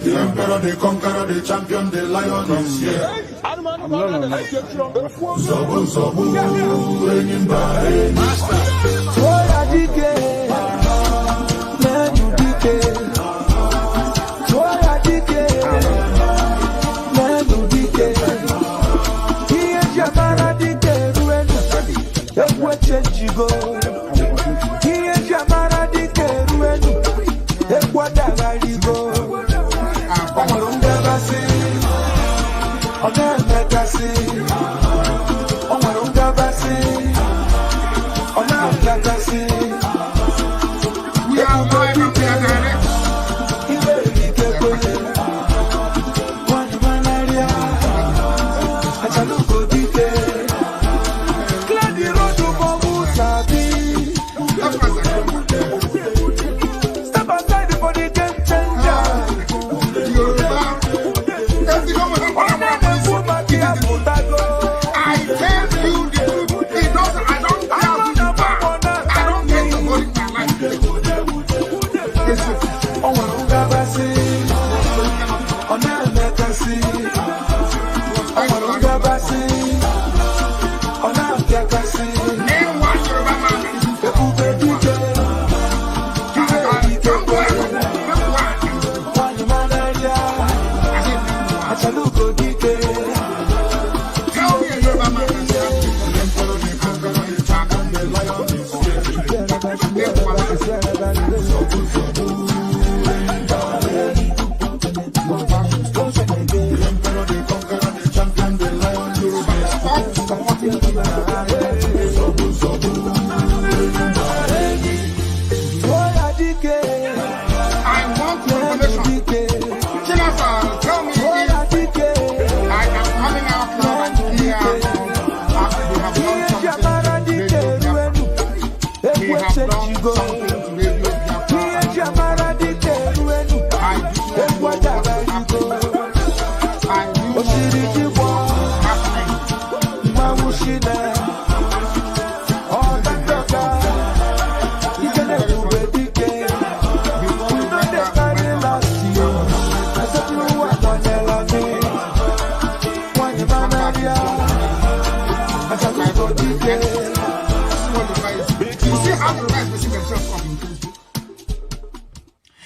The emperor, the conqueror, the champion, the lion is here. Zobu, zobu, reigning by master.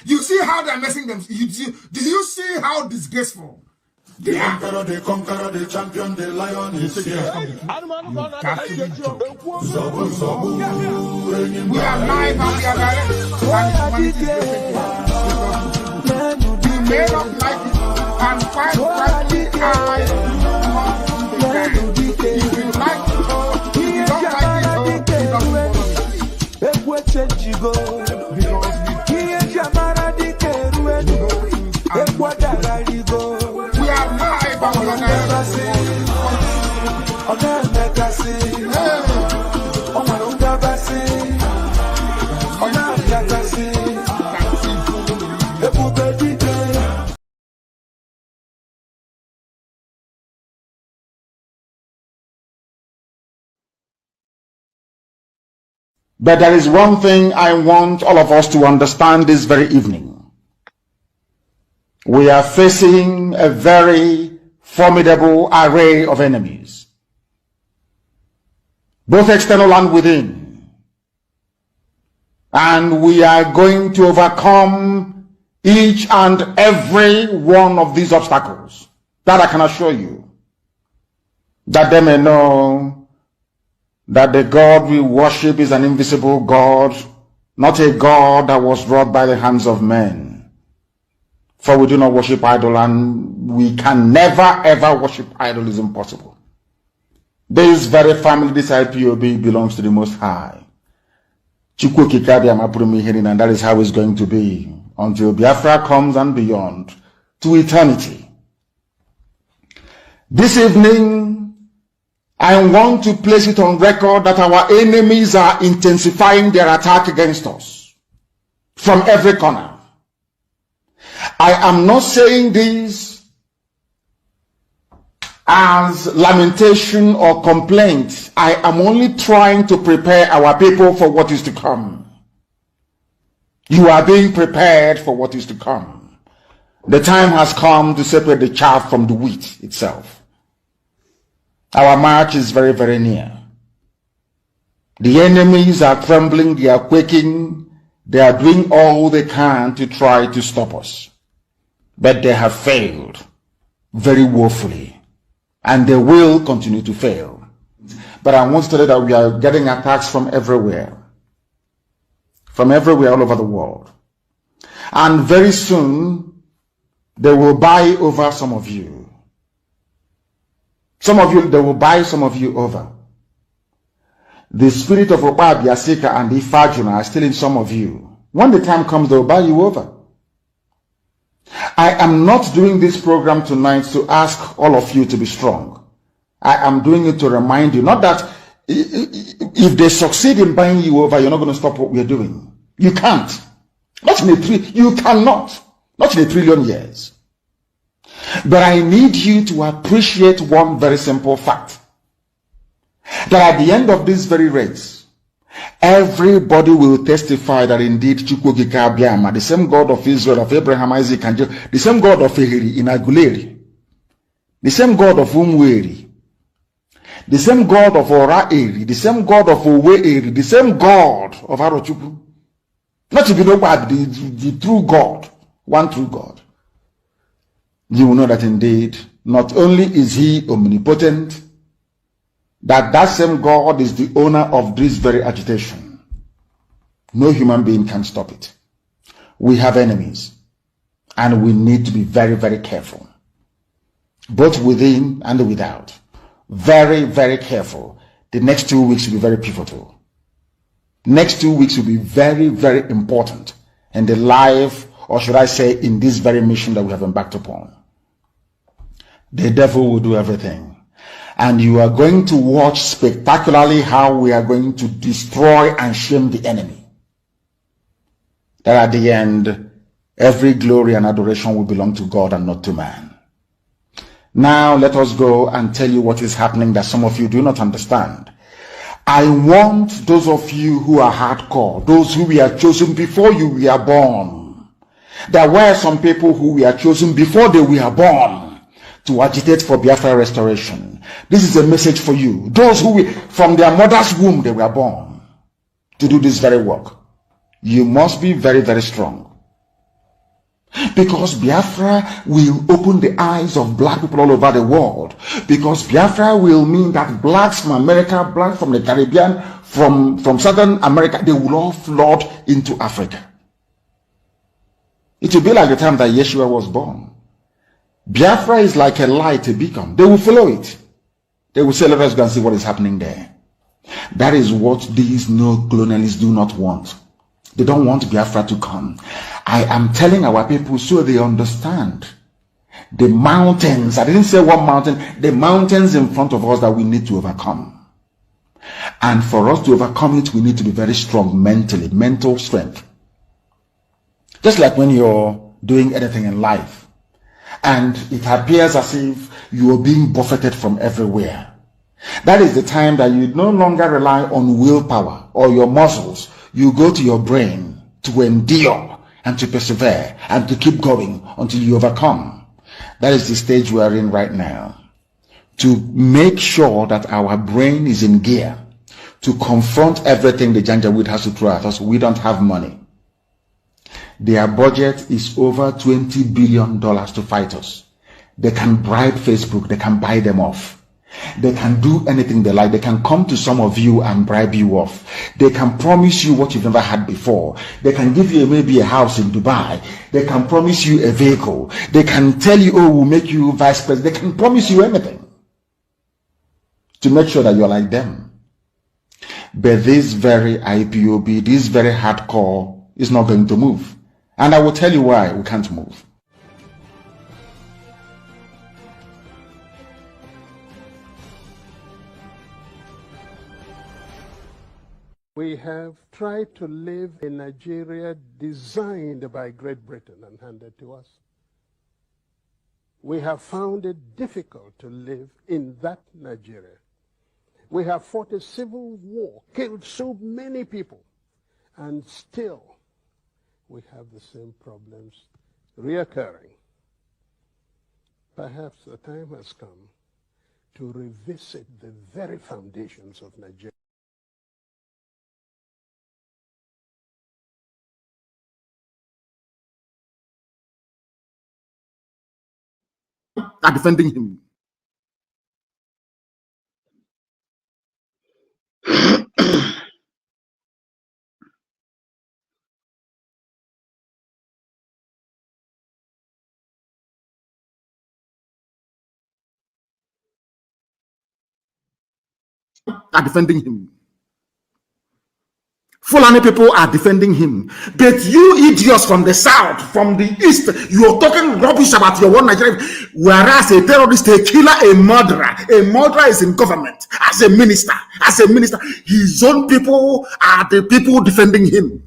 You see how they're messing them? Do you see how disgraceful? The emperor, the conqueror, the champion, the lion is here. Zobu, zobu, reigning we are live and we are direct. We may not like it and quite frankly, if you like it, if you don't like it, it doesn't bother me. We are live and we are direct. But there is one thing I want all of us to understand this very evening. We are facing a very formidable array of enemies, both external and within. And we are going to overcome each and every one of these obstacles. That I can assure you, that they may know that the God we worship is an invisible God, not a God that was wrought by the hands of men. For we do not worship idol, and we can never ever worship idol. Is impossible. This very family, this IPOB, belongs to the Most High. And that is how it's going to be until Biafra comes and beyond, to eternity. This evening, I want to place it on record that our enemies are intensifying their attack against us from every corner. I am not saying this as lamentation or complaint. I am only trying to prepare our people for what is to come. You are being prepared for what is to come. The time has come to separate the chaff from the wheat itself. Our march is very, very near. The enemies are trembling, they are quaking, they are doing all they can to try to stop us. But they have failed very woefully, and they will continue to fail. But I want to tell you that we are getting attacks from everywhere all over the world. And very soon, they will buy over some of you. They will buy some of you over. The spirit of Obabiasika and Ifajuna are still in some of you. When the time comes, they will buy you over. I am not doing this program tonight to ask all of you to be strong. I am doing it to remind you, not that if they succeed in buying you over, you're not going to stop what we're doing. You can't. You cannot. Not in a trillion years. But I need you to appreciate one very simple fact. That at the end of this very race, everybody will testify that indeed Chukwuokike Abiama, the same God of Israel, of Abraham, Isaac, and Jacob, the same God of Ehiri in Aguleri, the same God of Umweri, the same God of Ora-Eri, the same God of Owe-Eri, the same God of Arochukwu, not to be nobody, the true God, one true God. You will know that indeed, not only is he omnipotent, that same God is the owner of this very agitation. No human being can stop it. We have enemies, and we need to be very, very careful, both within and without. Very, very careful. The next 2 weeks will be very pivotal. Next 2 weeks will be very, very important in the life, or should I say, in this very mission that we have embarked upon. The devil will do everything. And you are going to watch spectacularly how we are going to destroy and shame the enemy. That at the end, every glory and adoration will belong to God and not to man. Now let us go and tell you what is happening that some of you do not understand. I want those of you who are hardcore, those who were chosen before you were born. There were some people who were chosen before they were born to agitate for Biafra restoration. This is a message for you. Those who from their mother's womb they were born to do this very work. You must be very, very strong. Because Biafra will open the eyes of black people all over the world. Because Biafra will mean that blacks from America, blacks from the Caribbean, from Southern America, they will all flood into Africa. It will be like the time that Yeshua was born. Biafra is like a light, a beacon. They will follow it. They will say, let us go and see what is happening there. That is what these neo-colonialists do not want. They don't want Biafra to come. I am telling our people so they understand. The mountains, I didn't say one mountain, the mountains in front of us that we need to overcome. And for us to overcome it, we need to be very strong mentally, mental strength. Just like when you're doing anything in life, and it appears as if you are being buffeted from everywhere. That is the time that you no longer rely on willpower or your muscles. You go to your brain to endure and to persevere and to keep going until you overcome. That is the stage we are in right now. To make sure that our brain is in gear to confront everything the Janjaweed has to throw at us. We don't have money. Their budget is over $20 billion to fight us. They can bribe Facebook. They can buy them off. They can do anything they like. They can come to some of you and bribe you off. They can promise you what you've never had before. They can give you maybe a house in Dubai. They can promise you a vehicle. They can tell you, oh, we'll make you vice president. They can promise you anything to make sure that you're like them. But this very IPOB, this very hardcore is not going to move. And I will tell you why we can't move. We have tried to live in Nigeria designed by Great Britain and handed to us. We have found it difficult to live in that Nigeria. We have fought a civil war, killed so many people, and still we have the same problems reoccurring. Perhaps the time has come to revisit the very foundations of Nigeria. Are defending him. Are defending him. Fulani people are defending him. But you idiots from the south, from the east, you're talking rubbish about your one Nigeria. Whereas a terrorist, a killer, a murderer is in government as a minister. His own people are the people defending him.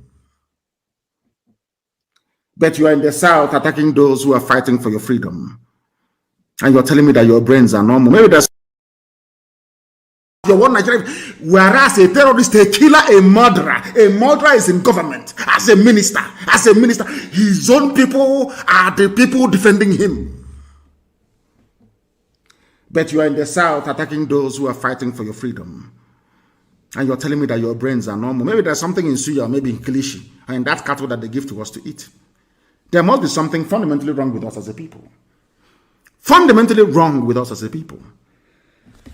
But you are in the south attacking those who are fighting for your freedom. And you're telling me that your brains are normal. Maybe that's your one Nigeria. Whereas a terrorist, a killer, a murderer is in government as a minister. His own people are the people defending him. But you are in the south attacking those who are fighting for your freedom. And you're telling me that your brains are normal. Maybe there's something in Suya, maybe in Kilishi, and that cattle that they give to us to eat. There must be something fundamentally wrong with us as a people. Fundamentally wrong with us as a people.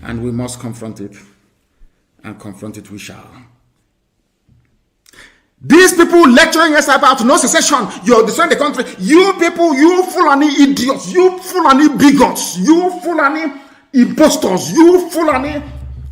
And we must confront it. And confront it we shall. These people lecturing us about no secession, you're destroying the country. You people, you Fulani idiots, you Fulani bigots, you Fulani impostors, you Fulani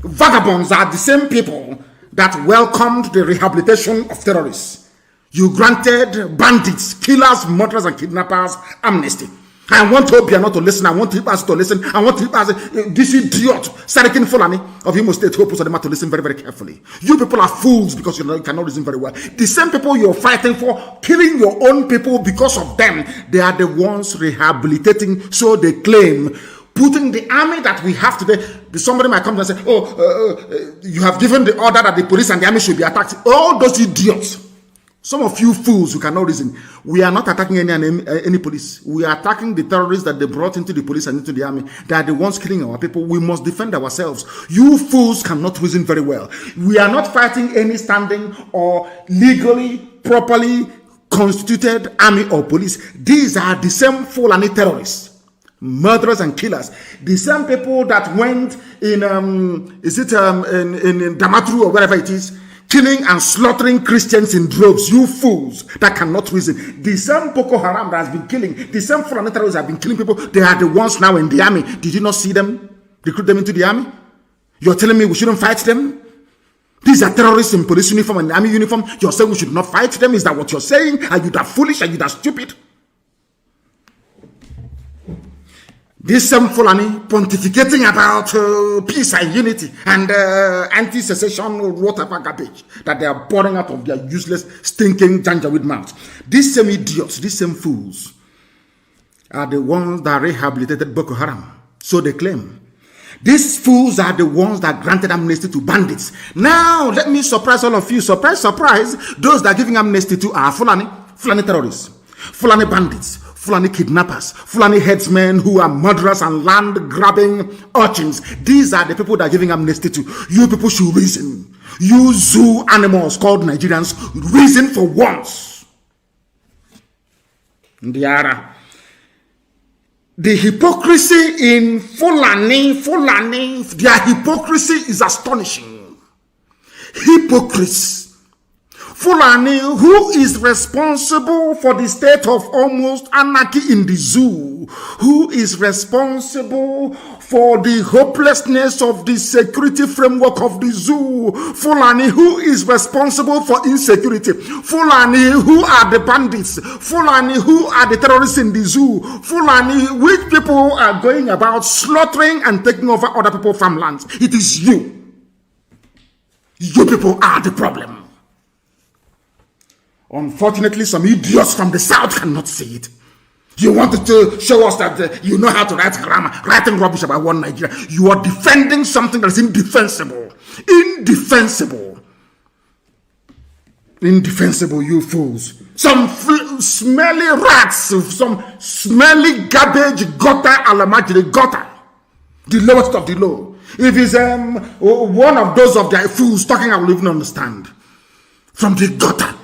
vagabonds are the same people that welcomed the rehabilitation of terrorists. You granted bandits, killers, murderers, and kidnappers amnesty. I want Obiano to listen. I want Ibas to listen. I want Ibas, this idiot, Sarikin Fulani of Imo State, Hope to listen very, very carefully. You people are fools because you cannot listen very well. The same people you're fighting for, killing your own people because of them, they are the ones rehabilitating, so they claim, putting the army that we have today. Somebody might come and say, you have given the order that the police and the army should be attacked. All those idiots. Some of you fools who cannot reason, we are not attacking any police. We are attacking the terrorists that they brought into the police and into the army. They are the ones killing our people. We must defend ourselves. You fools cannot reason very well. We are not fighting any standing or legally, properly constituted army or police. These are the same Fulani terrorists, murderers and killers. The same people that went in, in Damatru or wherever it is, killing and slaughtering Christians in droves. You fools that cannot reason. The same Boko Haram that has been killing, the same Fulani terrorists have been killing people. They are the ones now in the army. Did you not see them? Recruit them into the army? You're telling me we shouldn't fight them? These are terrorists in police uniform and army uniform. You're saying we should not fight them? Is that what you're saying? Are you that foolish? Are you that stupid? This same Fulani pontificating about peace and unity and anti-secession whatever garbage that they are pouring out of their useless, stinking Janjaweed mouths. These same idiots, these same fools are the ones that rehabilitated Boko Haram. So they claim. These fools are the ones that granted amnesty to bandits. Now, let me surprise all of you. Surprise, surprise. Those that are giving amnesty to are Fulani terrorists, Fulani bandits, Fulani kidnappers, Fulani headsmen who are murderers and land-grabbing urchins. These are the people that are giving amnesty to. You people should reason. You zoo animals called Nigerians, reason for once. The hypocrisy in Fulani, their hypocrisy is astonishing. Hypocrites. Fulani, who is responsible for the state of almost anarchy in the zoo, who is responsible for the hopelessness of the security framework of the zoo, Fulani, who is responsible for insecurity, Fulani, who are the bandits, Fulani, who are the terrorists in the zoo, Fulani, which people are going about slaughtering and taking over other people's farmlands. It is you. You people are the problem. Unfortunately, some idiots from the south cannot see it. You wanted to show us that you know how to write grammar, writing rubbish about one Nigeria. You are defending something that's indefensible. Indefensible. Indefensible, you fools. Some smelly rats, some smelly garbage, gutter, alamajiri, gutter. The lowest of the low. If it's one of those of their fools talking, I will even understand. From the gutter.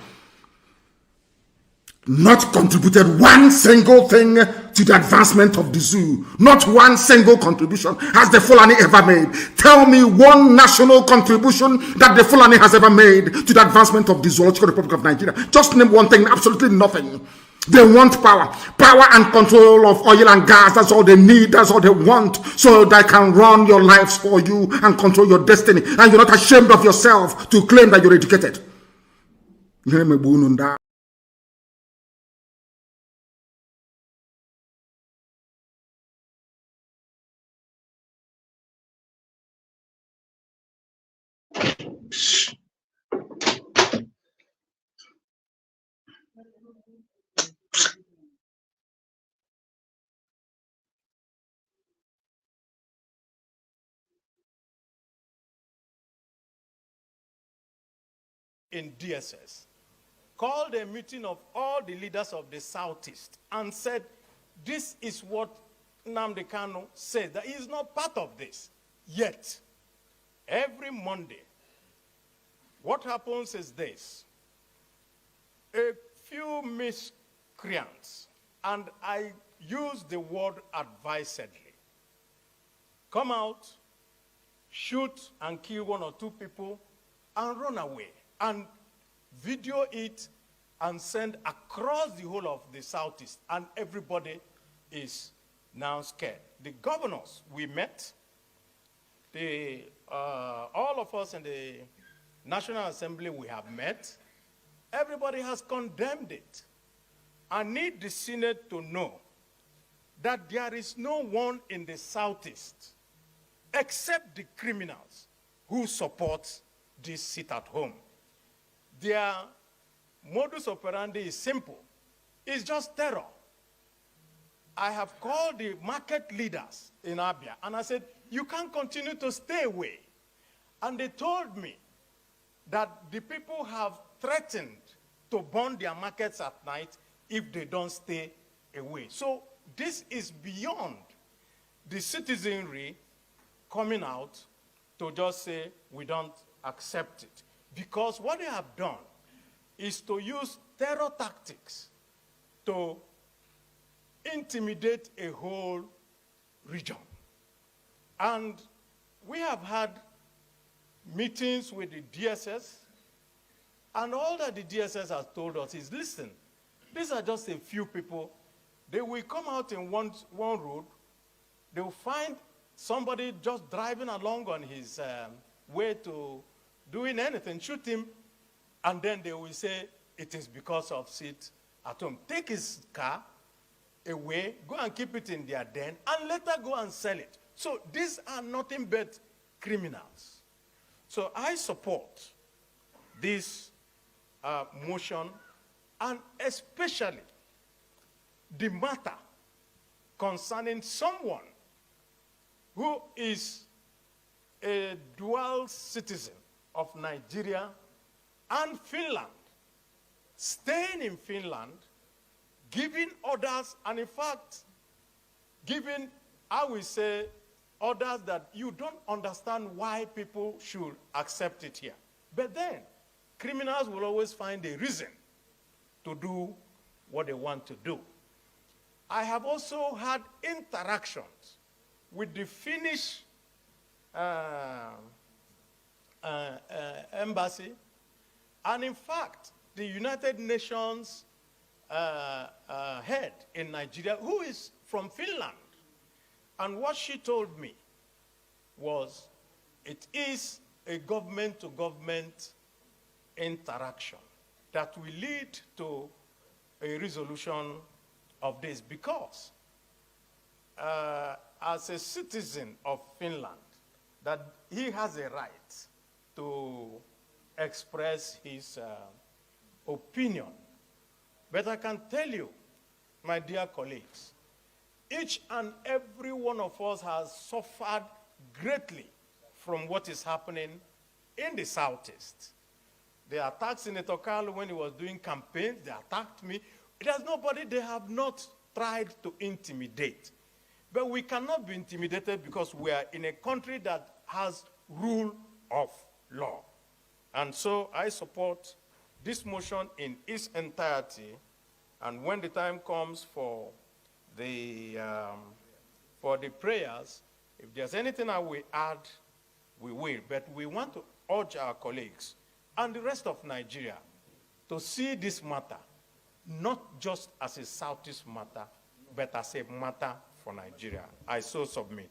Not contributed one single thing to the advancement of the zoo. Not one single contribution has the Fulani ever made. Tell me one national contribution that the Fulani has ever made to the advancement of the Zoological Republic of Nigeria. Just name one thing, absolutely nothing. They want power. Power and control of oil and gas. That's all they need. That's all they want. So they can run your lives for you and control your destiny. And you're not ashamed of yourself to claim that you're educated. In DSS, called a meeting of all the leaders of the Southeast and said, this is what Nnamdi Kanu said, that he is not part of this. Yet, every Monday, what happens is this. A few miscreants, and I use the word advisedly, come out, shoot and kill one or two people, and run away, and video it and send across the whole of the Southeast, and everybody is now scared. The governors we met, all of us in the National Assembly we have met, everybody has condemned it. I need the Senate to know that there is no one in the Southeast except the criminals who support this sit-at-home. Their modus operandi is simple. It's just terror. I have called the market leaders in Abia, and I said, you can't continue to stay away. And they told me that the people have threatened to burn their markets at night if they don't stay away. So this is beyond the citizenry coming out to just say, we don't accept it. Because what they have done is to use terror tactics to intimidate a whole region. And we have had meetings with the DSS, and all that the DSS has told us is, listen, these are just a few people. They will come out in one road, they will find somebody just driving along on his way to doing anything, shoot him, and then they will say it is because of sit at home. Take his car away, go and keep it in their den, and later go and sell it. So these are nothing but criminals. So I support this motion, and especially the matter concerning someone who is a dual citizen of Nigeria and Finland, staying in Finland, giving orders, and in fact, giving, I will say, orders that you don't understand why people should accept it here. But then, criminals will always find a reason to do what they want to do. I have also had interactions with the Finnish embassy, and in fact, the United Nations head in Nigeria, who is from Finland. And what she told me was, it is a government-to-government interaction that will lead to a resolution of this, because as a citizen of Finland, that he has a right to express his opinion. But I can tell you, my dear colleagues, each and every one of us has suffered greatly from what is happening in the Southeast. They attacked Senator Carlo when he was doing campaigns. They attacked me. There's nobody they have not tried to intimidate. But we cannot be intimidated because we are in a country that has rule of law. And so I support this motion in its entirety. And when the time comes for the prayers, if there's anything I will add, we will. But we want to urge our colleagues and the rest of Nigeria to see this matter not just as a Southeast matter, but as a matter for Nigeria. I so submit.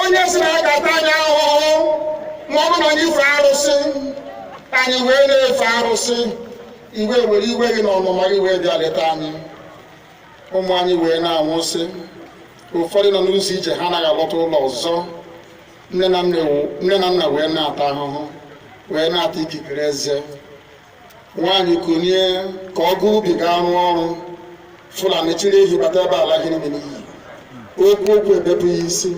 onye si na agata anya ahụhụ ma ọ bụ na onye ife arụsị anyị wee na-efe arụsị iwe were iwe gị na ọnụma gị wee bịa leta anyị ụmụ anyị wee na-anwụsị ụfọdụ nọ n'ụzọ ije ha anaghị alọta ụlọ ọzọ nne na nna wee na-ata ahụhụ wee na-ata ikikere eze nwaanyị kunie ka ọ gaa ubi gaa rụọ ọrụ Fulani chiri ehi bata ebe ala gị niile n'iyi okwu ebepụ ya isi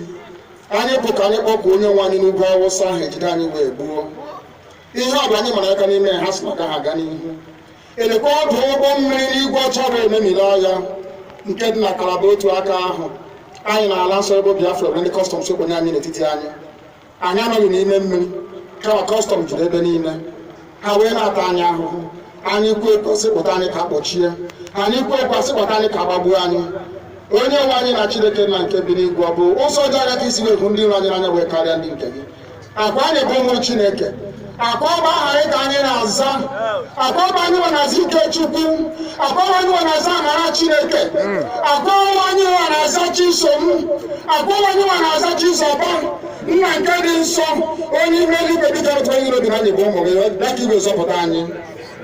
anyị bụ ka anyị kpọkụ onye nwe anyị n'ugwu Awụsa ahụ ejide anyị wee gbuo ihe ọ bụ anyị mara aka n'ime ha si na agaghị aga n'ihu elekwa ọdụ ụgbọ mmiri n'igwe ọcha bụ ememiri agha nke dị na Kalaba otu aka ahụ anyị na-ala nsọ ebe Biafra bụ ndị kọstọm sokwenye anyị n'etiti anyị anọghị n'ime mmiri kama kọstọm juru ebe niile ha wee na-ata anyị ahụhụ anyị kwe kwasịpụta anyị ka kpọchie anyị kwe kwasịpụta anyị ka gbagbuo anyị onye nwe anyị na Chineke na nke bi n'igwe ọ bụ ụzọ dị anya ka isi wepụ ndị iro anyị n'anya wee karịa ndị nke gị akwa anyị bụ ụmụ Chineke akwa ọba aha anyị ka anyị na-aza akwa ọba anyị nwe na-aza ike Chukwu akwa ọba anyị nwe na-aza amara Chineke akwa ọba anyị nwe na-aza Chisom akwa ọba anyị nwe na-aza Chizọba nna nke dị nsọ onye ime eluigwe dịka otu onye iro bi na anyị bụ ụmụ gị bịa ka iwe zọpụta anyị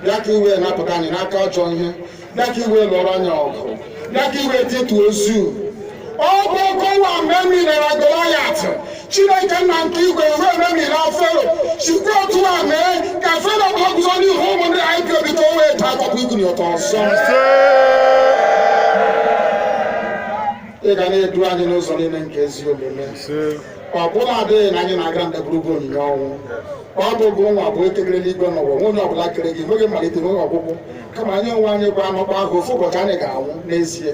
bịa ka iwe napụta anyị n'aka ajọ ihe bịa ka iwe lụọrọ anyị ọgụ bịa ka iwe tịtụ ozu ọ bụ ọkọwa mgbe emilere Goliat Chineke nna nke igwe ruo ememile Fero sikwa otu a mee ka Fero gbagụzọ n'ihu ụmụ ndị anyị bi ka o wee taa akọkọ ikuni ụtọ ọzọ ị ga na-edu anyị n'ụzọ niile nke ezi omume ọ bụla adịghị na anyị na-aga ndagwurugwu onyinye ọnwụ ọ bụ gụ nwa bụ ekekere n'igwe n'ụwa onye ọbụla kere gị nweghị mmalite nweghị ọgwụgwụ kama anyị onwe anyị bụ anọkpa ahụ ofu ụbọchị anyị ga-anwụ n'ezie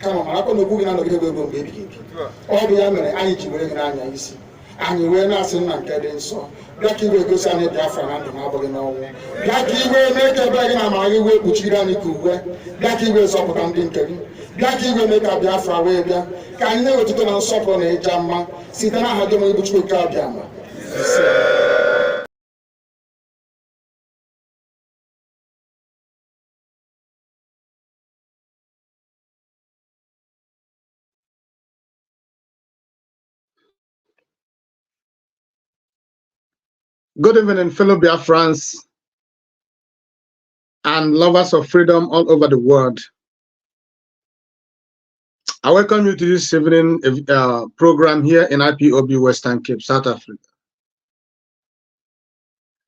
kama marakwa na okwu gị na-anọgide ego mgbe ebighị ebi ọ bụ ya mere anyị ji were gị n'anya isi anyị wee na-asị nna nke dị nsọ bịa ka iwe gosi anyị Biafra na ndụ na-abụghị n'ọnwụ bịa ka iwe mee ka ebe gị na amara gị wee kpuchiri anyị ka uwe bịa ka iwe zọpụta ndị nke gị bịa ka iwe mee ka Biafra wee bịa ka anyị na-ewetụta na nsọpụrụ na ịja mma site n'aha gị onye bụ Chukwu nke abịa ma Good evening, fellow Biafrans and lovers of freedom all over the world. I welcome you to this evening program here in IPOB Western Cape, South Africa.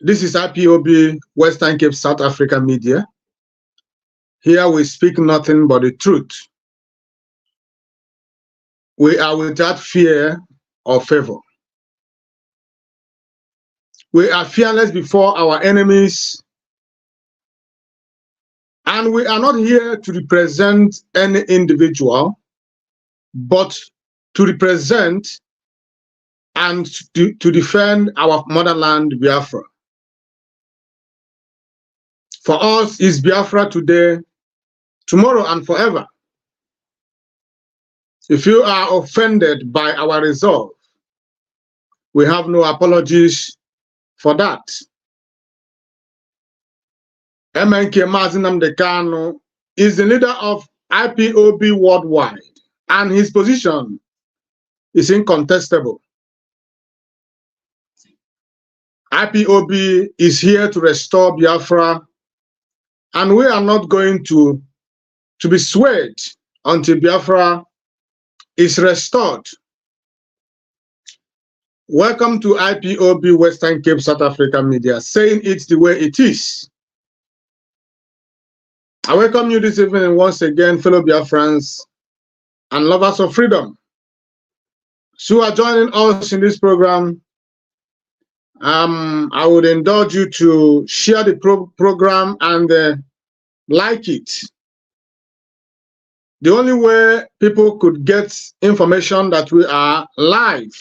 This is IPOB Western Cape, South Africa media. Here we speak nothing but the truth. We are without fear or favor. We are fearless before our enemies, and we are not here to represent any individual, but to represent and to defend our motherland, Biafra. For us, is Biafra today, tomorrow, and forever. If you are offended by our resolve, we have no apologies for that. MNK Mazinam Dekano is the leader of IPOB worldwide, and his position is incontestable. IPOB is here to restore Biafra, and we are not going to be swayed until Biafra is restored. Welcome to IPOB Western Cape, South Africa media, saying it the way it is. I welcome you this evening once again, fellow Biafrans and lovers of freedom. So who are joining us in this program, I would indulge you to share the program and like it. The only way people could get information that we are live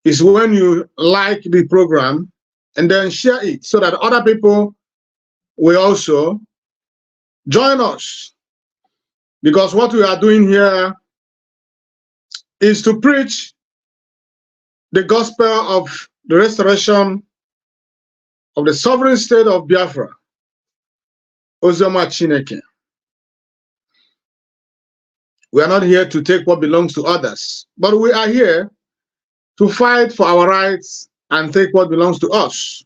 is when you like the program and then share it so that other people will also join us. Because what we are doing here is to preach the gospel of the restoration of the sovereign state of Biafra, Ozoma Chineke. We are not here to take what belongs to others, but we are here to fight for our rights and take what belongs to us.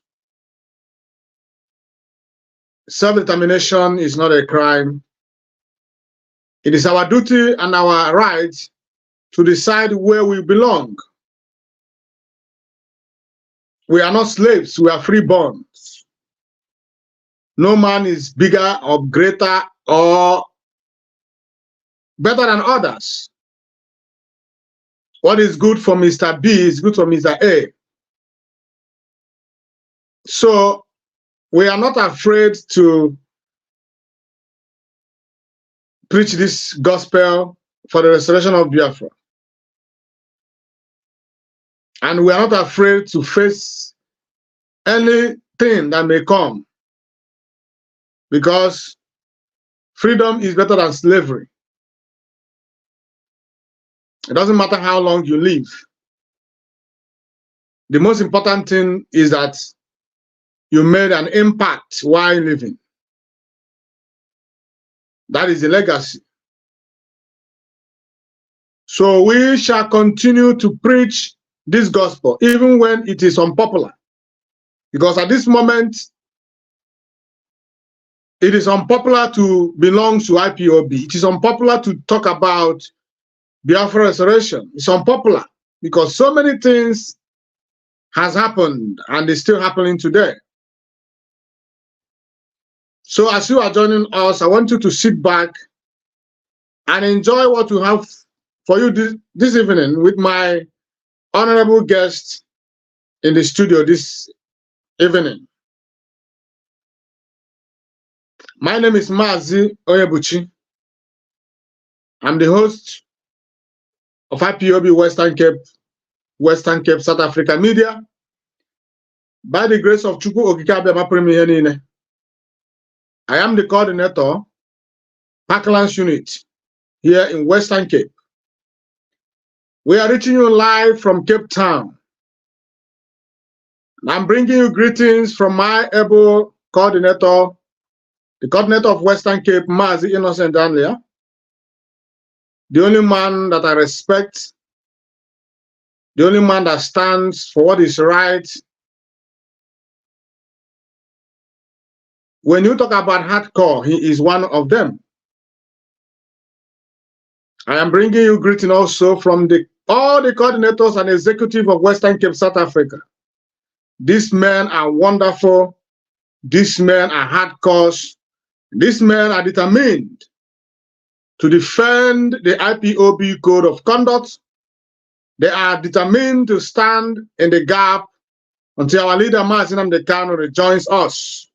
Self-determination is not a crime. It is our duty and our right to decide where we belong. We are not slaves, we are freeborn. No man is bigger or greater or better than others. What is good for Mr. B is good for Mr. A. So we are not afraid to preach this gospel for the restoration of Biafra. And we are not afraid to face anything that may come because freedom is better than slavery. It doesn't matter how long you live. The most important thing is that you made an impact while living. That is the legacy. So we shall continue to preach this gospel, even when it is unpopular. Because at this moment, it is unpopular to belong to IPOB. It is unpopular to talk about Biafra restoration. It's unpopular because so many things has happened and is still happening today. So as you are joining us, I want you to sit back and enjoy what we have for you this evening with my honorable guest in the studio this evening. My name is Mazi Oyebuchi. I'm the host of IPOB Western Cape, South Africa Media. By the grace of Chukwu Okike Abịama Premier Niile, I am the coordinator, Parklands Unit, here in Western Cape. We are reaching you live from Cape Town. I'm bringing you greetings from my able coordinator, the coordinator of Western Cape, Mazi Innocent Danlia, the only man that I respect, the only man that stands for what is right. When you talk about hardcore, he is one of them. I am bringing you greeting also from all the coordinators and executive of Western Cape, South Africa. These men are wonderful. These men are hardcore. These men are determined to defend the IPOB code of conduct. They are determined to stand in the gap until our leader, Mazi Nnamdi Kanu, rejoins us.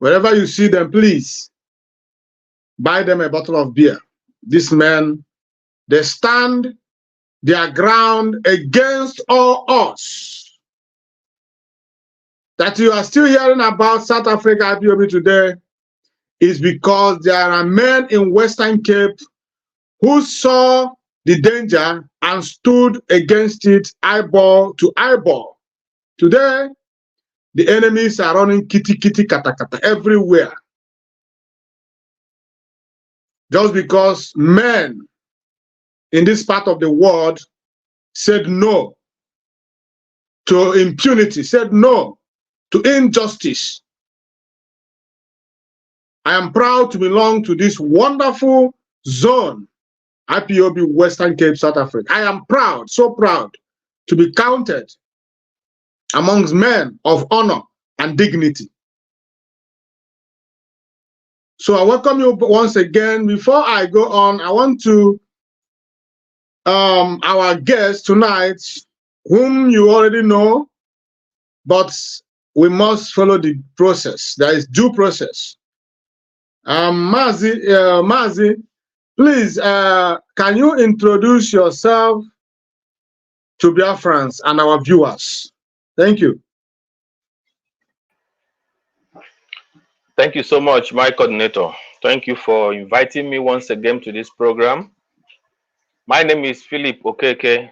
Wherever you see them, please buy them a bottle of beer. These men, they stand their ground against all odds. That you are still hearing about South Africa IPOB today is because there are men in Western Cape who saw the danger and stood against it eyeball to eyeball. Today, the enemies are running kitty kata kata everywhere. Just because men in this part of the world said no to impunity, said no to injustice. I am proud to belong to this wonderful zone, IPOB Western Cape, South Africa. I am proud, so proud to be counted amongst men of honor and dignity. So I welcome you once again. Before I go on, I want to, our guest tonight, whom you already know, but we must follow the process. There is due process. Mazi, please, can you introduce yourself to Biafrans and our viewers? Thank you. Thank you so much, my coordinator. Thank you for inviting me once again to this program. My name is Philip Okeke.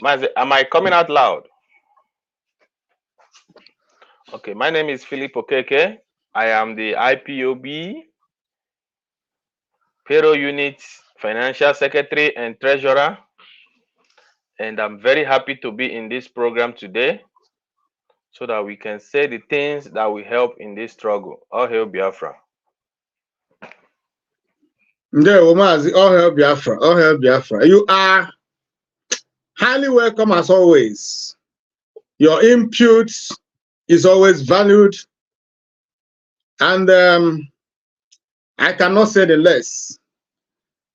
Am I coming out loud? Okay, my name is Philip Okeke. I am the IPOB Payroll Unit Financial Secretary and Treasurer. And I'm very happy to be in this program today so that we can say the things that will help in this struggle. All hail Biafra. All hail Biafra. All hail Biafra. You are highly welcome as always. Your input is always valued. And I cannot say the less.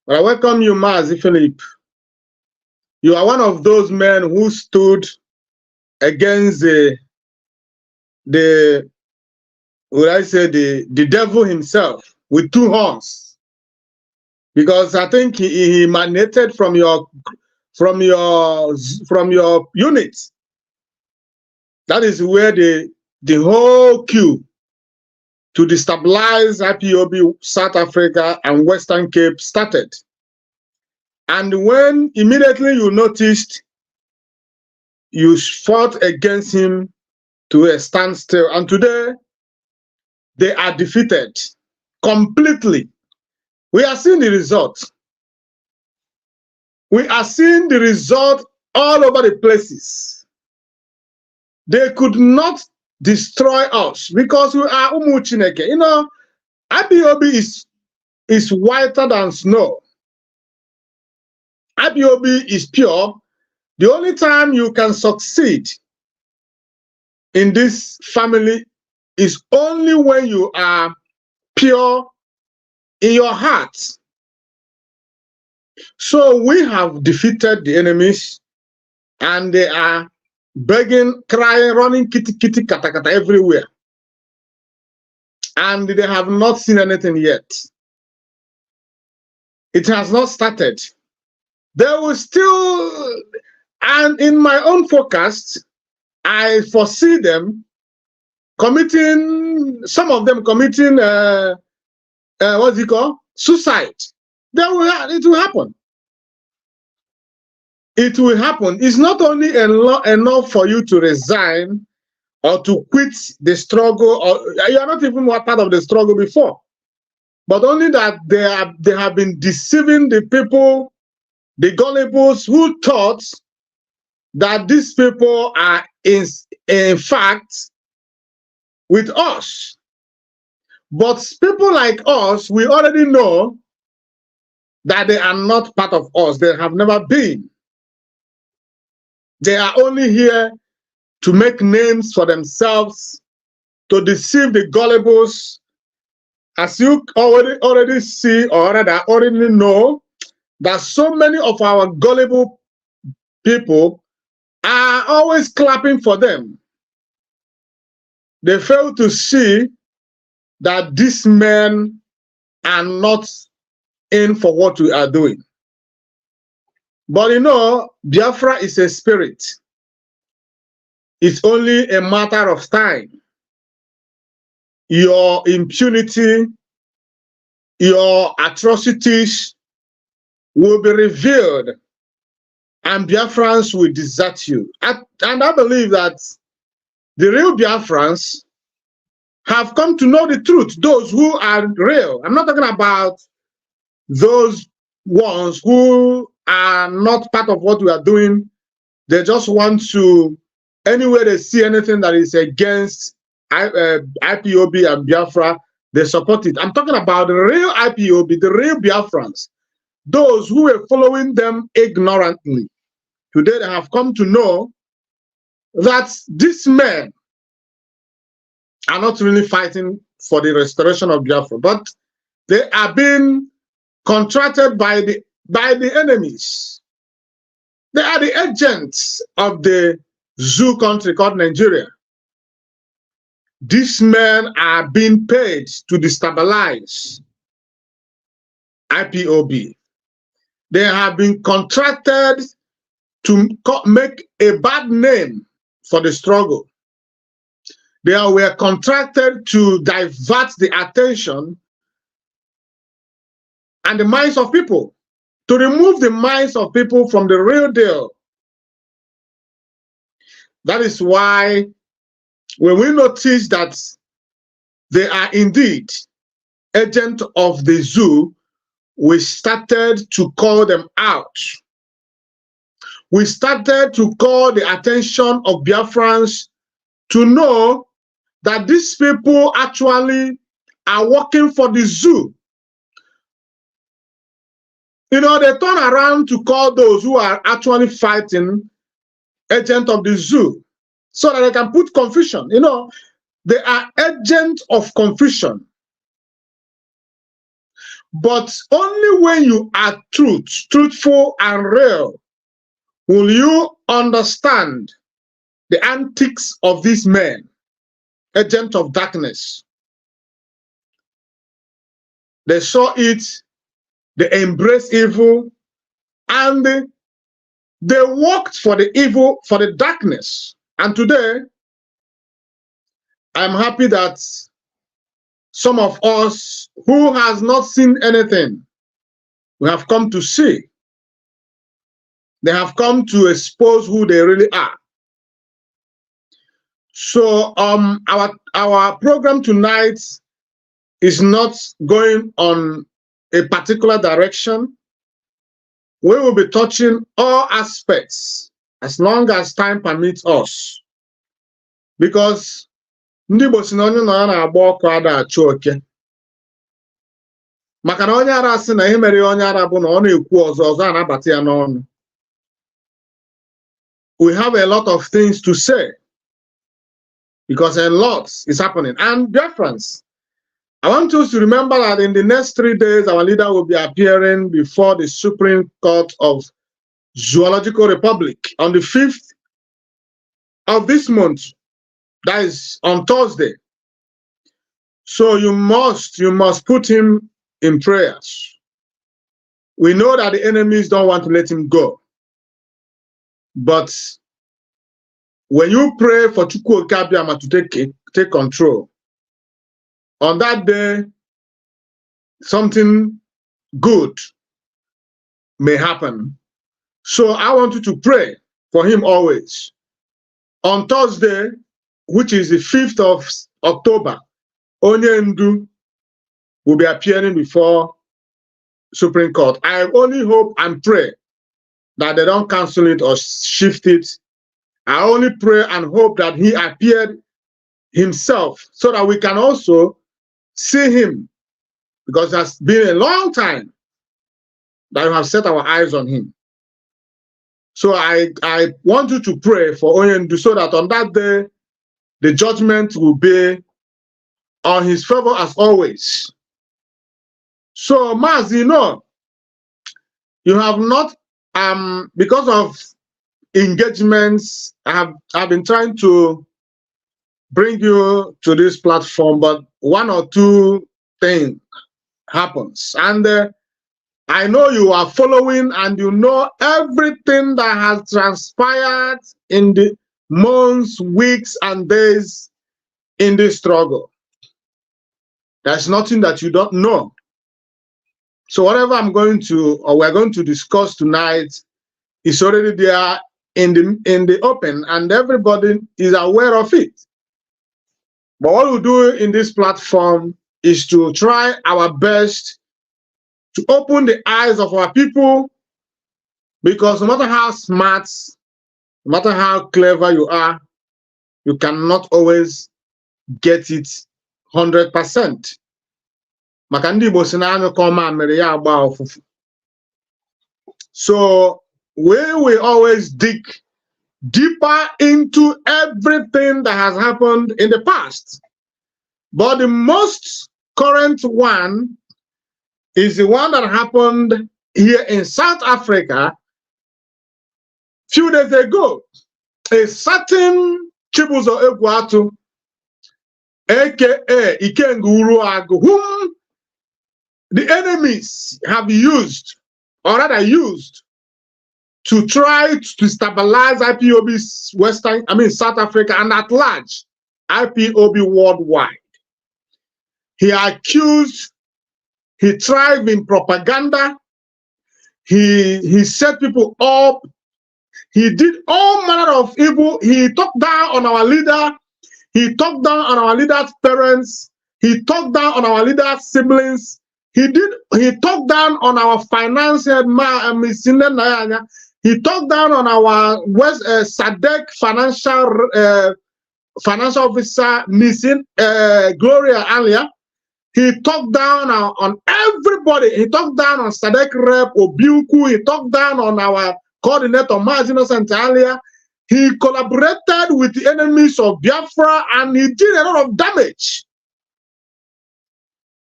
But I welcome you, Mazi Philip. You are one of those men who stood against the devil himself with two horns, because I think he emanated from your unit. That is where the the whole queue to destabilize IPOB South Africa and Western Cape started. And when immediately you noticed, you fought against him to a standstill. And today, they are defeated completely. We are seeing the result. We are seeing the result all over the places. They could not destroy us because we are Umuchineke. You know, IPOB is whiter than snow. IPOB is pure. The only time you can succeed in this family is only when you are pure in your heart. So we have defeated the enemies, and they are begging, crying, running kitty kitty kata kata everywhere. And they have not seen anything yet. It has not started. They will still, and in my own forecast, I foresee them committing, some of them committing, what's it called? Suicide. It will happen. It will happen. It's not only enough for you to resign or to quit the struggle, or you are not even part of the struggle before, but only that they have been deceiving the people, the gullibles who thought that these people are in fact with us. But people like us, we already know that they are not part of us. They have never been. They are only here to make names for themselves, to deceive the gullibles. As you already see or already know, that so many of our gullible people are always clapping for them. They fail to see that these men are not in for what we are doing. But you know, Biafra is a spirit. It's only a matter of time. Your impunity, your atrocities will be revealed, and Biafrans will desert you. And I believe that the real Biafrans have come to know the truth, those who are real. I'm not talking about those ones who are not part of what we are doing. They just want to, anywhere they see anything that is against IPOB and Biafra, they support it. I'm talking about the real IPOB, the real Biafrans, those who were following them ignorantly. Today they have come to know that these men are not really fighting for the restoration of Biafra, but they are being contracted by the enemies. They are the agents of the zoo country called Nigeria. These men are being paid to destabilize IPOB. They have been contracted to make a bad name for the struggle. They were contracted to divert the attention and the minds of people, to remove the minds of people from the real deal. That is why when we notice that they are indeed agents of the zoo, we started to call them out. We started to call the attention of Biafrans to know that these people actually are working for the zoo. You know, they turn around to call those who are actually fighting agents of the zoo so that they can put confusion. You know, they are agents of confusion. But only when you are truthful and real, will you understand the antics of these men, agents of darkness. They saw it, they embraced evil, and they worked for the evil, for the darkness. And today, I'm happy that some of us who has not seen anything, we have come to see. They have come to expose who they really are. So our program tonight is not going on a particular direction. We will be touching all aspects as long as time permits us. Because ndị Igbo si na onye nọ ya na-agba ọkụ ada achụ oke. Maka na onye ara sị na ihe mere onye ara bụ na ọ na-ekwu ọzọ anabata ya n'ọnụ. We have a lot of things to say because a lot is happening. And dear friends, I want us to remember that in the next 3 days, our leader will be appearing before the Supreme Court of Zoological Republic on the 5th of this month. That is on Thursday. So you must put him in prayers. We know that the enemies don't want to let him go. But when you pray for Chukwu Okabiama to take control, on that day, something good may happen. So I want you to pray for him always. On Thursday, which is the 5th of October, Onyendu will be appearing before Supreme Court. I only hope and pray that they don't cancel it or shift it. I only pray and hope that he appeared himself so that we can also see him, because it has been a long time that we have set our eyes on him. So I want you to pray for Onyendu so that on that day, the judgment will be on his favor as always. So, Maz, you know, you have not, because of engagements, I've been trying to bring you to this platform, but one or two things happens. And I know you are following and you know everything that has transpired in the months, weeks, and days in this struggle. There's nothing that you don't know. So whatever I'm going to, or we're going to discuss tonight, is already there in the open, and everybody is aware of it. But what we do in this platform is to try our best to open the eyes of our people, because no matter how smart, no matter how clever you are, you cannot always get it 100%. So we will always dig deeper into everything that has happened in the past. But the most current one is the one that happened here in South Africa few days ago. A certain Chibuzo Egwatu, aka Ikenguru Agu, whom the enemies have used, or rather used, to try to stabilize IPOB's South Africa and at large, IPOB worldwide. He accused, he thrived in propaganda, he set people up, he did all manner of evil. He talked down on our leader, he talked down on our leader's parents, he talked down on our leader's siblings, he talked down on our financial he talked down on our SADC financial officer missing Gloria Alia. He talked down on everybody. He talked down on SADC rep Obiuku. He talked down on our coordinator Mazino Santalia. He collaborated with the enemies of Biafra and he did a lot of damage.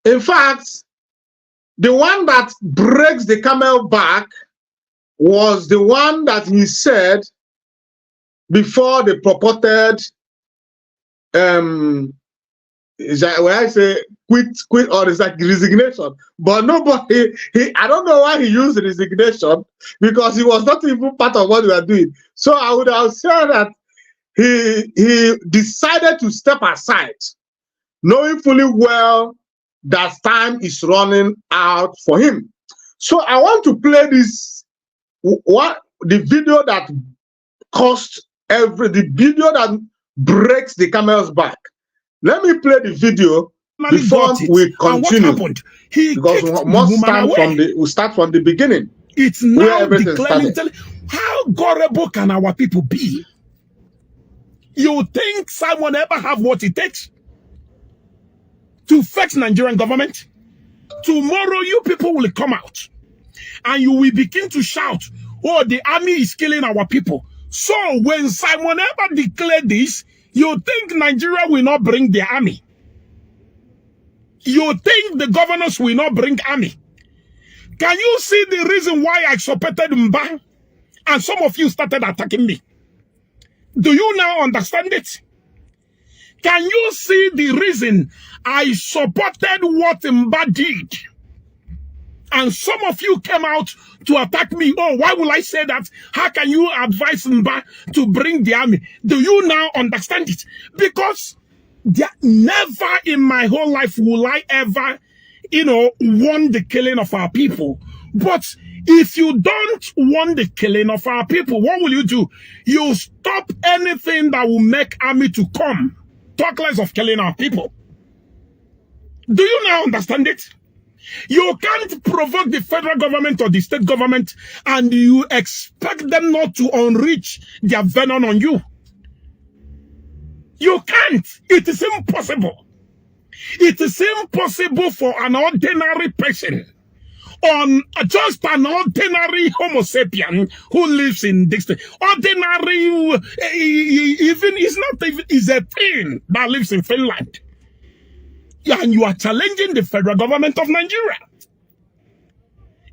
In fact, the one that breaks the camel back was the one that he said before the purported is that when I say quit or is like resignation, but nobody, I don't know why he used resignation, because he was not even part of what we are doing. So I would have said that he decided to step aside, knowing fully well that time is running out for him. So I want to play this, the video that cost the video that breaks the camel's back. Let me play the video before we continue. And what happened? He because kicked we must the woman away. we start from the beginning. It's now declaring. How gullible can our people be? You think someone ever have what it takes to fix Nigerian government? Tomorrow, you people will come out and you will begin to shout, "Oh, the army is killing our people." So when Simon ever declared this, you think Nigeria will not bring the army? You think the governors will not bring army? Can you see the reason why I supported Mba? And some of you started attacking me. Do you now understand it? Can you see the reason I supported what Mba did? And some of you came out to attack me. Oh, why will I say that? How can you advise Mba to bring the army? Do you now understand it? Because never in my whole life will I ever, want the killing of our people. But if you don't want the killing of our people, what will you do? You stop anything that will make army to come. Talk less of killing our people. Do you now understand it? You can't provoke the federal government or the state government and you expect them not to unleash their venom on you. You can't. It is impossible. It is impossible for an ordinary person, just an ordinary Homo sapien who lives in this ordinary, is a thing that lives in Finland. And you are challenging the federal government of Nigeria.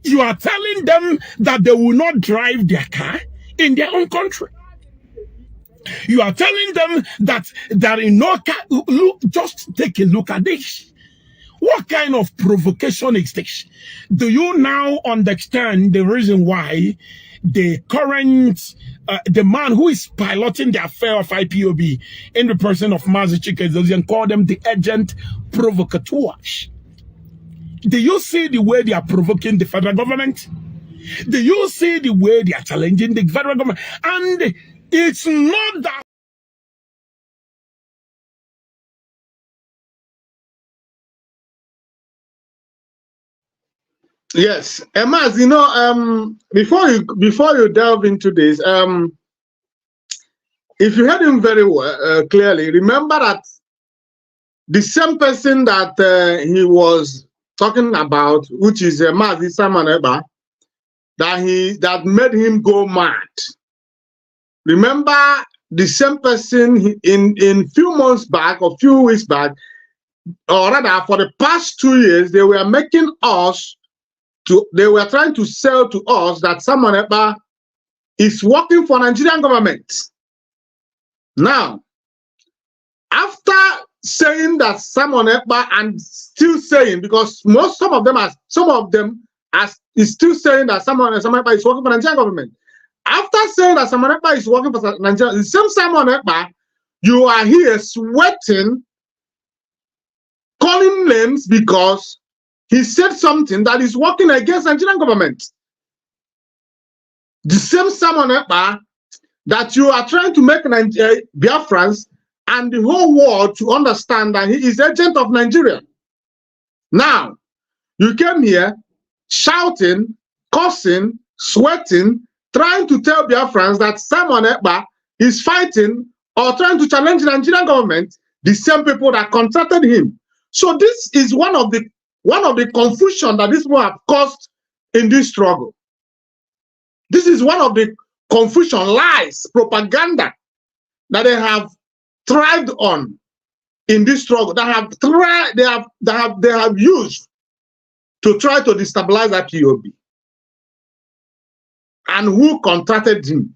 You are telling them that they will not drive their car in their own country. You are telling them that there is no car. Look, just take a look at this. What kind of provocation is this? Do you now understand the reason why the current, the man who is piloting the affair of IPOB in the person of Mazi Chikezozian call them the agent provocateurs? Do you see the way they are provoking the federal government? Do you see the way they are challenging the federal government? And it's not that. Yes, Emaz, before you delve into this, if you heard him very well, clearly, remember that the same person that he was talking about, which is Mazi Simon Eba, that made him go mad. Remember the same person in few months back or few weeks back, or rather for the past 2 years, they were making us. They were trying to sell to us that Simon Ekpa is working for Nigerian government. Now, after saying that Simon Ekpa and still saying, because some of them are still saying that Simon Ekpa is working for Nigerian government. After saying that Simon Ekpa is working for Nigeria, the same Simon Ekpa, you are here sweating, calling names because he said something that is working against Nigerian government. The same Simon Ekpa that you are trying to make Biafrans and the whole world to understand that he is agent of Nigeria. Now, you came here shouting, cursing, sweating, trying to tell Biafrans that Simon Ekpa is fighting or trying to challenge the Nigerian government, the same people that contracted him. So this is one of the confusion that these people have caused in this struggle. This is one of the confusion, lies, propaganda that they have thrived on in this struggle, they have used to try to destabilize IPOB. And who contracted him?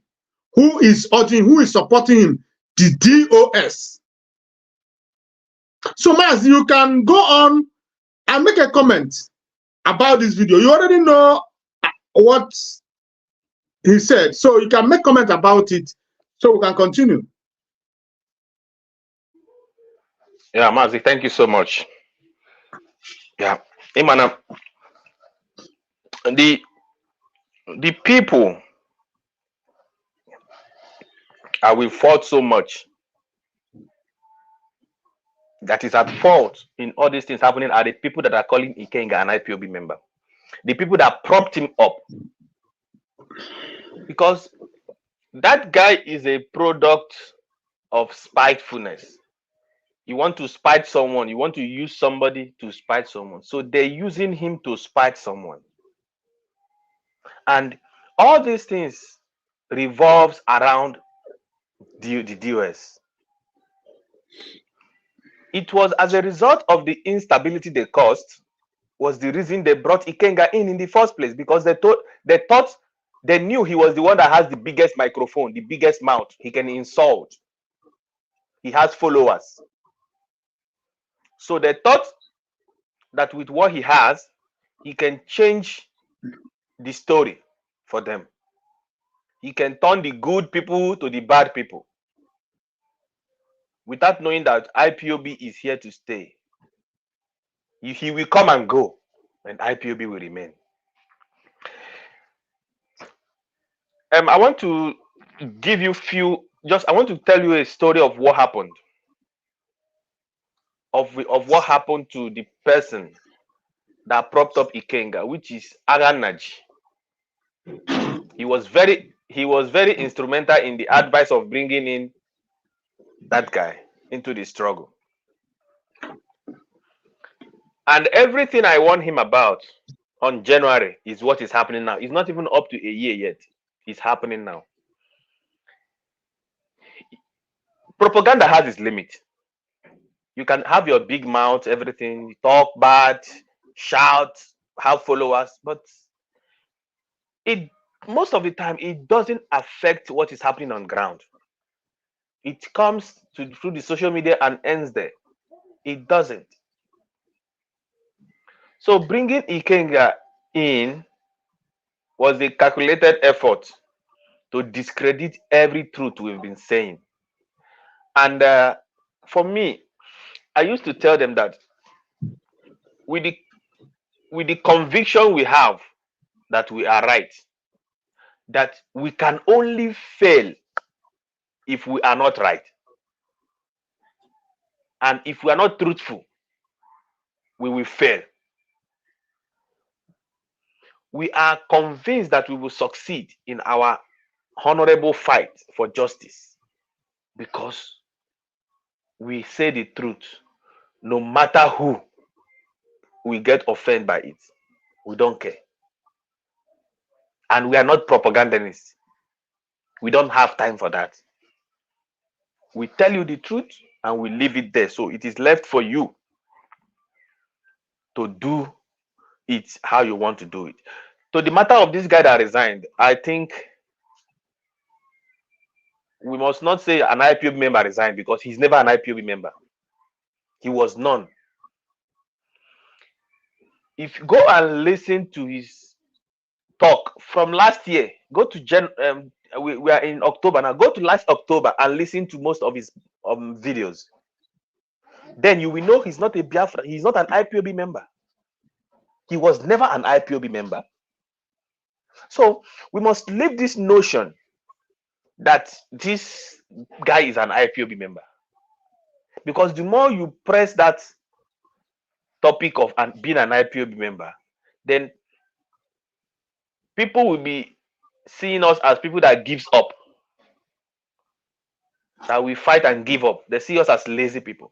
Who is urging, who is supporting him? The DOS. So Maz, you can go on and make a comment about this video. You already know what he said, so you can make comment about it so we can continue. Yeah, Mazi, thank you so much. Yeah. Imana, the the people we fought so much that is at fault in all these things happening are the people that are calling Ikenga an IPOB member. The people that propped him up. Because that guy is a product of spitefulness. You want to spite someone, you want to use somebody to spite someone. So they're using him to spite someone. And all these things revolves around the DOS. It was as a result of the instability they caused was the reason they brought Ikenga in the first place, because they knew he was the one that has the biggest microphone, the biggest mouth. He can insult. He has followers. So they thought that with what he has, he can change the story for them. He can turn the good people to the bad people without knowing that IPOB is here to stay. He will come and go, and IPOB will remain. I want to give you I want to tell you a story of what happened. Of what happened to the person that propped up Ikenga, which is Aganaji. He was very instrumental in the advice of bringing in that guy into the struggle. And everything I warned him about on January is what is happening now. It's not even up to a year yet. It's happening now. Propaganda has its limit. You can have your big mouth, everything, talk bad, shout, have followers, but most of the time it doesn't affect what is happening on ground. It comes through the social media and ends there. It doesn't. So bringing Ikenga in was a calculated effort to discredit every truth we've been saying. And for me, I used to tell them that with the conviction we have that we are right, that we can only fail if we are not right. And if we are not truthful, we will fail. We are convinced that we will succeed in our honorable fight for justice because we say the truth. No matter who we get offended by it, we don't care. And we are not propagandists. We don't have time for that. We tell you the truth and we leave it there. So it is left for you to do it how you want to do it. So the matter of this guy that resigned, I think we must not say an IPOB member resigned because he's never an IPOB member. He was none. If you go and listen to his talk from last year, go to we are in October now. Go to last October and listen to most of his videos. Then you will know he's not a Biafra. He's not an IPOB member. He was never an IPOB member. So we must leave this notion that this guy is an IPOB member. Because the more you press that topic of being an IPOB member, then people will be seeing us as people that gives up, that we fight and give up. They see us as lazy people.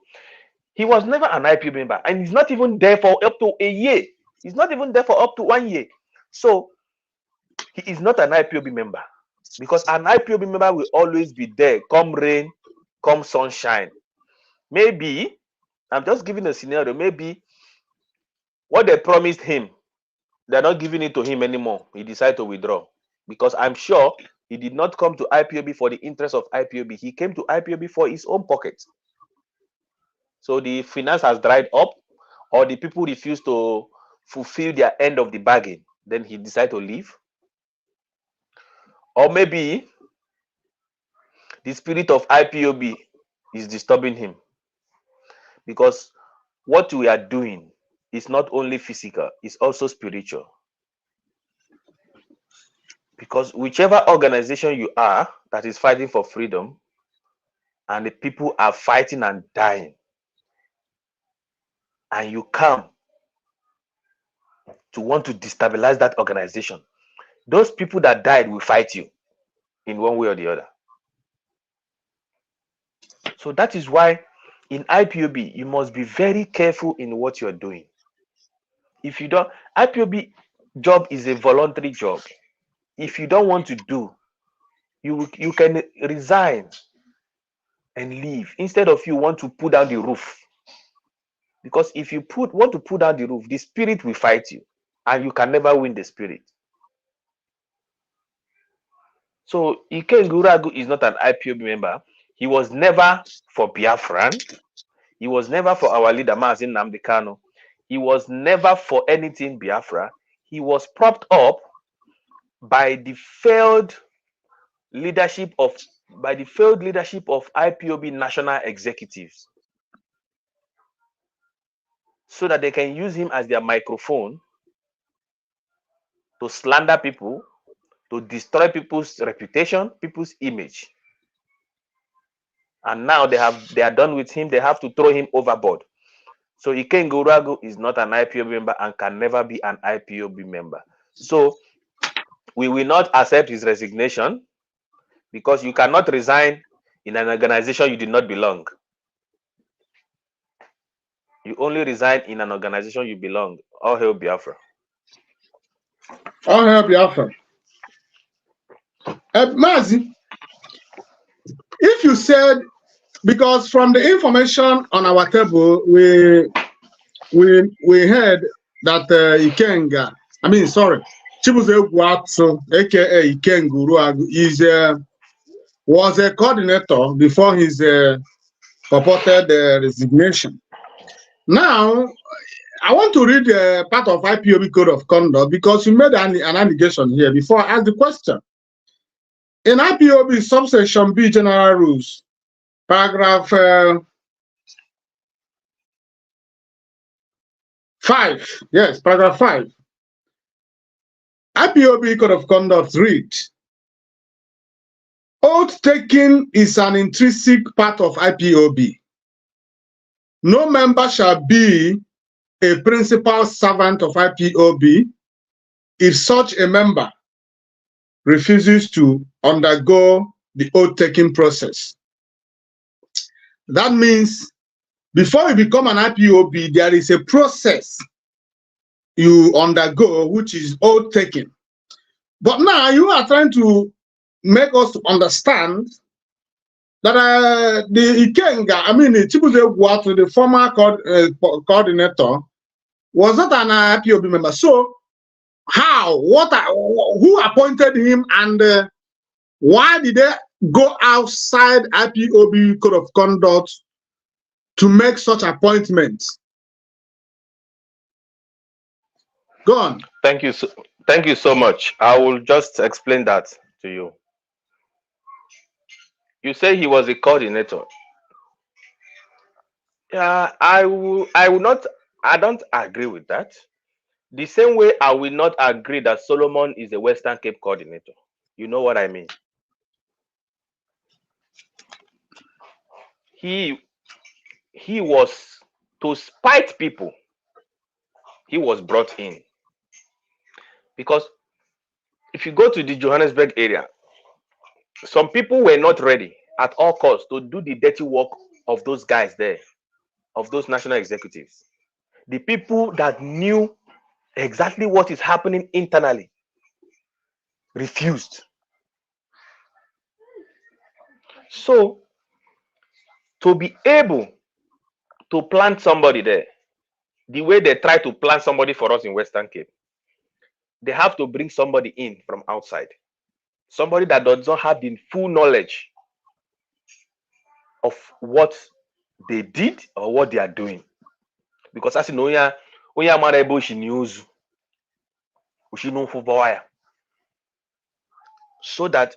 He was never an IPOB member, and he's not even there for up to a year. He's not even there for up to 1 year. So he is not an IPOB member, because an IPOB member will always be there, come rain, come sunshine. Maybe, I'm just giving a scenario, maybe what they promised him, they're not giving it to him anymore. He decided to withdraw, because I'm sure he did not come to IPOB for the interest of IPOB. He came to IPOB for his own pocket. So the finance has dried up, or the people refuse to fulfill their end of the bargain. Then he decided to leave. Or maybe the spirit of IPOB is disturbing him, Because what we are doing is not only physical, it's also spiritual. Because whichever organization you are that is fighting for freedom, and the people are fighting and dying, and you come to want to destabilize that organization, those people that died will fight you in one way or the other. So that is why in IPOB, you must be very careful in what you're doing. If you don't, IPOB job is a voluntary job. If you don't want to do, you can resign and leave instead of you want to put down the roof. Because if you want to put down the roof, the spirit will fight you, and you can never win the spirit. So Iken Guragu is not an IPOB member. He was never for Biafran. He was never for our leader Mazin Nnamdi Kanu. He was never for anything Biafra. He was propped up by the failed leadership of IPOB national executives, so that they can use him as their microphone to slander people, to destroy people's reputation, people's image. And now they are done with him. They have to throw him overboard. So Iken Guragu is not an IPOB member and can never be an IPOB member. So we will not accept his resignation, because you cannot resign in an organization you did not belong. You only resign in an organization you belong. All hail Biafra. All hail Biafra. Mazi, if you said, because from the information on our table, we heard that Ikenga, Chibuze Gwatso, aka Iken Guragu, was a coordinator before his purported resignation. Now, I want to read part of IPOB Code of Conduct, because you made an allegation here before I ask the question. In IPOB subsection B general rules, paragraph 5, yes, paragraph 5, IPOB Code of Conduct reads, oath taking is an intrinsic part of IPOB. No member shall be a principal servant of IPOB if such a member refuses to undergo the oath-taking process. That means before you become an IPOB, there is a process you undergo, which is oath-taking. But now you are trying to make us to understand that the Ikenga, Chibuze Gwatu, the former coordinator, was not an IPOB member. So how, who appointed him, and why did they go outside IPOB Code of Conduct to make such appointments? Go on. Thank you so much. I will just explain that to you. You say he was a coordinator. Yeah, I don't agree with that. The same way I will not agree that Solomon is a Western Cape coordinator. You know what I mean? He was, to spite people, he was brought in. Because if you go to the Johannesburg area, some people were not ready at all costs to do the dirty work of those guys there, of those national executives. The people that knew exactly what is happening internally refused. So, to be able to plant somebody there, the way they try to plant somebody for us in Western Cape, they have to bring somebody in from outside. Somebody that does not have the full knowledge of what they did or what they are doing. Because as you know, so that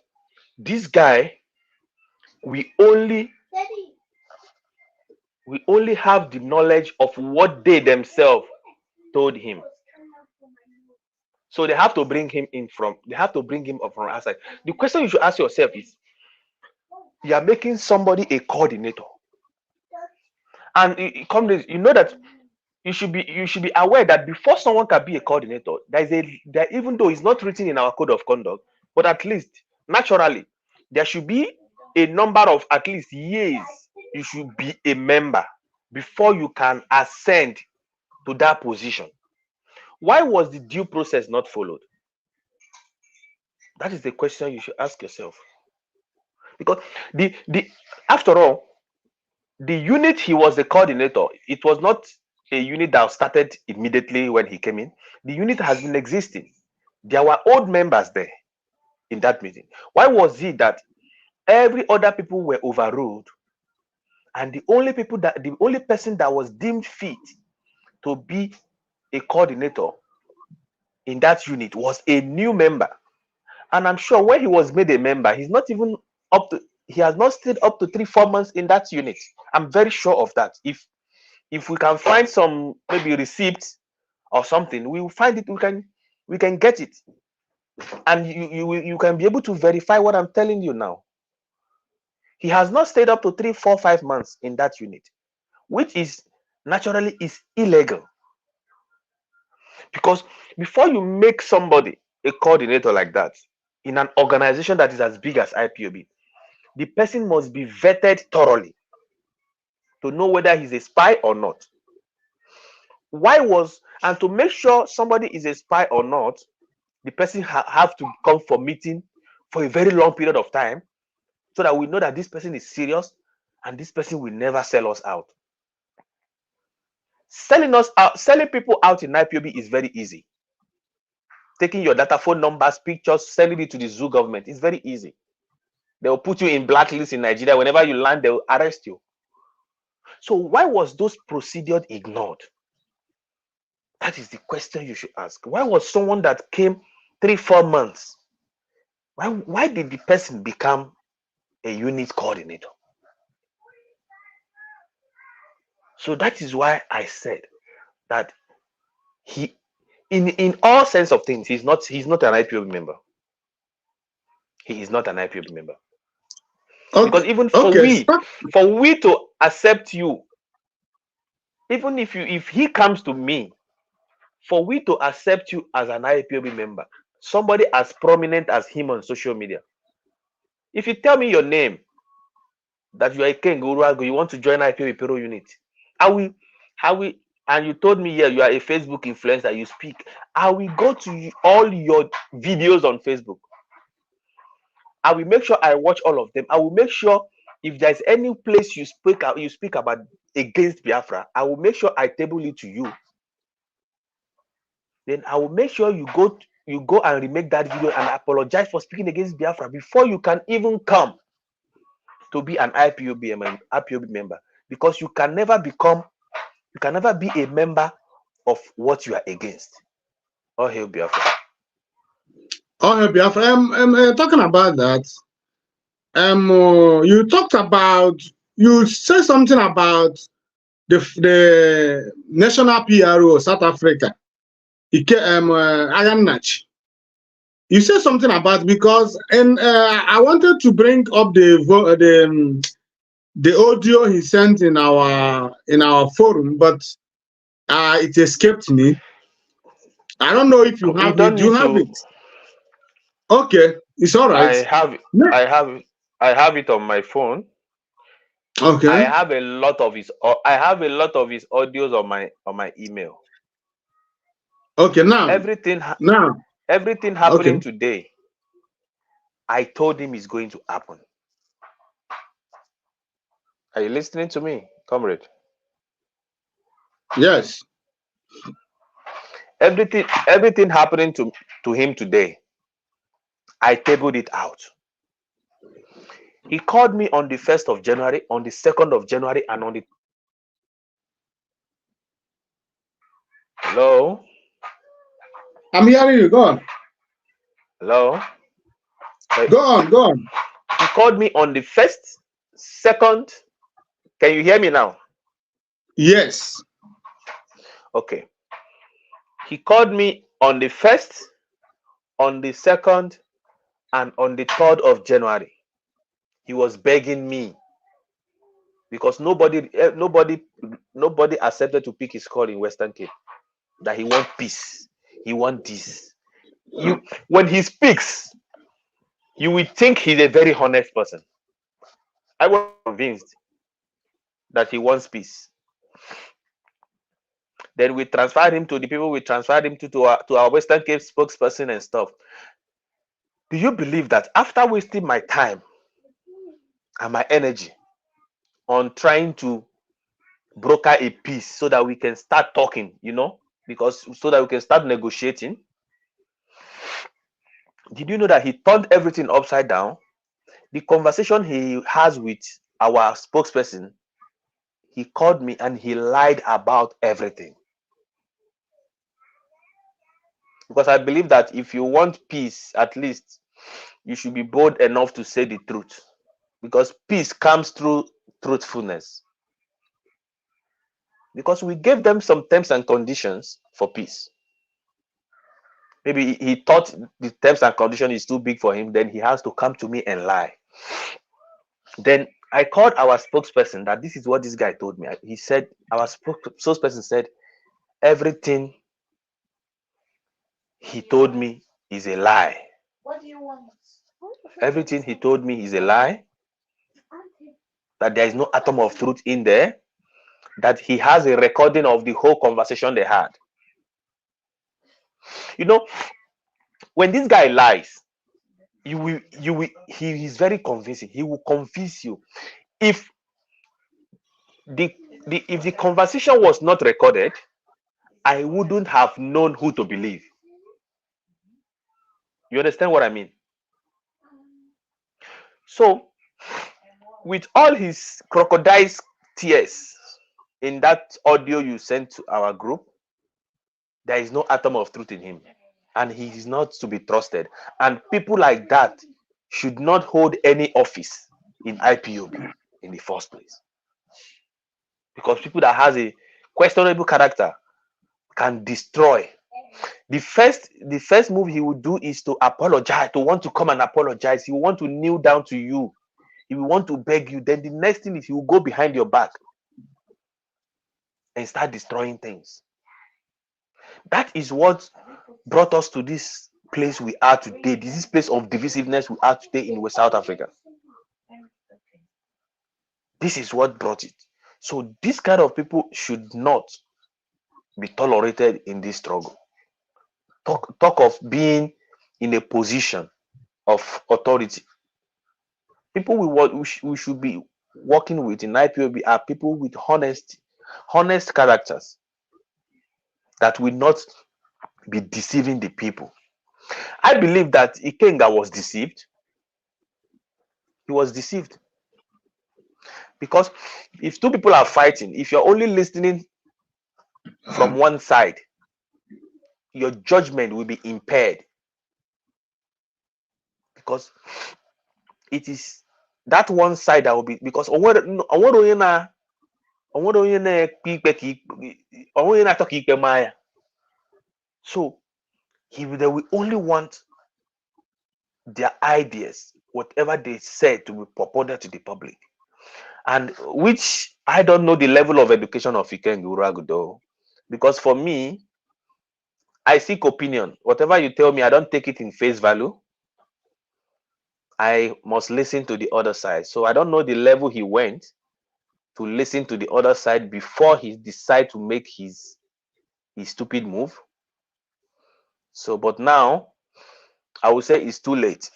this guy, we only We only have the knowledge of what they themselves told him. So they have to bring him up from outside. The question you should ask yourself is, you are making somebody a coordinator. And you know that you should be aware that before someone can be a coordinator, even though it's not written in our code of conduct, but at least naturally there should be a number of at least years you should be a member before you can ascend to that position. Why was the due process not followed? That is the question you should ask yourself. Because the after all, the unit he was the coordinator, it was not a unit that started immediately when he came in. The unit has been existing. There were old members there in that meeting. Why was it that every other people were overruled, and the only person that was deemed fit to be a coordinator in that unit was a new member? And I'm sure when he was made a member, he has not stayed up to 3-4 months in that unit. I'm very sure of that. If we can find some maybe receipts or something, we will find it. We can get it, and you can be able to verify what I'm telling you now. He has not stayed up to 3, 4, 5 months in that unit, which is naturally is illegal. Because before you make somebody a coordinator like that in an organization that is as big as IPOB, the person must be vetted thoroughly to know whether he's a spy or not. And to make sure somebody is a spy or not, the person have to come for meeting for a very long period of time, so that we know that this person is serious and this person will never sell us out. Selling people out in IPOB is very easy. Taking your data, phone numbers, pictures, selling it to the zoo government is very easy. They will put you in blacklist in Nigeria. Whenever you land, they will arrest you. So why was those procedures ignored? That is the question you should ask. Why was someone that came 3-4 months, why did the person become a unit coordinator? So that is why I said that he, in all sense of things, he's not an IPOB member. He is not an IPOB member. Okay. Because even for we to accept you, even if he comes to me, for we to accept you as an IPOB member, somebody as prominent as him on social media, if you tell me your name, that you are a Ken Guruago, you want to join IPOB Pero unit, and you told me, yeah, you are a Facebook influencer, you speak, I will go to all your videos on Facebook. I will make sure I watch all of them. I will make sure if there's any place you speak about against Biafra, I will make sure I table it to you. Then I will make sure you go and remake that video and apologize for speaking against Biafra before you can even come to be an IPOB member, because you can never be a member of what you are against. Oh, hail Biafra. Oh, hail Biafra. Talking about that, you said something about the national PRO of South Africa. Ayanach. You said something about, because I wanted to bring up the audio he sent in our forum, but it escaped me. I don't know if you have it. Do you have it? Okay, it's all right. I have it on my phone. Okay. I have a lot of his audios on my email. Okay, now everything happening today, I told him is going to happen. Are you listening to me, comrade? Yes. Everything happening to him today, I tabled it out. He called me on the 1st of January, on the 2nd of January, and on the... Hello? I'm hearing you. Go on. Hello? Go on. He called me on the 1st, 2nd. Can you hear me now? Yes. Okay. He called me on the 1st, on the 2nd, and on the 3rd of January. He was begging me because nobody accepted to pick his call in Western Cape. That he want peace. He want this. When he speaks, you will think he's a very honest person. I was convinced that he wants peace. Then we transferred him to the people we transferred him to our Western Cape spokesperson and stuff. Do you believe that after wasting my time and my energy on trying to broker a peace so that we can start talking, because so that we can start negotiating, did you know that he turned everything upside down? The conversation he has with our spokesperson, he called me and he lied about everything. Because I believe that if you want peace, at least you should be bold enough to say the truth. Because peace comes through truthfulness. Because we gave them some terms and conditions for peace. Maybe he thought the terms and condition is too big for him, then he has to come to me and lie. Then I called our spokesperson that this is what this guy told me. He said, our spokesperson said, everything he told me is a lie. What do you want? Everything he told me is a lie. That there is no atom of truth in there. That he has a recording of the whole conversation they had. When this guy lies, he is very convincing. He will convince you. If the conversation was not recorded, I wouldn't have known who to believe. You understand what I mean? So, with all his crocodile tears in that audio you sent to our group, there is no atom of truth in him. And he is not to be trusted. And people like that should not hold any office in IPOB in the first place. Because people that has a questionable character can destroy. The first move he would do is to apologize, to want to come and apologize. He will want to kneel down to you. He will want to beg you. Then the next thing is he will go behind your back and start destroying things. That is what brought us to this place we are today. This place of divisiveness we are today in West South Africa. This is what brought it. So this kind of people should not be tolerated in this struggle. Talk of being in a position of authority. People we should be working with in IPOB are people with honest characters that will not be deceiving the people. I believe that Ikenga was deceived. He was deceived. Because if two people are fighting, if you're only listening from one side, your judgment will be impaired. Because it is that one side that will be, because so they will only want their ideas, whatever they said, to be purported to the public. And which I don't know the level of education of Ikenga Uragudo. Because for me, I seek opinion. Whatever you tell me, I don't take it in face value. I must listen to the other side. So I don't know the level he went to listen to the other side before he decide to make his stupid move. So, but now I would say it's too late.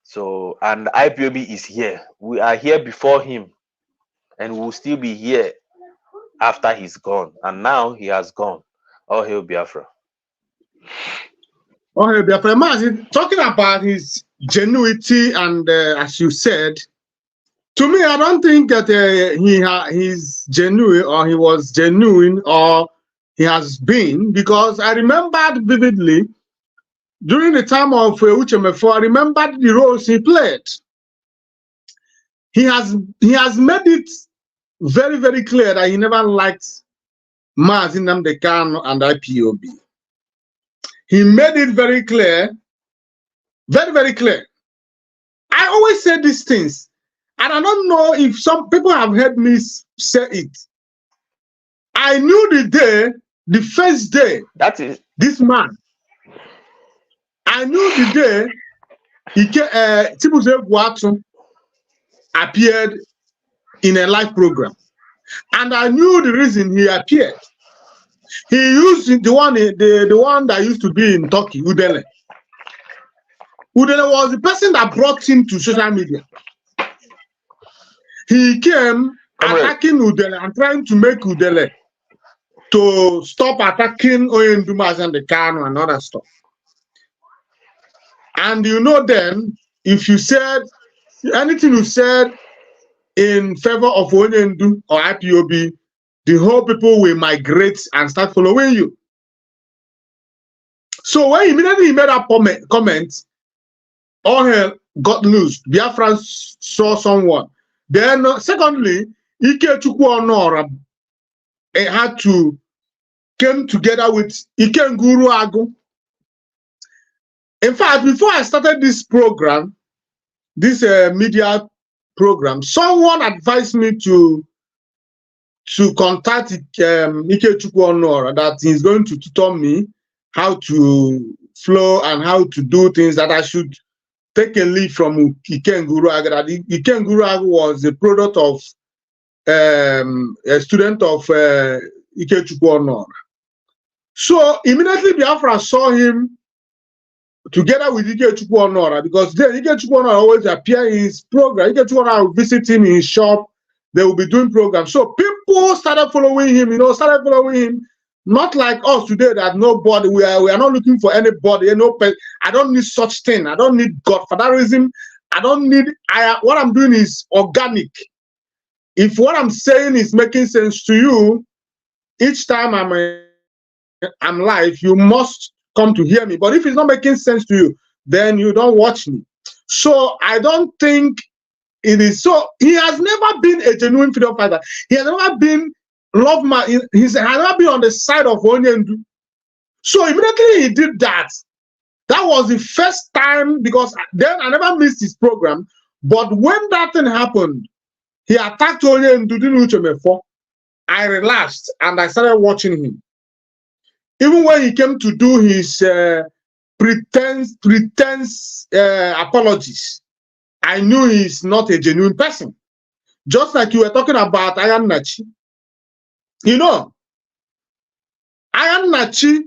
So, and IPOB is here. We are here before him, and we will still be here after he's gone. And now he has gone. All hail Biafra. All hail Biafra. Mazi, talking about his genuity, and as you said, to me, I don't think that he's genuine, or he was genuine, or he has been, because I remembered vividly during the time of Uchemefo, I remembered the roles he played. He has made it very, very clear that he never liked Mazi Nnamdi Kanu and IPOB. He made it very clear, very, very clear. I always say these things, and I don't know if some people have heard me say it. I knew the day, the first day, That is this man, I knew the day Chibuze Guatu appeared in a live program. And I knew the reason he appeared. He used the one that used to be in Turkey, Udele. Udele was the person that brought him to social media. He came attacking Udele and trying to make Udele to stop attacking Oyenduma and the Kanu and other stuff. And you know then, if you said anything you said in favor of Onyendu or IPOB, the whole people will migrate and start following you. So when immediately he made a comment, all hell got loose. Biafra saw someone. Then secondly, Ike Chukwuonora had to came together with Ike Nguru Agu. In fact, before I started this program, this media program, someone advised me to contact Ike Chukwuonora, that he's going to tutor me how to flow and how to do things, that I should take a lead from Ike Nguru Agu. That Ike Nguru Agu was a product of a student of Ike Chukwuonora. So immediately Biafra saw him together with Ike Chukwuonora, because then Ike Chukwuonora always appear in his program. Ike Chukwuonora will visit him in his shop. They will be doing programs. So people started following him, started following him. Not like us today that nobody, we are not looking for anybody. I don't need such thing. I don't need godfatherism. I don't need, what I'm doing is organic. If what I'm saying is making sense to you, each time I'm live, you must come to hear me. But if it's not making sense to you, then you don't watch me. So I don't think it is so. He has never been a genuine freedom fighter. He has never been he has never been on the side of Onyendu. So immediately he did that. That was the first time, because then I never missed his program. But when that thing happened, he attacked Onyendu. I relaxed and I started watching him. Even when he came to do his pretense apologies, I knew he's not a genuine person. Just like you were talking about Ayan Nachi. Ayan Nachi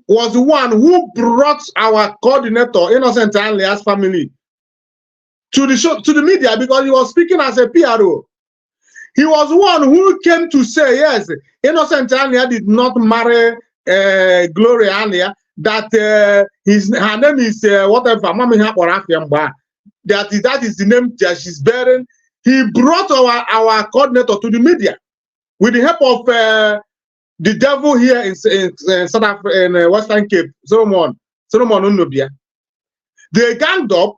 was the one who brought our coordinator, Innocent Anlia's family, to the show, to the media, because he was speaking as a PRO. He was the one who came to say, yes, Innocent Anlia did not marry Gloria Anlia, that her name is whatever, that is the name that she's bearing. He brought our coordinator to the media with the help of the devil here in South Africa, in Western Cape, Solomon Unobia. They ganged up.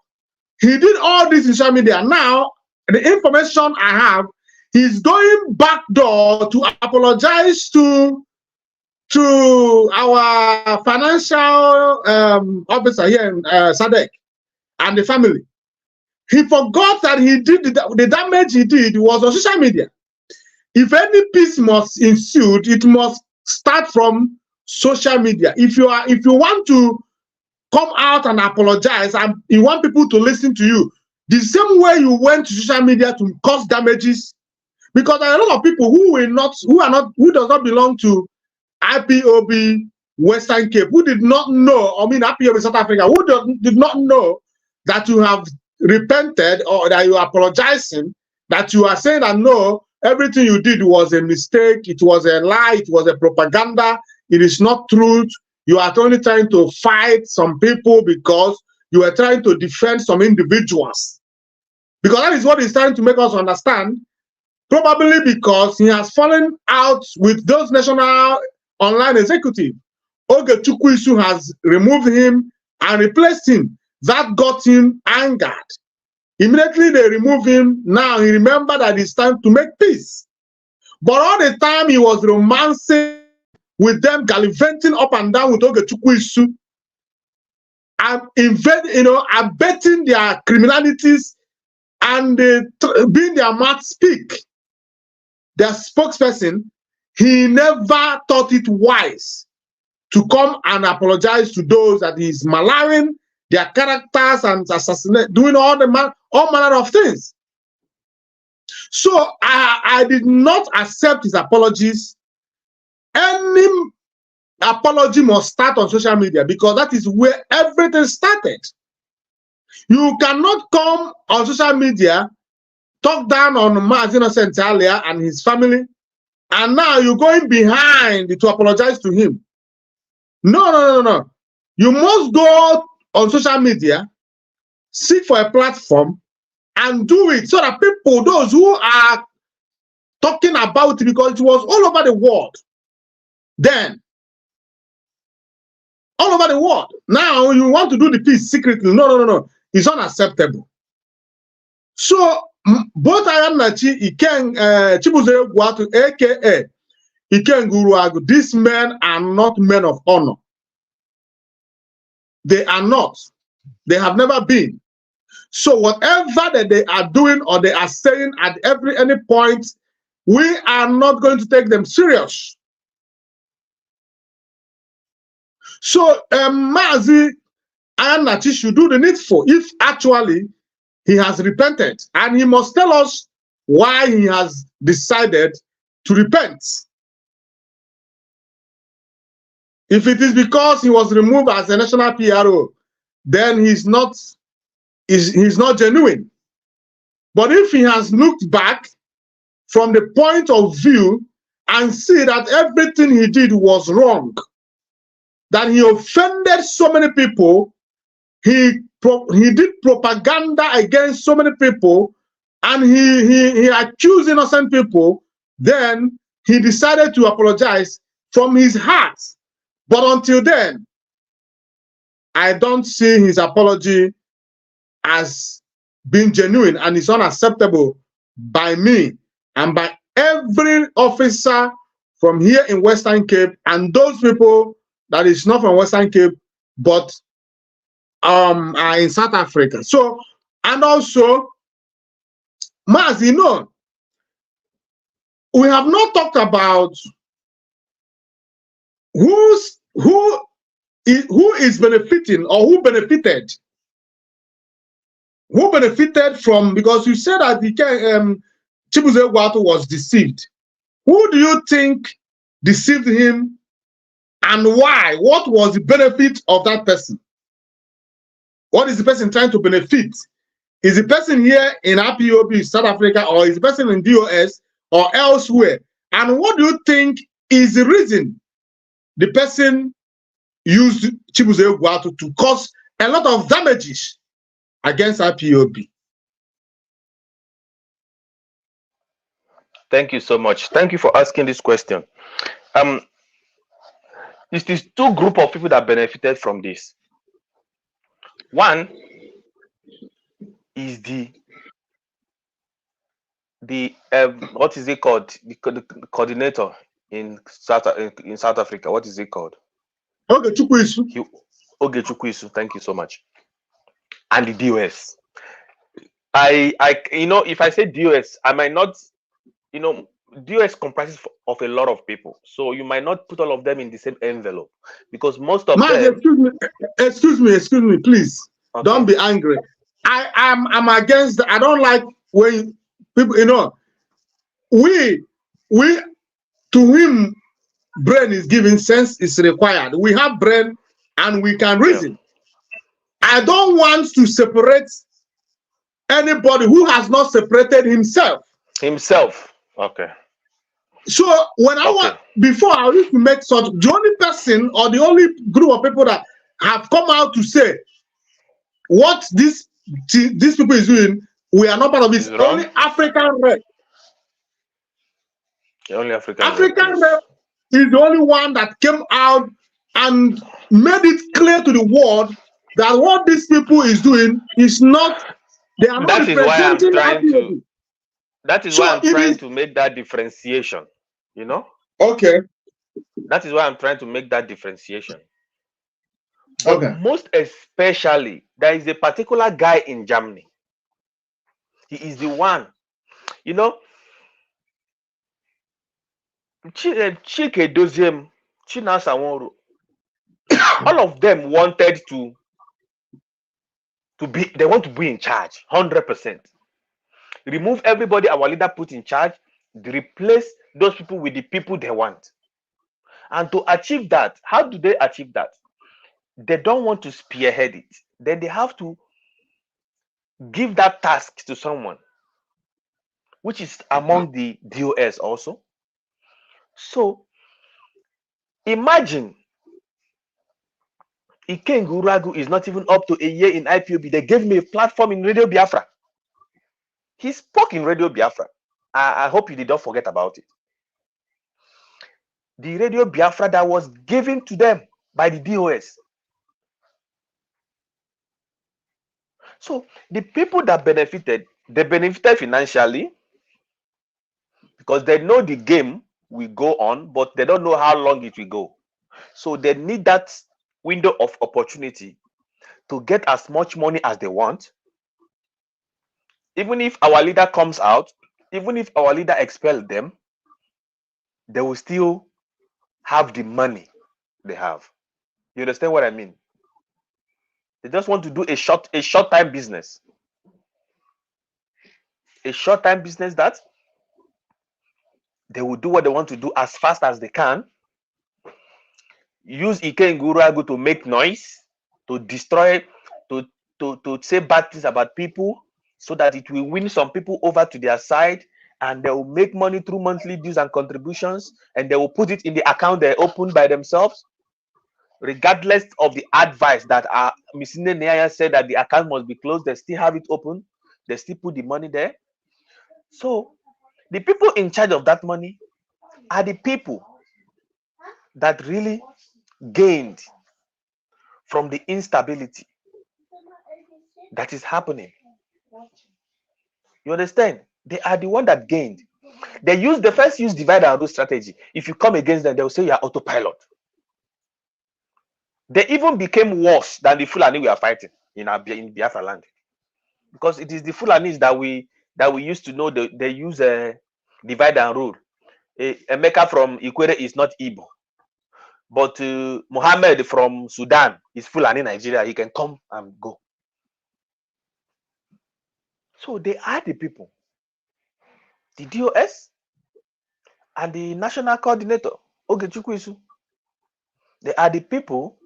He did all this in social media. Now, the information I have, he's going back door to apologize to our financial officer here in SADC and the family. He forgot that he did the damage he did was on social media. If any peace must ensue, it must start from social media. If you want to come out and apologize and you want people to listen to you, the same way you went to social media to cause damages, because there are a lot of people who does not belong to IPOB Western Cape, who did not know, IPOB South Africa, who did not know that you have repented or that you are apologizing, that you are saying that no, everything you did was a mistake, it was a lie, it was a propaganda, it is not truth. You are only trying to fight some people because you are trying to defend some individuals. Because that is what he's trying to make us understand, probably because he has fallen out with those national online executives. Oge Chukwuisu has removed him and replaced him. That got him angered. Immediately they remove him. Now he remembered that it's time to make peace. But all the time he was romancing with them, gallivanting up and down with Ogechukwu issue, and abetting their criminalities and being their mouth speak, their spokesperson. He never thought it wise to come and apologize to those that he's maligning their characters and assassinate, doing all manner of things. So I did not accept his apologies. Any apology must start on social media because that is where everything started. You cannot come on social media, talk down on Mazi Innocent earlier and his family, and now you're going behind to apologize to him. No. You must go on social media, seek for a platform, and do it so that people, those who are talking about it, because it was all over the world then. All over the world. Now you want to do the peace secretly. No. It's unacceptable. So both Ayanachi, Chibuze Gwatu, aka Iken Guruagu, these men are not men of honor. They are not. They have never been. So whatever that they are doing or they are saying at any point, we are not going to take them serious. So Mazi Ayanachi should do the needful if actually he has repented, and he must tell us why he has decided to repent. If it is because he was removed as a national PRO, then he's not genuine. But if he has looked back from the point of view and see that everything he did was wrong, that he offended so many people, he did propaganda against so many people, and he accused innocent people, then he decided to apologize from his heart. But until then, I don't see his apology as being genuine, and it's unacceptable by me and by every officer from here in Western Cape, and those people that is not from Western Cape but are in South Africa. So, and also, Maz, you know, we have not talked about who is benefiting or who benefited from, because you said that Chibuze Gwatu was deceived. Who do you think deceived him, and why? What was the benefit of that person? What is the person trying to benefit? Is the person here in IPOB, South Africa, or is the person in DOS or elsewhere? And what do you think is the reason the person used Chibuze Gwatu to cause a lot of damages against IPOB? Thank you so much. Thank you for asking this question. It's these two groups of people that benefited from this. One is the what is it called? The coordinator in South Africa. What is it called? Ogechukwu Isu. Ogechukwu Isu. Thank you so much. And the DOS. I if I say DOS, I might not, DOS comprises of a lot of people, so you might not put all of them in the same envelope, because most of them. Excuse me, please. Okay. Don't be angry. I'm against. I don't like when people, we to him brain is given, sense is required. We have brain and we can reason. Yeah. I don't want to separate anybody who has not separated himself. Okay. So when I want, before I used to make such, the only person or the only group of people that have come out to say what these people is doing, we are not part of this. Only African Red. The only African Red is the only one that came out and made it clear to the world that what these people is doing is not They are not That is why I'm representing the trying to. IPOB. That is So why I'm it trying is to make that differentiation. You know, okay. that is why I'm trying to make that differentiation. But Okay. most especially, there is a particular guy in Germany. He is the one. You know, Chike Doziem, Chinasa Nworu, all of them wanted to be. They want to be in charge, 100%. Remove everybody our leader put in charge, replace those people with the people they want. And to achieve that, how do they achieve that? They don't want to spearhead it. Then they have to give that task to someone, which is among the DOS also. So imagine Ikenga Uragu is not even up to a year in IPOB. They gave me a platform in Radio Biafra. He spoke in Radio Biafra. I hope you did not forget about it. The Radio Biafra that was given to them by the DOS. So the people that benefited, they benefited financially because they know the game will go on, but they don't know how long it will go. So they need that window of opportunity to get as much money as they want. Even if our leader comes out, even if our leader expels them, they will still have the money they have. You understand what I mean? They just want to do a short time business. A short time business that they will do what they want to do as fast as they can. Use Ikenga Uragu to make noise, to destroy, to say bad things about people, so that it will win some people over to their side, and they will make money through monthly dues and contributions, and they will put it in the account they opened by themselves, regardless of the advice that Ms. Neaya said that the account must be closed. They still have it open. They still put the money there. So the people in charge of that money are the people that really gained from the instability that is happening. You understand? They are the one that gained. They first use divide and rule strategy. If you come against them, they will say you are autopilot. They even became worse than the Fulani we are fighting in Biafra land, because it is the Fulanis that we used to know. They use divide and rule. Emeka from Ikwere is not Igbo, but Mohammed from Sudan is Fulani Nigeria. He can come and go. So they are the people, the DOS and the national coordinator, Ogechukwu Isu. They are the people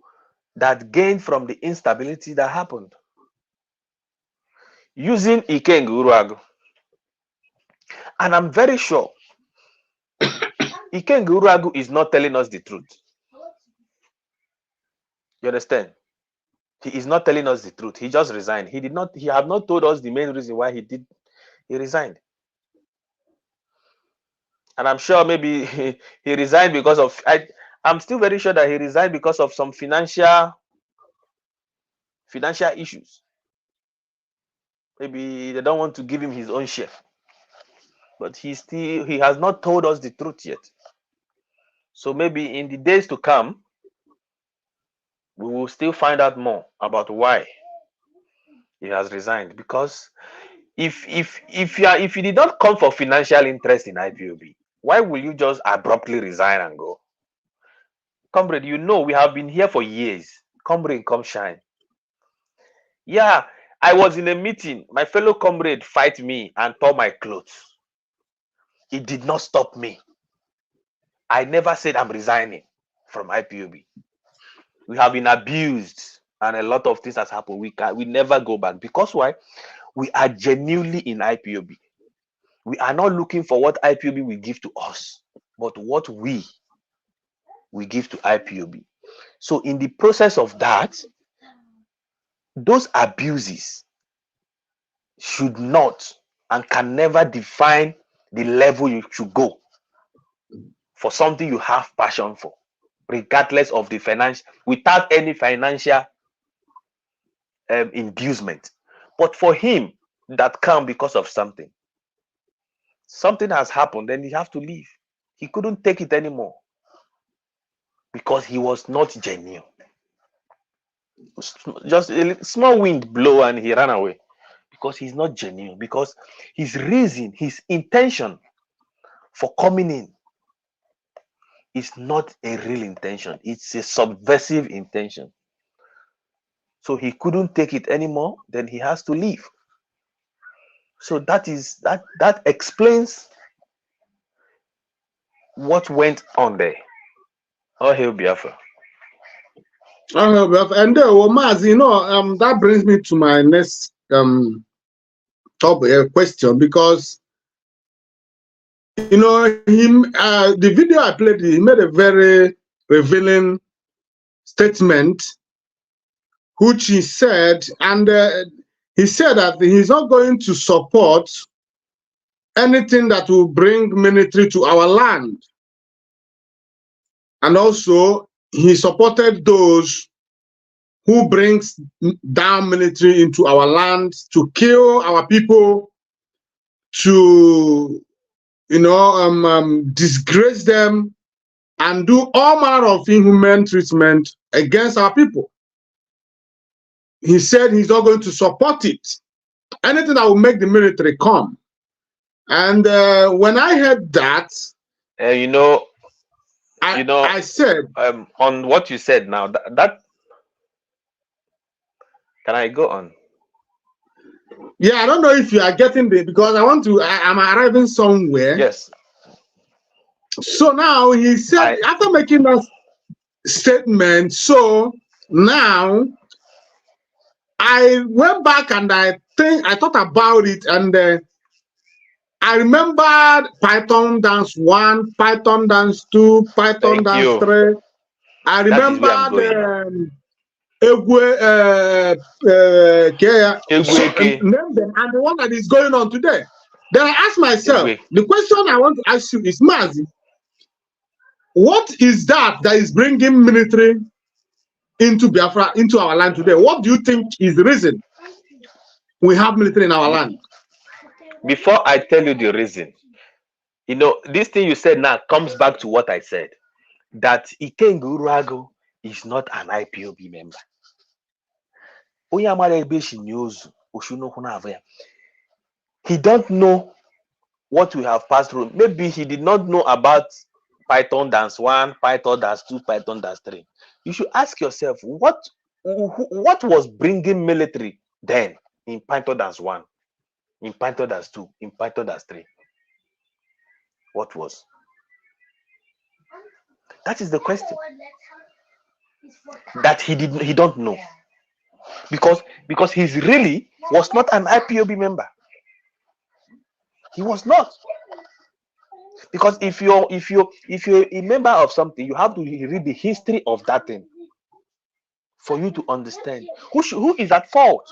that gained from the instability that happened. Using Ikenga Uragu. And I'm very sure Ikenga Uragu is not telling us the truth. You understand? He is not telling us the truth. He just resigned. He have not told us the main reason why he resigned. And I'm sure maybe he resigned because of, I'm still very sure that he resigned because of some financial issues. Maybe they don't want to give him his own share. But he has not told us the truth yet. So maybe in the days to come, we will still find out more about why he has resigned. Because if you did not come for financial interest in IPOB, why will you just abruptly resign and go? Comrade, you know we have been here for years. Comrade, come shine. Yeah, I was in a meeting. My fellow comrade fight me and tore my clothes. It did not stop me. I never said I'm resigning from IPOB. We have been abused and a lot of things has happened. We never go back. Because why? We are genuinely in IPOB. We are not looking for what IPOB will give to us, but what we give to IPOB. So in the process of that, those abuses should not and can never define the level you should go for something you have passion for, regardless of the financial, without any financial inducement. But for him, that come because of something. Something has happened, then he have to leave. He couldn't take it anymore because he was not genuine. Just a small wind blow and he ran away because he's not genuine. Because his reason, his intention for coming in is not a real intention. It's a subversive intention. So he couldn't take it anymore. Then he has to leave. So that explains what went on there. Oh, hail Biafra. And Maz, that brings me to my next question, because the video I played, he made a very revealing statement, which he said, and he said that he's not going to support anything that will bring military to our land. And also, he supported those who brings down military into our land to kill our people, to disgrace them, and do all manner of inhuman treatment against our people. He said he's not going to support it. Anything that will make the military come. And when I heard that, I said, on what you said now, that can I go on? Yeah, I don't know if you are getting there, because I'm arriving somewhere. Yes. So now he said, after making that statement, so now I went back and I thought about it, and I remembered Python Dance 1, Python Dance 2, Python Dance 3. I remembered name them, and the one that is going on today. Then I asked myself, the question I want to ask you is, Mazi, what is that is bringing military into Biafra, into our land today? What do you think is the reason we have military in our land? Before I tell you the reason, this thing you said now comes back to what I said, that Ikenga Uruagu is not an IPOB member. He don't know what we have passed through. Maybe he did not know about Python Dance 1, Python Dance 2, Python Dance 3. You should ask yourself, what was bringing military then in Python Dance 1, in Python Dance 2, in Python Dance 3? What was? That is the question. That he don't know. Because he really was not an IPOB member. He was not. Because if you're a member of something, you have to read the history of that thing for you to understand who is at fault.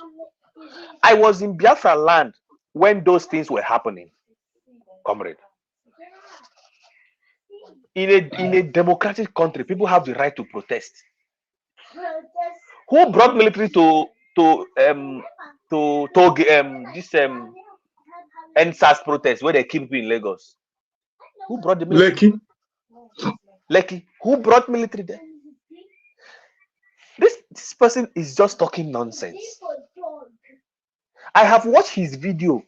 I was in Biafra land when those things were happening, comrade. In a democratic country, people have the right to protest. Who brought military to this NSAS protest where they kill people in Lagos? Who brought the military? Lekki. Who brought military there? This person is just talking nonsense. I have watched his video.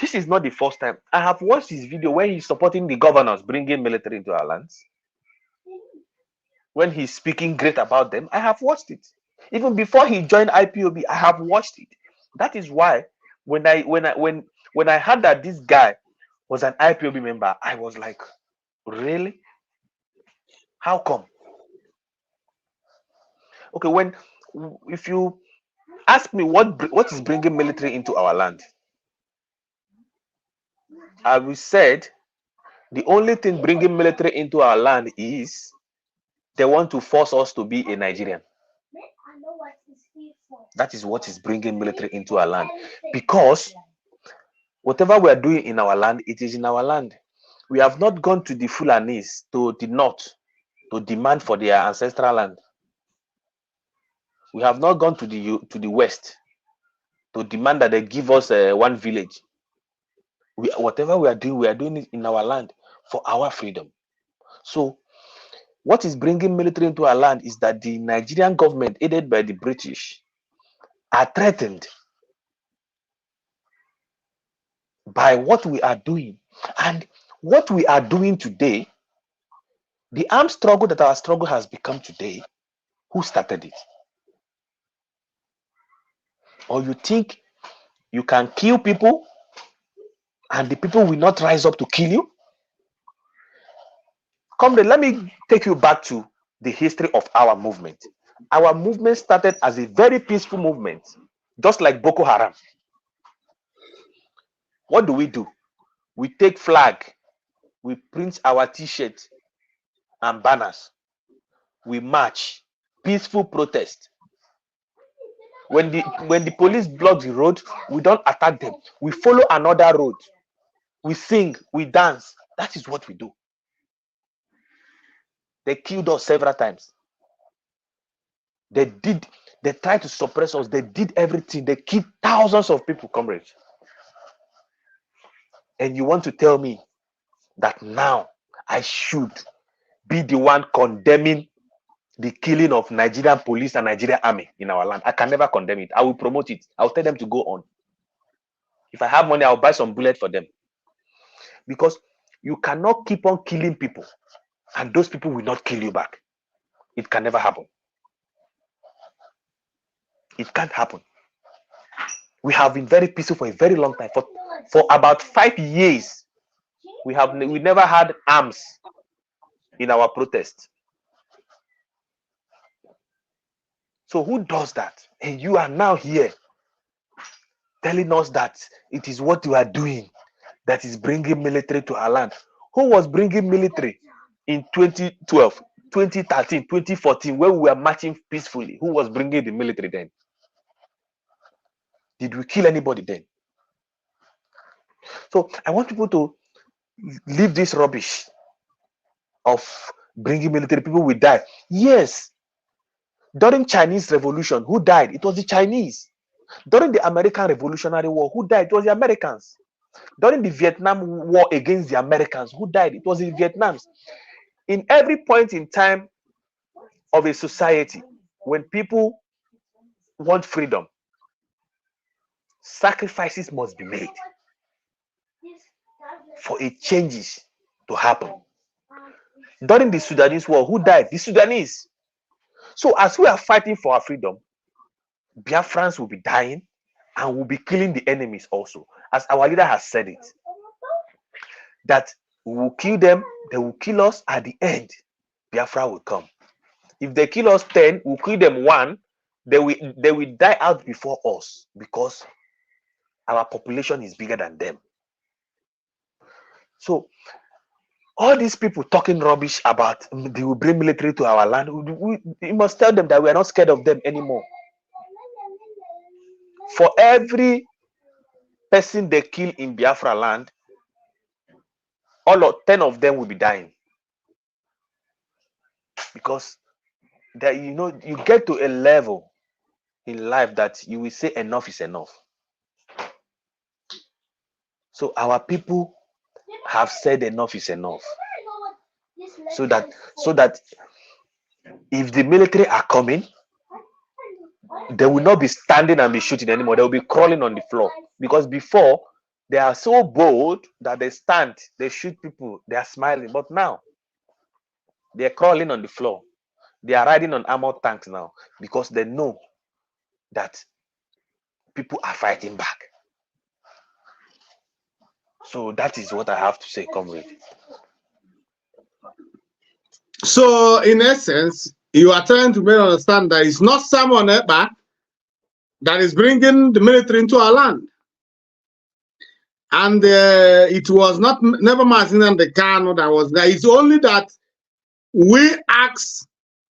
This is not the first time. I have watched his video where he's supporting the governors bringing military into our lands. When he's speaking great about them, I have watched it. Even before he joined IPOB, I have watched it. That is why when I heard that this guy was an IPOB member, I was like, really? How come? Okay, if you ask me what is bringing military into our land, I will said the only thing bringing military into our land is they want to force us to be a Nigerian. That is what is bringing military into our land. Because whatever we are doing in our land, it is in our land. We have not gone to the Fulanis, to the north, to demand for their ancestral land. We have not gone to the west to demand that they give us one village. Whatever we are doing it in our land for our freedom. So what is bringing military into our land is that the Nigerian government, aided by the British, are threatened by what we are doing. And what we are doing today, the armed struggle that our struggle has become today, who started it? Or you think you can kill people and the people will not rise up to kill you? Comrade, let me take you back to the history of our movement. Our movement started as a very peaceful movement, just like Boko Haram. What do? We take flag, we print our t-shirts and banners, we march, peaceful protest. When the police block the road, we don't attack them. We follow another road. We sing, we dance. That is what we do. They killed us several times. They tried to suppress us. They did everything. They killed thousands of people, comrades. And you want to tell me that now I should be the one condemning the killing of Nigerian police and Nigerian army in our land? I can never condemn it. I will promote it. I'll tell them to go on. If I have money, I'll buy some bullets for them. Because you cannot keep on killing people and those people will not kill you back. It can never happen. It can't happen. We have been very peaceful for a very long time. For about 5 years, we never had arms in our protest. So who does that? And you are now here telling us that it is what you are doing that is bringing military to our land. Who was bringing military in 2012, 2013, 2014, when we were marching peacefully? Who was bringing the military then? Did we kill anybody then? So I want people to leave this rubbish of bringing military. People will die. Yes. During Chinese Revolution, who died? It was the Chinese. During the American Revolutionary War, who died? It was the Americans. During the Vietnam War against the Americans, who died? It was the Vietnams. In every point in time of a society, when people want freedom, sacrifices must be made for a changes to happen. During the Sudanese war, who died? The Sudanese. So as we are fighting for our freedom, Biafrans will be dying and will be killing the enemies also. As our leader has said it, that we will kill them, they will kill us. At the end, Biafra will come. If they kill us 10, we'll kill them 1. They will die out before us because our population is bigger than them. So all these people talking rubbish about they will bring military to our land, we must tell them that we are not scared of them anymore. For every person they kill in Biafra land, 10 of them will be dying. Because that, you get to a level in life that you will say enough is enough. So our people have said enough is enough. So that if the military are coming, they will not be standing and be shooting anymore. They will be crawling on the floor. Because before, they are so bold that they stand, they shoot people, they are smiling. But now, they are crawling on the floor. They are riding on armored tanks now because they know that people are fighting back. So that is what I have to say, comrade. So, in essence, you are trying to make understand that it's not someone Eba that is bringing the military into our land. And it was never Martin and the Kano that was there. It's only that we ask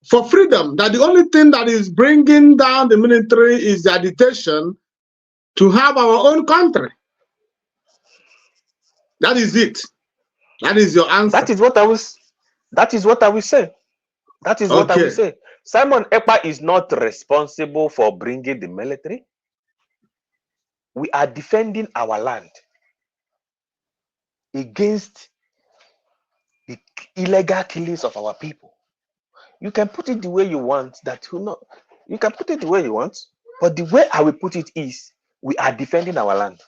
for freedom. That the only thing that is bringing down the military is the agitation to have our own country. That is it. That is your answer. That is what I will say. That is what I will say. Simon Ekpa is not responsible for bringing the military. We are defending our land against the illegal killings of our people. You can put it the way you want, you can put it the way you want, but the way I will put it is we are defending our land.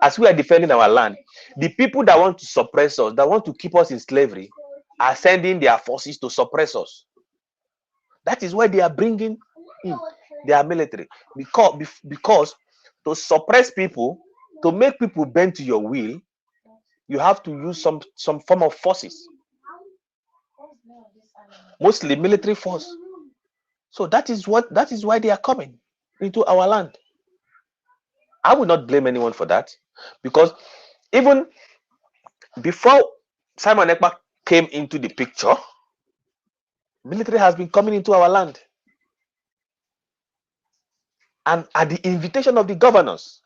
As we are defending our land, the people that want to suppress us, that want to keep us in slavery, are sending their forces to suppress us. That is why they are bringing in their military. Because to suppress people, to make people bend to your will, you have to use some form of forces, mostly military force. So that is why they are coming into our land. I will not blame anyone for that, because even before Simon Ekpa came into the picture, military has been coming into our land, and at the invitation of the governors.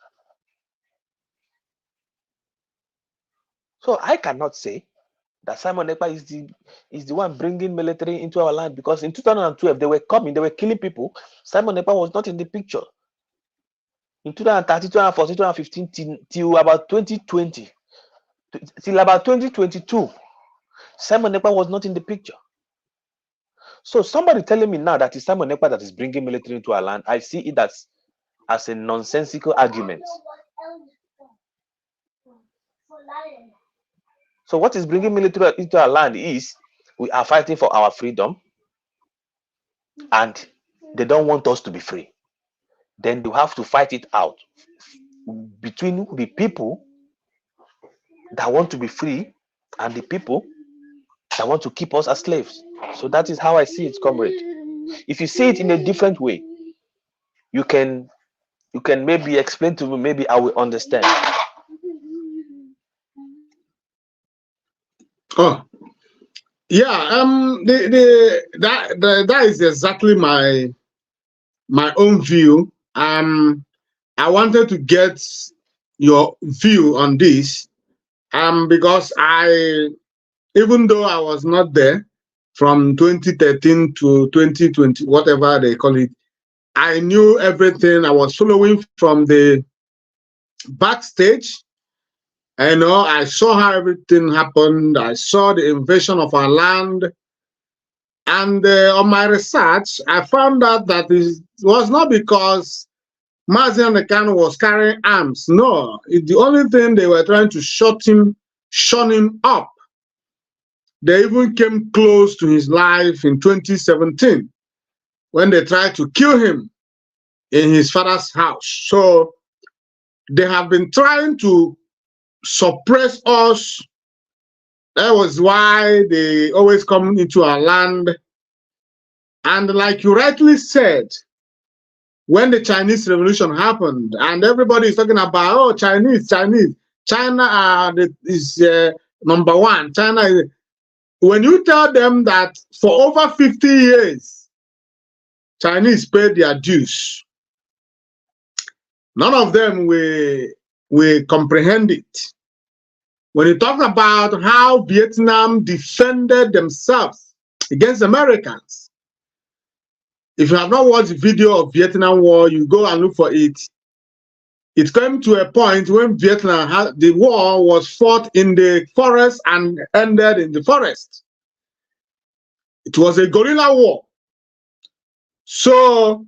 So I cannot say that Simon Ekpa is the one bringing military into our land, because in 2012 they were coming, they were killing people. Simon Ekpa was not in the picture. In 2013, 2014, 2015 till about 2020, till about 2022, Simon Ekpa was not in the picture. So somebody telling me now that it's Simon Ekpa that is bringing military into our land, I see it as a nonsensical argument. So what is bringing military into our land is we are fighting for our freedom, and they don't want us to be free. Then you have to fight it out between the people that want to be free and the people that want to keep us as slaves. So that is how I see it, comrade. If you see it in a different way, you can maybe explain to me, maybe I will understand. Oh, yeah. That is exactly my own view. I wanted to get your view on this, because even though I was not there from 2013 to 2020, whatever they call it, I knew everything. I was following from the backstage. I saw how everything happened. I saw the invasion of our land. And on my research, I found out that it was not because Mazi Kanu was carrying arms. No, the only thing they were trying to shun him up. They even came close to his life in 2017 when they tried to kill him in his father's house. So they have been trying to suppress us. That was why they always come into our land. And like you rightly said, when the Chinese Revolution happened, and everybody is talking about, oh, China is number one. China is. When you tell them that for over 50 years, Chinese paid their dues, none of them will comprehend it. When you talk about how Vietnam defended themselves against Americans, if you have not watched the video of Vietnam War, you go and look for it. It came to a point when the war was fought in the forest and ended in the forest. It was a guerrilla war. So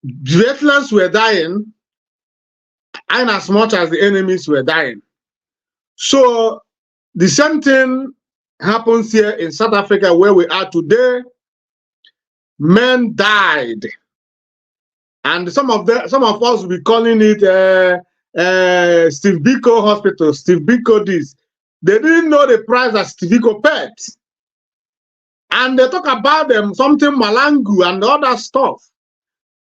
Vietnamians were dying, and as much as the enemies were dying. So the same thing happens here in South Africa, where we are today. Men died, and some of us will be calling it Steve Biko Hospital, Steve Biko this. They didn't know the price that Steve Biko paid, and they talk about them something Malangu and other stuff.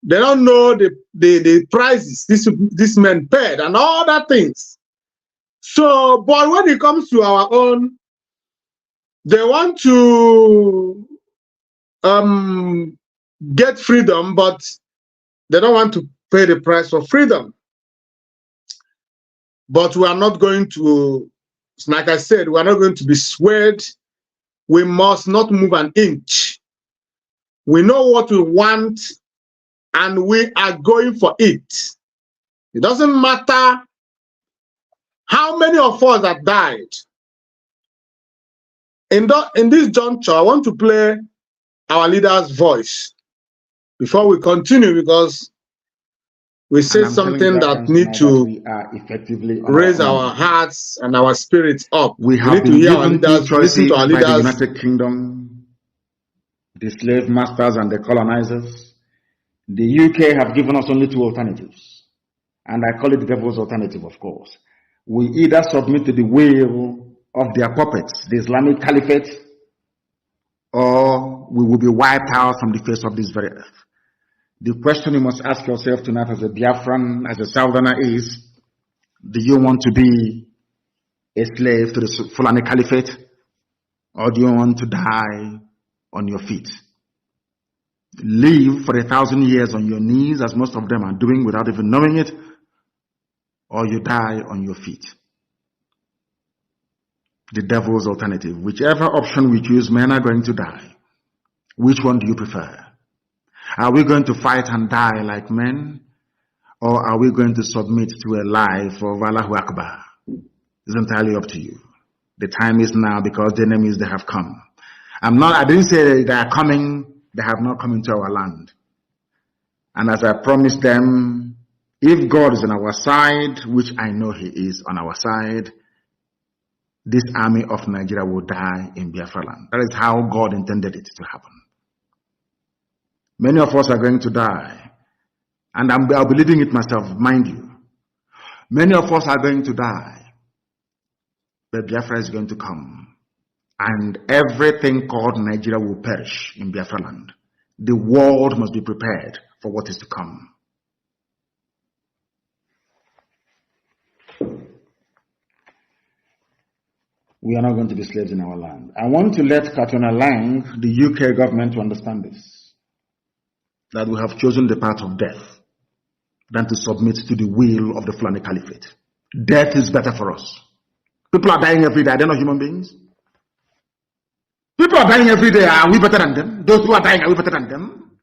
They don't know the prices this men paid and all that things. So, but when it comes to our own, they want to get freedom, but they don't want to pay the price for freedom. But we are not going to, like I said, we are not going to be swayed. We must not move an inch. We know what we want, and we are going for it. It doesn't matter how many of us that died. In this juncture, I want to play our leader's voice before we continue, because we say something that need to raise our hearts and our spirits up. We have been given two choices by the United Kingdom, the slave masters and the colonizers. The UK have given us only two alternatives, and I call it the devil's alternative, of course. We either submit to the will of their puppets, the Islamic Caliphate, or we will be wiped out from the face of this very earth. The question you must ask yourself tonight as a Biafran, as a Southerner is, do you want to be a slave to the Fulani Caliphate, or do you want to die on your feet? Live for 1,000 years on your knees, as most of them are doing without even knowing it, or you die on your feet. The devil's alternative. Whichever option we choose, men are going to die. Which one do you prefer? Are we going to fight and die like men, or are we going to submit to a life of Allahu Akbar? It's entirely up to you. The time is now, because the enemies, they have come. I didn't say they are coming, they have not come into our land. And as I promised them, if God is on our side, which I know He is on our side, this army of Nigeria will die in Biafra land. That is how God intended it to happen. Many of us are going to die, and I'll be leading it myself, mind you. Many of us are going to die, but Biafra is going to come, and everything called Nigeria will perish in Biafra land. The world must be prepared for what is to come. We are not going to be slaves in our land. I want to let Katona Lang, the UK government, to understand this, that we have chosen the path of death than to submit to the will of the Fulani Caliphate. Death is better for us. People are dying every day. They're not human beings. People are dying every day. Are we better than them? Those who are dying, are we better than them?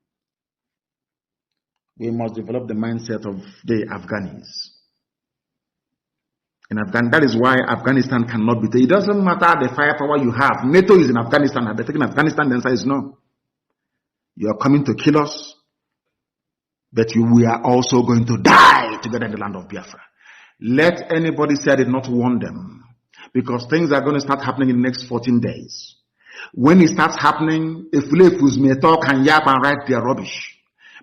We must develop the mindset of the Afghanis. In Afghanistan, that is why Afghanistan cannot be taken. It doesn't matter the firepower you have. NATO is in Afghanistan. Have they taken Afghanistan? The answer is no. You are coming to kill us, but we are also going to die together in the land of Biafra. Let anybody say I did not warn them, because things are going to start happening in the next 14 days. When it starts happening, if Fulefus may talk and yap and write their rubbish.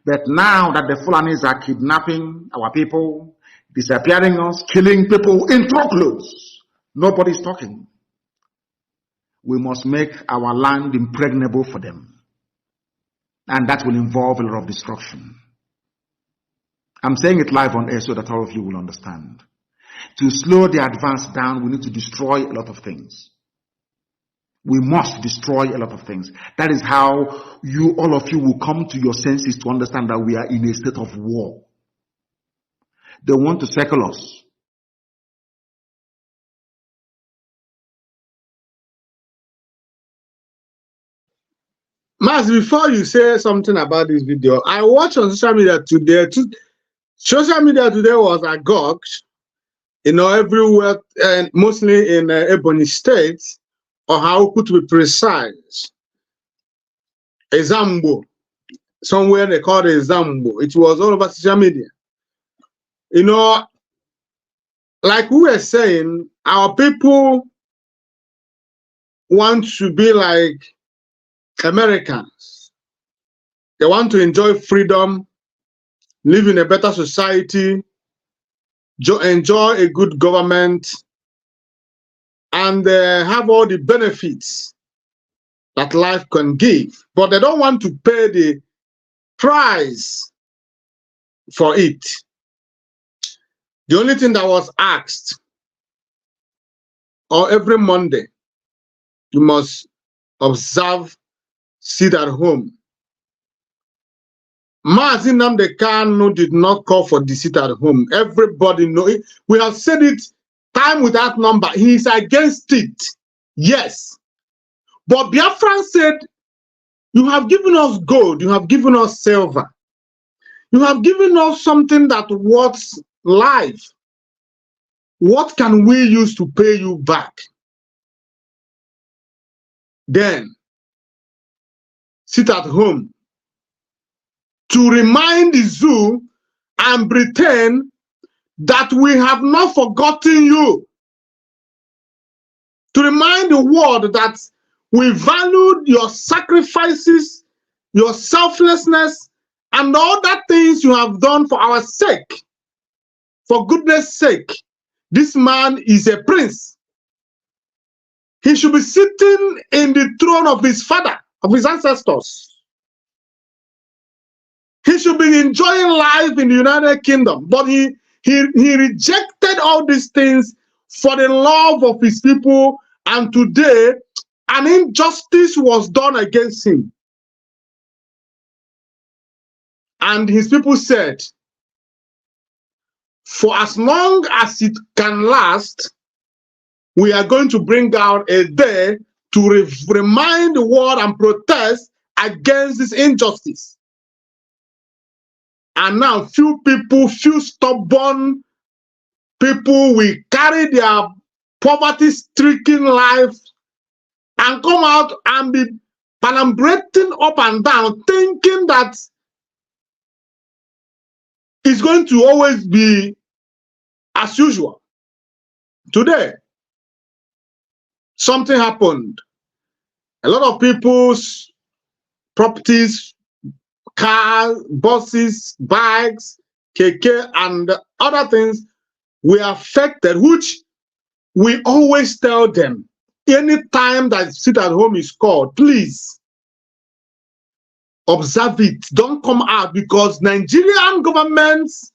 But now that the Fulanis are kidnapping our people, disappearing us, killing people in truckloads, nobody's talking. We must make our land impregnable for them. And that will involve a lot of destruction. I'm saying it live on air so that all of you will understand. To slow the advance down, we need to destroy a lot of things. We must destroy a lot of things. That is how all of you will come to your senses to understand that we are in a state of war. They want to circle us. Mas, before you say something about this video, I watched on social media today. Social media today was agog, everywhere, and mostly in Ebonyi State, or how to be precise. A Zambo, somewhere they call it a Zambo. It was all over social media. Like we were saying, our people want to be like Americans. They want to enjoy freedom, live in a better society, enjoy a good government, and have all the benefits that life can give. But they don't want to pay the price for it. The only thing that was asked, or every Monday, you must observe, sit at home. Mazi Nnamdi Kanu did not call for the sit at home. Everybody know it. We have said it time without number. He is against it. Yes. But Biafran said, you have given us gold, you have given us silver. You have given us something that worth life. What can we use to pay you back? Then sit at home to remind the zoo and pretend that we have not forgotten you. To remind the world that we valued your sacrifices, your selflessness, and all that things you have done for our sake. For goodness sake, this man is a prince. He should be sitting in the throne of his father, of his ancestors. He should be enjoying life in the United Kingdom, but he rejected all these things for the love of his people, and today an injustice was done against him. And his people said, for as long as it can last, we are going to bring out a day to remind the world and protest against this injustice. And now few people, few stubborn people will carry their poverty-stricken life and come out and be palambrating up and down, thinking that it's going to always be as usual. Today, something happened. A lot of people's properties, cars, buses, bikes, keke, and other things were affected, which we always tell them, anytime that sit at home is called, please observe it. Don't come out, because Nigerian governments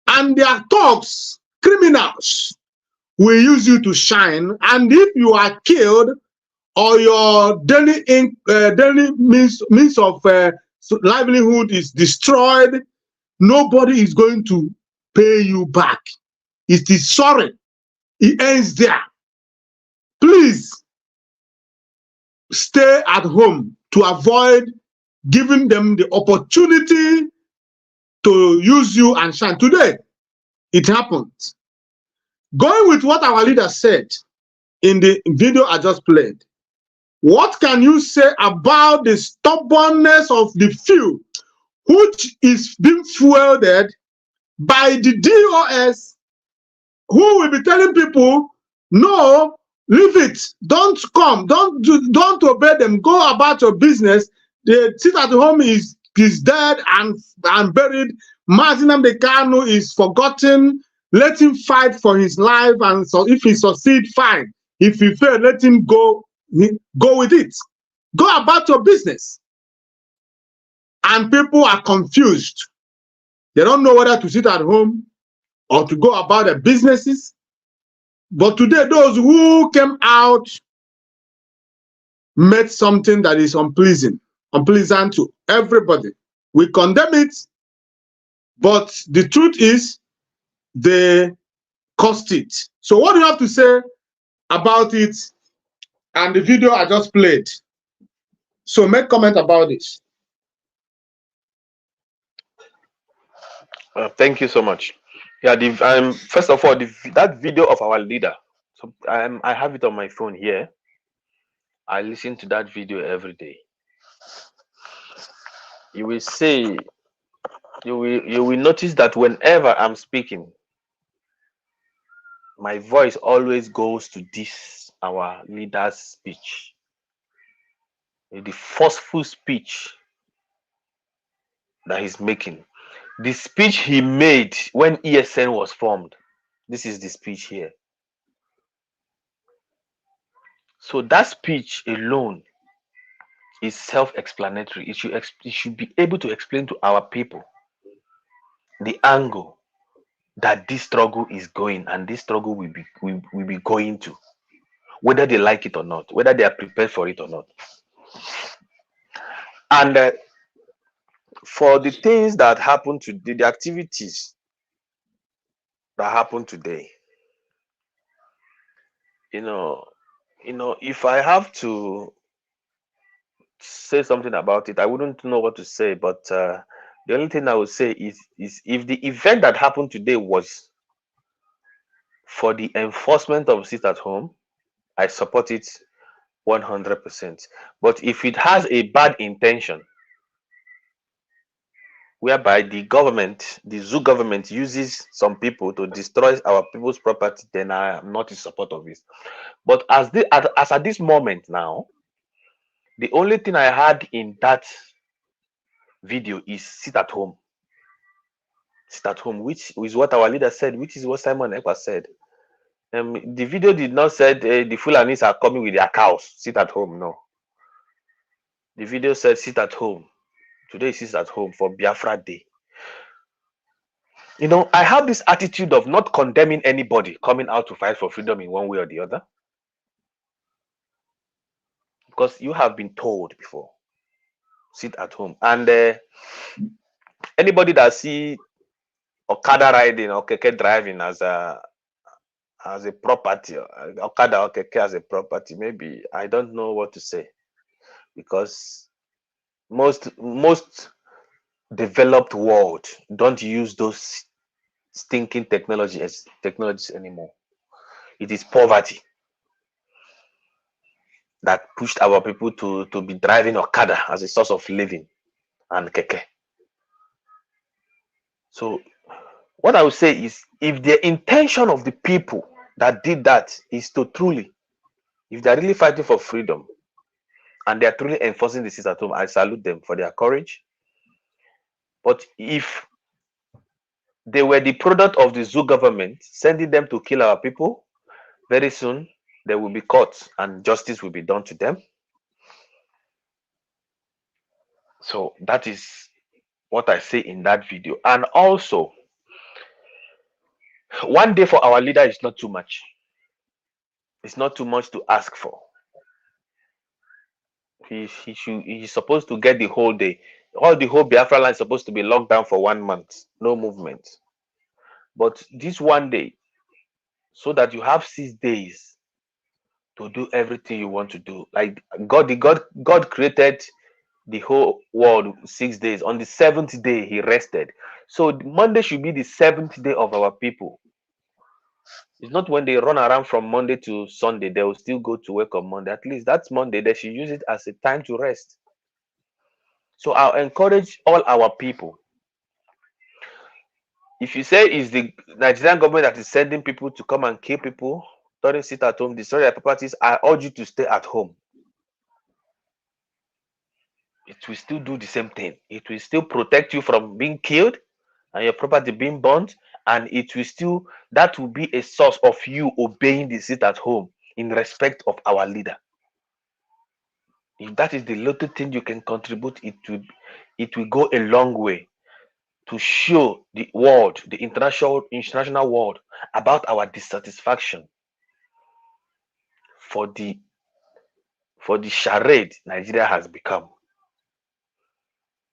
and their thugs, criminals, will use you to shine. And if you are killed or your daily means of livelihood is destroyed, nobody is going to pay you back. It is sorry. It ends there. Please stay at home to avoid giving them the opportunity to use you and shine. Today, it happened. Going with what our leader said in the video I just played, what can you say about the stubbornness of the few, which is being fueled by the DOS, who will be telling people, no, leave it, don't come, don't obey them, go about your business. The sit at home is dead and buried. Nnamdi Kanu is forgotten. Let him fight for his life, and so if he succeeds, fine. If he fails, let him go with it. Go about your business. And people are confused. They don't know whether to sit at home or to go about their businesses. But today, those who came out made something that is unpleasant to everybody. We condemn it, but the truth is they caused it. So what do you have to say about it and the video I just played? So make comment about this. Thank you so much. Yeah, first of all, that video of our leader. So I have it on my phone here. I listen to that video every day. You will say, you will notice that whenever I'm speaking, my voice always goes to this, our leader's speech. The forceful speech that he's making. The speech he made when ESN was formed. This is the speech here. So that speech alone is self-explanatory. It should be able to explain to our people the angle that this struggle is going, and this struggle will be going to, whether they like it or not, whether they are prepared for it or not. And for the things that happen today, the activities that happen today, you know, if I have to say something about it, I wouldn't know what to say, but The only thing I would say is if the event that happened today was for the enforcement of sit at home, I support it 100%. But if it has a bad intention, whereby the government, the zoo government, uses some people to destroy our people's property, then I am not in support of it. But as at this moment now, the only thing I had in that video is sit at home. Sit at home, which is what our leader said, which is what Simon Ekpa said. The video did not say the Fulanis are coming with their cows. Sit at home. No. The video said sit at home. Today is sit at home for Biafra Day. You know, I have this attitude of not condemning anybody coming out to fight for freedom in one way or the other. Because you have been told before, sit at home. And anybody that see Okada riding or Keke driving as a property, Okada or Keke as a property, maybe I don't know what to say. Because most developed world don't use those stinking technologies anymore. It is poverty that pushed our people to be driving Okada as a source of living and Keke. So what I would say is, if the intention of the people that did that is to truly, if they're really fighting for freedom and they're truly enforcing the sit at home, I salute them for their courage. But if they were the product of the zoo government sending them to kill our people, very soon they will be caught and justice will be done to them. So that is what I say in that video. And also, one day for our leader is not too much. It's not too much to ask for. He's supposed to get the whole day. The whole Biafra line is supposed to be locked down for 1 month, no movement. But this one day, so that you have 6 days to do everything you want to do. Like God created the whole world 6 days. On the 7th day, he rested. So Monday should be the 7th day of our people. It's not when they run around from Monday to Sunday, they will still go to work on Monday. At least that's Monday. They should use it as a time to rest. So I'll encourage all our people. If you say it's the Nigerian government that is sending people to come and kill people, don't sit at home, destroy their properties, I urge you to stay at home. It will still do the same thing. It will still protect you from being killed and your property being burnt, and it will still, that will be a source of you obeying the sit at home in respect of our leader. If that is the little thing you can contribute, it will go a long way to show the world, the international world, about our dissatisfaction for the charade Nigeria has become.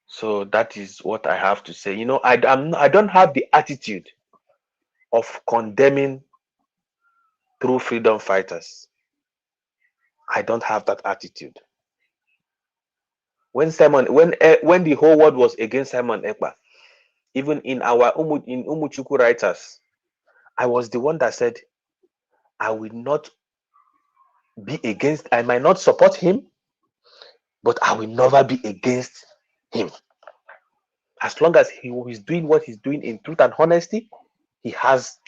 So that is what I have to say. You know, I don't have the attitude of condemning true freedom fighters. I don't have that attitude. When the whole world was against Simon Ekpa, even in our Umuchuku writers, I was the one that said, I will not be against, I might not support him, but I will never be against him. As long as he is doing what he's doing in truth and honesty, he has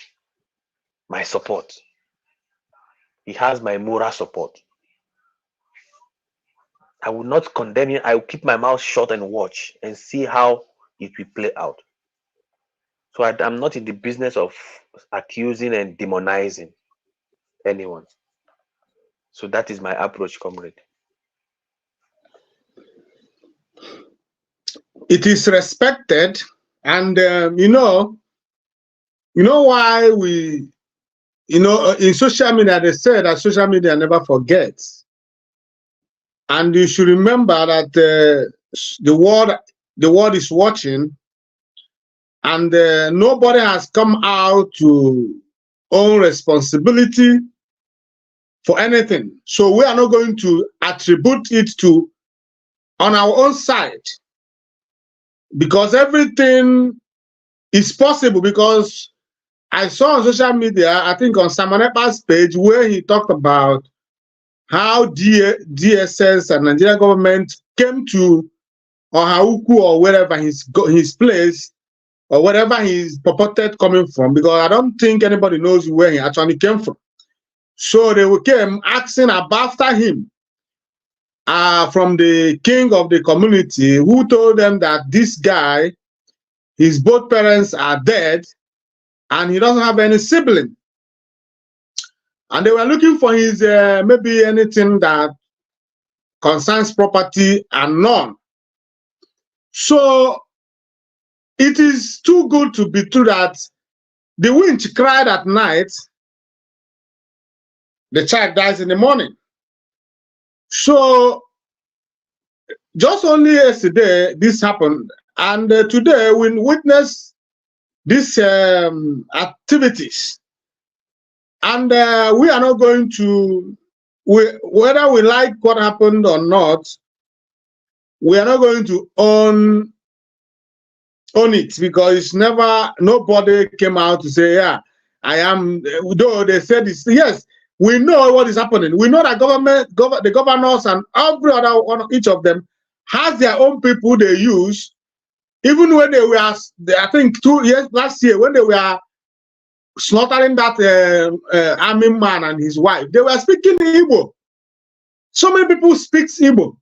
my support. He has my moral support. I will not condemn him. I will keep my mouth shut and watch and see how it will play out. So I'm not in the business of accusing and demonizing anyone. So that is my approach, comrade. It is respected, and you know why we, in social media they say that social media never forgets, and you should remember that the world is watching, and nobody has come out to own responsibility for anything. So we are not going to attribute it to on our own side. because everything is possible. Because I saw on social media, I think on Samanepa's page, where he talked about how DSS and Nigerian government came to Ohauku or wherever his place or wherever he's purported coming from, because I don't think anybody knows where he actually came from. So they came asking after him from the king of the community, who told them that this guy, his both parents are dead and he doesn't have any sibling. And they were looking for his maybe anything that concerns property and none. So it is too good to be true that the winch cried at night, the child dies in the morning. So just only yesterday this happened, and today we witness these activities, and we are not going to, whether we like what happened or not, we are not going to own it, because it's never, nobody came out to say, yeah, I am, though they said this. Yes, we know what is happening. We know that the governors and every other one, each of them has their own people they use. Even when they were, I think 2 years last year, when they were slaughtering that army man and his wife, they were speaking Igbo. So many people speak Igbo.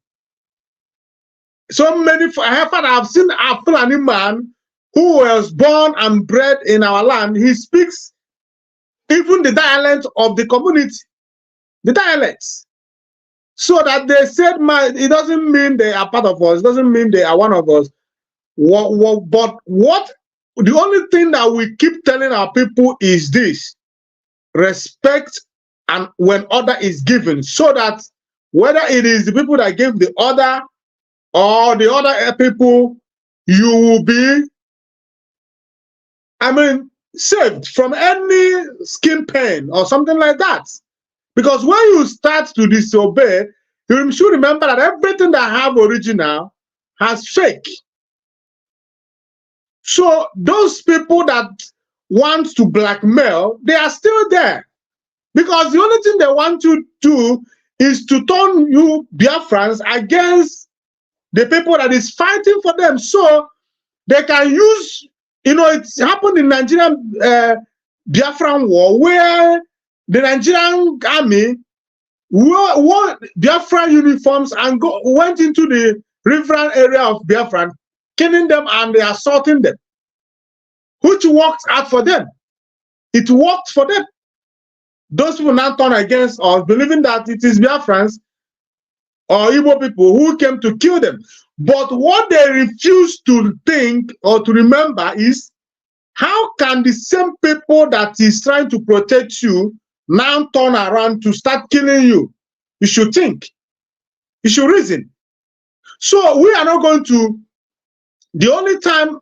So many, I've seen a Fulani man who was born and bred in our land. He speaks even the dialect of the community, the dialects. So that they said, it doesn't mean they are part of us, it doesn't mean they are one of us. But the only thing that we keep telling our people is this: respect and when order is given, so that whether it is the people that gave the order or the other people, you will be, saved from any skin pain or something like that. Because when you start to disobey, you should remember that everything that have original has fake. So those people that want to blackmail, they are still there. Because the only thing they want to do is to turn you Biafrans against the people that is fighting for them, so they can use, it's happened in Nigerian Biafran war, where the Nigerian army wore Biafran uniforms and went into the riverine area of Biafran, killing them and assaulting them, which worked out for them. It worked for them. Those people now turn against us, believing that it is Biafrans or Igbo people who came to kill them. But what they refuse to think or to remember is, how can the same people that is trying to protect you now turn around to start killing you? You should think. You should reason. So we are not going to, the only time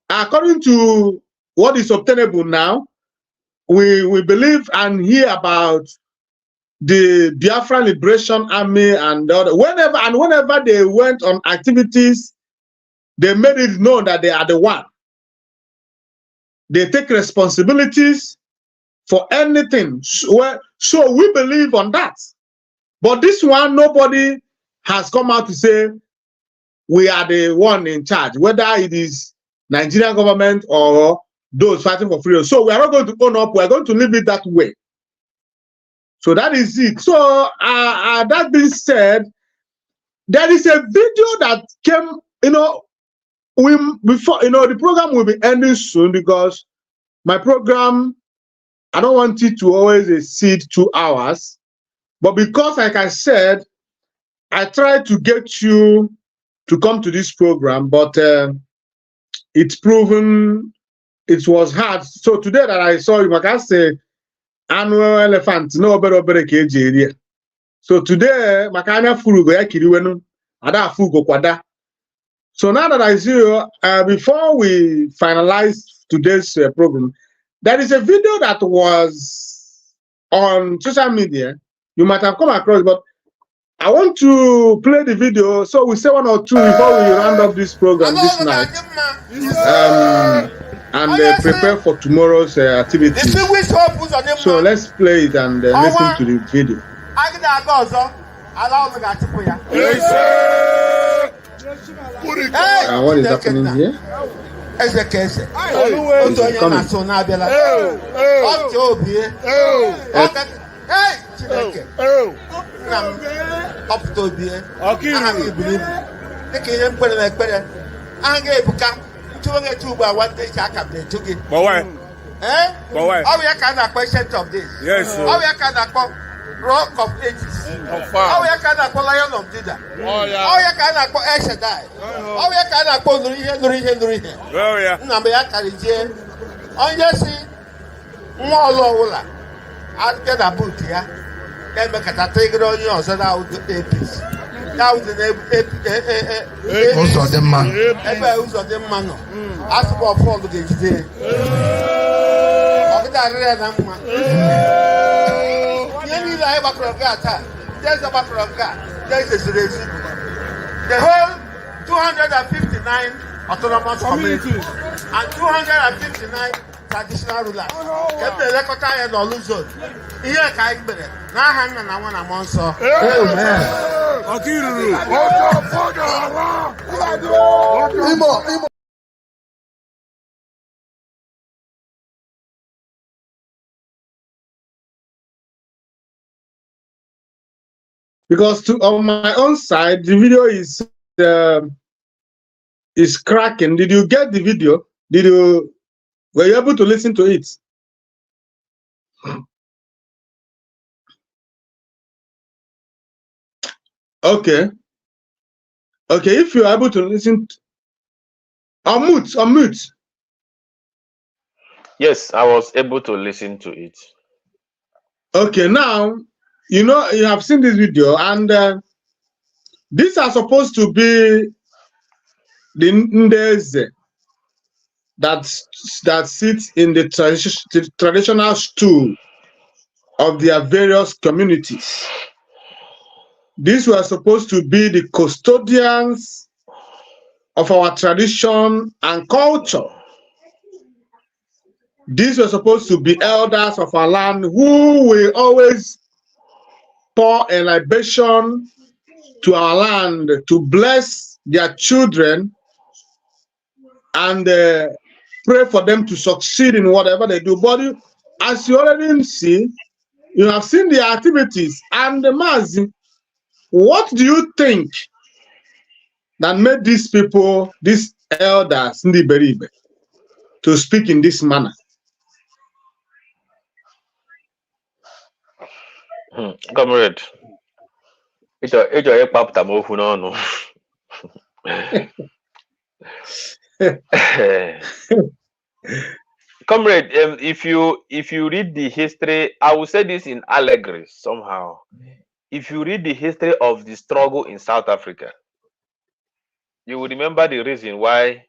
according to what is obtainable now, we believe and hear about the Biafran Liberation Army and the other. Whenever they went on activities, they made it known that they are the one. They take responsibilities for anything. So we believe on that. But this one, nobody has come out to say we are the one in charge, whether it is Nigerian government or those fighting for freedom. So we are not going to own up. We are going to leave it that way. So that is it. So that being said, there is a video that came, before, the program will be ending soon, because my program, I don't want it to always exceed 2 hours. But because, like I said, I tried to get you to come to this program, but it's proven it was hard. So today that I saw you, like I say, annual elephant, no better kg area. So today, makanya furugo ya kiriwenu, ada fugo kwada. So now that I see you, before we finalize today's program, there is a video that was on social media. You might have come across, but I want to play the video, so we say one or two before we round up this program this night, and prepare for tomorrow's activities. So let's play it and listen to the video. And what is happening here? Rock of Ages. How you can I call Lion of Judah? Oh yeah. How you can I call El Shaddai? How you can I call Nuri? Oh yeah. Nambia Karije. On Jesse. Molola. I'll get a boot here. Then make a take it on you so that would be a piece. That was the most of them man. Every use of them man. Ask for all the day. There's a back of God. There's a solution. The whole 259 autonomous communities and 259 traditional rulers. Kept the record and all lose it. Here, Kaibere. Now, hang on, I want a monster. Amen. Because on my own side, the video is cracking. Did you get the video? Were you able to listen to it? Okay. Okay, if you're able to listen, unmute. Yes, I was able to listen to it. Okay, now, you know, you have seen this video, and these are supposed to be the Ndeze that sit in the traditional stool of their various communities. These were supposed to be the custodians of our tradition and culture. These were supposed to be elders of our land who will always pour a libation to our land to bless their children and pray for them to succeed in whatever they do. But as you already see, you have seen the activities and the mass. What do you think that made these people, these elders, to speak in this manner? Comrade, it's a pap tamofu no. Comrade, if you read the history, I will say this in allegory somehow. If you read the history of the struggle in South Africa, you will remember the reason why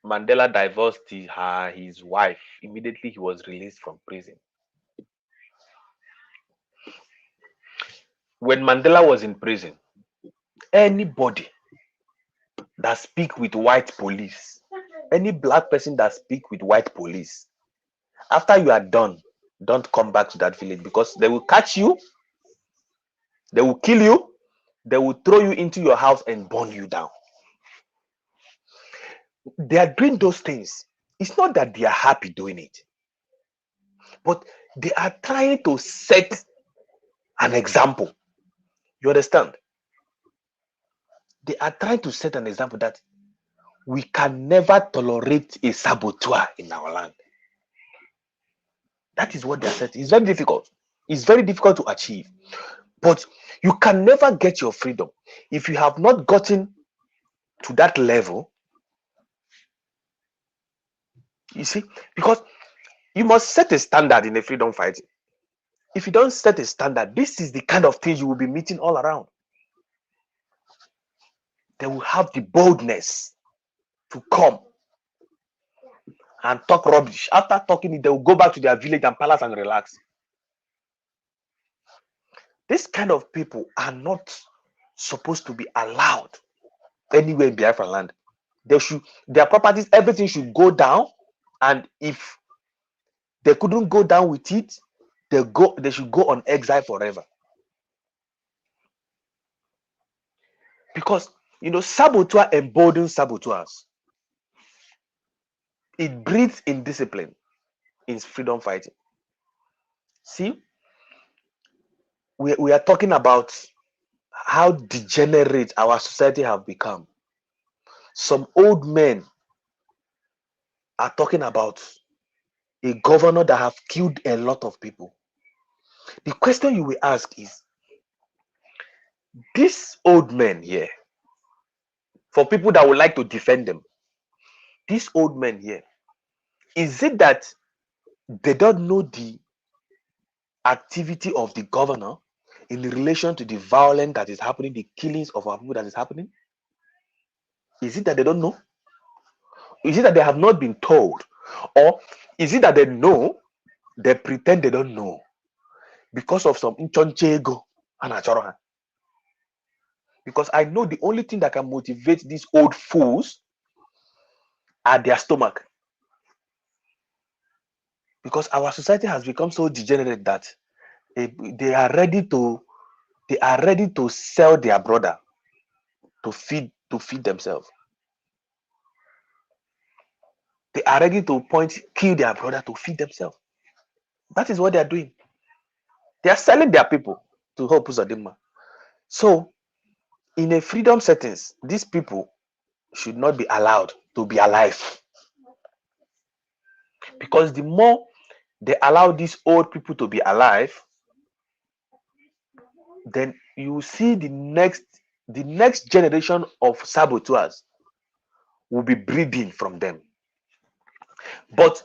Mandela divorced his wife. Immediately he was released from prison. When Mandela was in prison, anybody that speak with white police, any black person that speak with white police, after you are done, don't come back to that village, because they will catch you, they will kill you, they will throw you into your house and burn you down. They are doing those things. It's not that they are happy doing it, but they are trying to set an example. You understand? They are trying to set an example that we can never tolerate a saboteur in our land. That is what they are setting. It's very difficult. It's very difficult to achieve. But you can never get your freedom if you have not gotten to that level. You see? Because you must set a standard in a freedom fighting. If you don't set a standard, this is the kind of things you will be meeting all around. They will have the boldness to come and talk rubbish. After talking it, they will go back to their village and palace and relax. This kind of people are not supposed to be allowed anywhere in Biafra land. Their properties, everything should go down, and if they couldn't go down with it, they should go on exile forever. Because saboteur emboldens saboteurs. It breeds indiscipline in freedom fighting. See, we are talking about how degenerate our society have become. Some old men are talking about a governor that have killed a lot of people. The question you will ask is, these old men here, for people that would like to defend them, these old men here, is it that they don't know the activity of the governor in relation to the violence that is happening, the killings of our people that is happening? Is it that they don't know? Is it that they have not been told? Or is it that they know, they pretend they don't know because of some inchonchego and achoroha? Because I know the only thing that can motivate these old fools are their stomach. Because our society has become so degenerate that they are ready to sell their brother to feed themselves. They are ready to kill their brother to feed themselves. That is what they are doing. They are selling their people to help Uzadimma. So, in a freedom settings, these people should not be allowed to be alive. Because the more they allow these old people to be alive, then you see the next generation of saboteurs will be breeding from them. But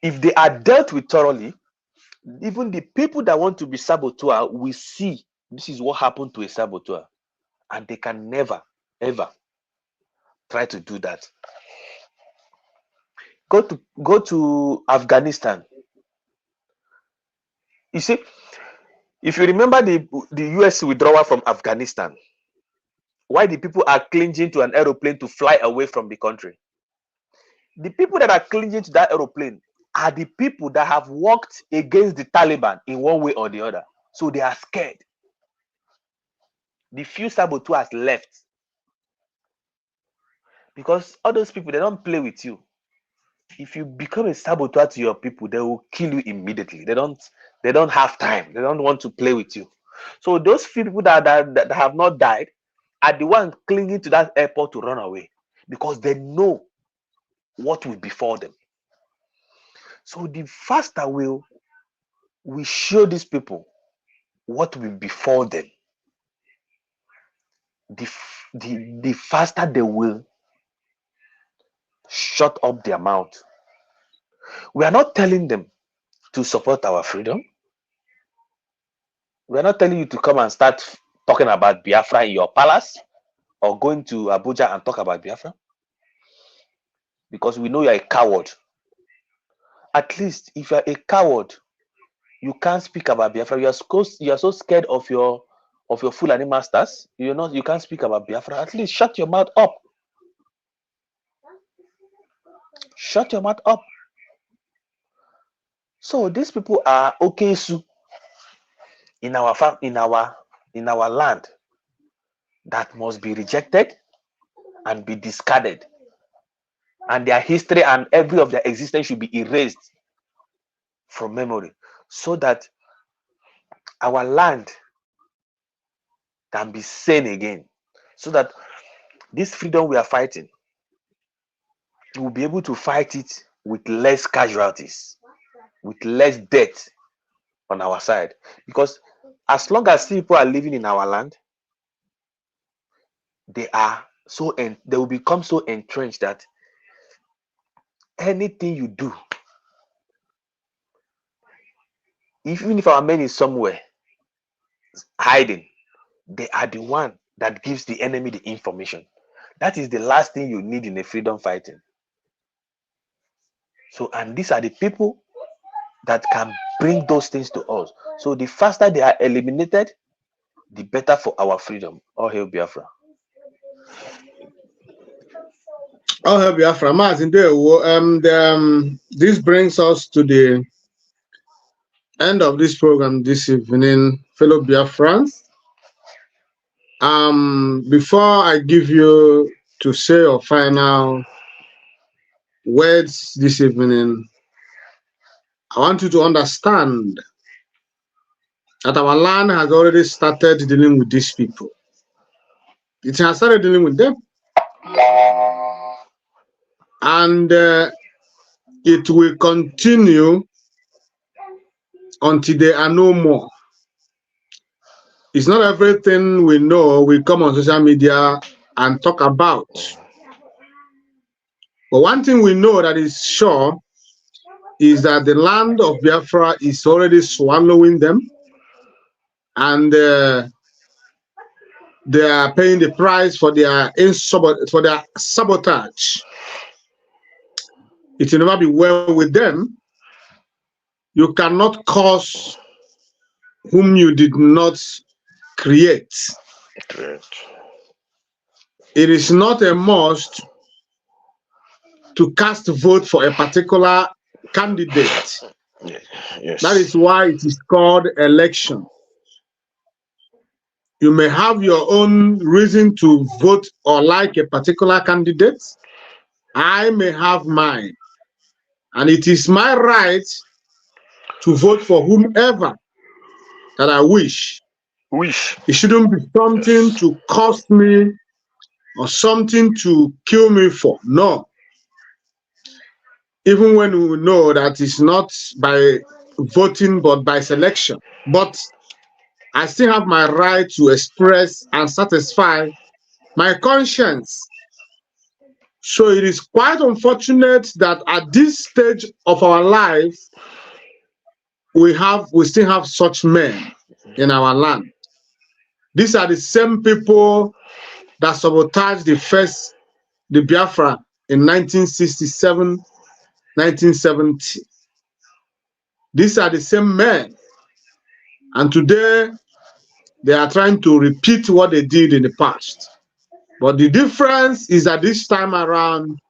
if they are dealt with thoroughly, even the people that want to be saboteur will see this is what happened to a saboteur, and they can never ever try to do that. Go to Afghanistan. You see, if you remember the US withdrawal from Afghanistan, why the people are clinging to an aeroplane to fly away from the country? The people that are clinging to that aeroplane are the people that have worked against the Taliban in one way or the other. So they are scared. The few saboteurs left, because all those people, they don't play with you. If you become a saboteur to your people, they will kill you immediately. They don't have time. They don't want to play with you. So those few people that have not died are the ones clinging to that airport to run away, because they know what will befall them. So the faster we show these people what will befall them, the faster they will shut up their mouth. We are not telling them to support our freedom. We are not telling you to come and start talking about Biafra in your palace or going to Abuja and talk about Biafra, because we know you are a coward. At least if you are a coward, you can't speak about Biafra. You are so scared of your Fulani masters. You can't speak about Biafra. At least shut your mouth up. Shut your mouth up. So these people are okay in our land that must be rejected and be discarded, and their history and every of their existence should be erased from memory, so that our land can be sane again, so that this freedom we are fighting, we will be able to fight it with less casualties, with less death on our side. Because as long as people are living in our land, they will become so entrenched that anything you do, even if our men is somewhere hiding, they are the one that gives the enemy the information. That is the last thing you need in a freedom fighting. So, and these are the people that can bring those things to us. So the faster they are eliminated, the better for our freedom. All hail Biafra. All hail Biafra. This brings us to the end of this program this evening, fellow Biafrans. Before I give you to say your final words this evening, I want you to understand that our land has already started dealing with these people. It has started dealing with them. And it will continue until they are no more. It's not everything we know we come on social media and talk about. But one thing we know that is sure is that the land of Biafra is already swallowing them, and they are paying the price for their sabotage. It will never be well with them. You cannot curse whom you did not create. It is not a must to cast a vote for a particular candidate. Yes. That is why it is called election. You may have your own reason to vote or like a particular candidate. I may have mine. And it is my right to vote for whomever that I wish. It shouldn't be something to cost me or something to kill me for. No. Even when we know that it's not by voting but by selection. But I still have my right to express and satisfy my conscience. So it is quite unfortunate that at this stage of our life, we still have such men in our land. These are the same people that sabotaged the Biafra in 1967, 1970. These are the same men. And today, they are trying to repeat what they did in the past. But the difference is that this time around,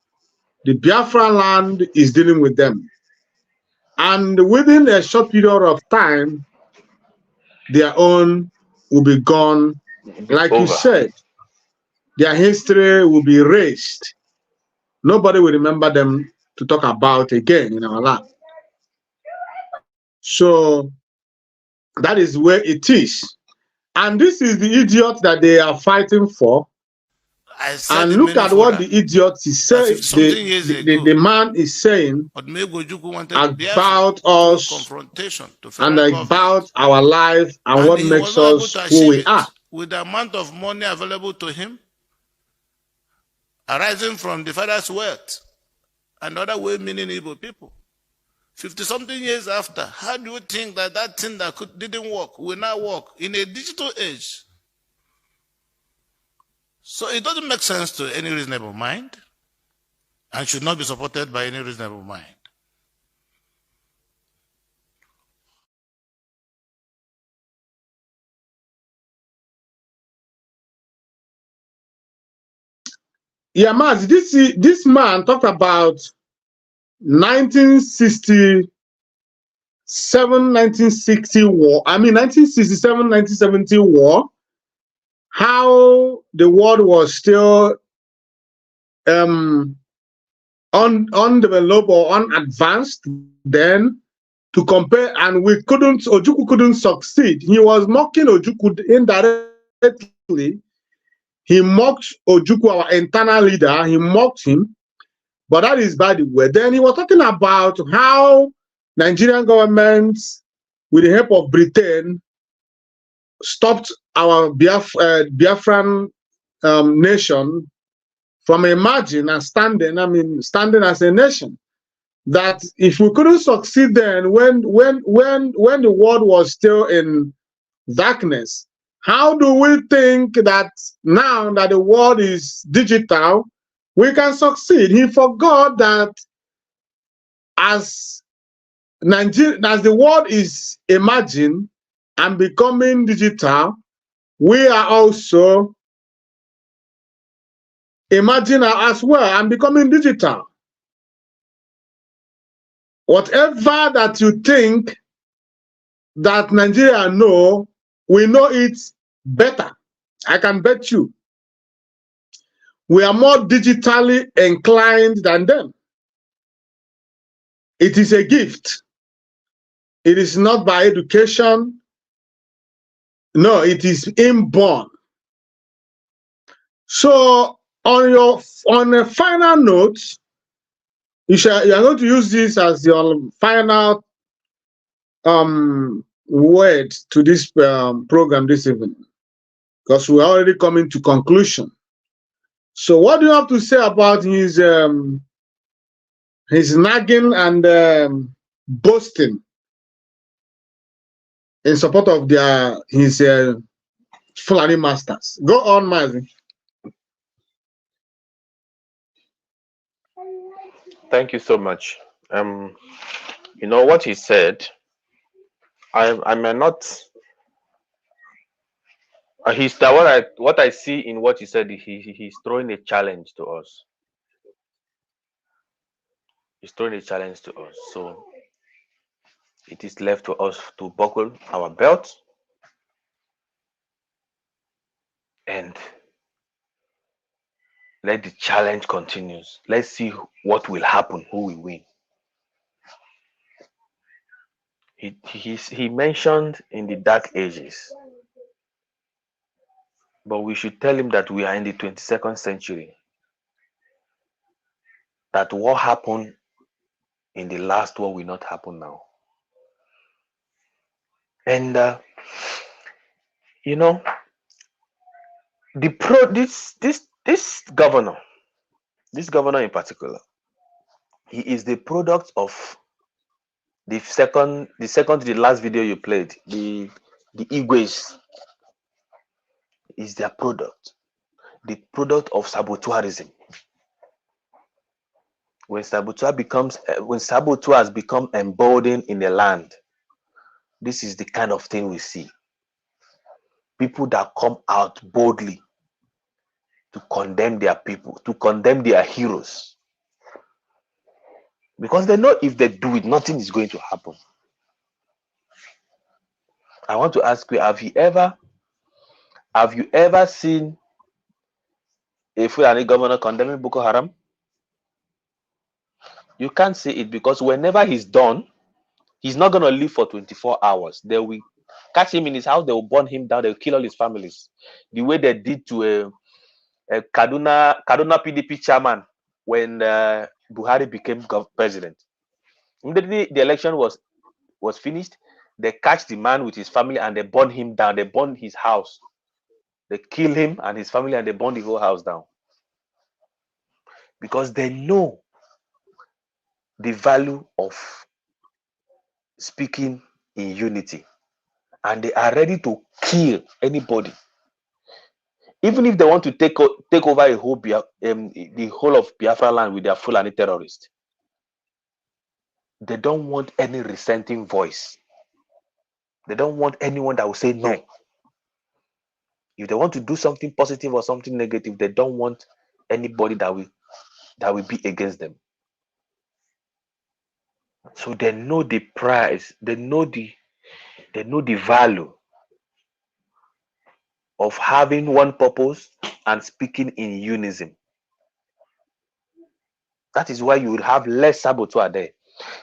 the Biafra land is dealing with them. And within a short period of time, their own will be gone. Like you said, their history will be erased. Nobody will remember them to talk about again in our land. So that is where it is. And this is the idiot that they are fighting for. And look at what the idiot is saying. The man is saying about us and about our life and what makes us who we are. With the amount of money available to him, arising from the father's wealth and other well-meaning Igbo people. 50-something years after, how do you think that that thing that didn't work will now work in a digital age? So it doesn't make sense to any reasonable mind and should not be supported by any reasonable mind. Yeah, Maz, this man talked about 1967, 1960 war. I mean, 1967, 1970 war. How the world was still undeveloped or unadvanced then to compare, and Ojukwu couldn't succeed. He was mocking Ojukwu indirectly. He mocked Ojukwu, our internal leader. He mocked him, but that is by the way. Then he was talking about how Nigerian government, with the help of Britain, stopped our Biafran nation from emerging and standing. I mean, standing as a nation. That if we couldn't succeed then, when the world was still in darkness, how do we think that now that the world is digital, we can succeed? He forgot that as Nigeria, as the world is emerging and becoming digital, we are also emerging as well and becoming digital. Whatever that you think that Nigeria know, we know it better. I can bet you. We are more digitally inclined than them. It is a gift. It is not by education. No, it is inborn. So on a final note, you are going to use this as your final word to this program this evening, because we're already coming to conclusion. So what do you have to say about his nagging and boasting in support of his Fulani masters? Go on, Mazi. Thank you so much. You know what he said. I may not. What I see in what he said. He's throwing a challenge to us. He's throwing a challenge to us. So it is left to us to buckle our belts and let the challenge continues. Let's see what will happen, who will win. He mentioned in the dark ages, but we should tell him that we are in the 22nd century. That what happened in the last war will not happen now. And you know, this governor in particular, he is the product of the second to the last video you played. The Igwes is their product, the product of saboteurism. When saboteur has become emboldened in the land, this is the kind of thing we see. People that come out boldly to condemn their people, to condemn their heroes. Because they know if they do it, nothing is going to happen. I want to ask you, have you ever seen a Fulani governor condemning Boko Haram? You can't see it, because whenever he's done, he's not going to live for 24 hours. They will catch him in his house, they will burn him down, they will kill all his families. The way they did to a Kaduna PDP chairman when Buhari became president. Immediately the election was finished, they catch the man with his family and they burn him down. They burn his house. They kill him and his family and they burn the whole house down. Because they know the value of speaking in unity. And they are ready to kill anybody. Even if they want to take over a whole the whole of Biafra land with their Fulani terrorists. They don't want any resenting voice. They don't want anyone that will say no. If they want to do something positive or something negative, they don't want anybody that will be against them. So they know the price, they know the value of having one purpose and speaking in unison. That is why you will have less saboteur there.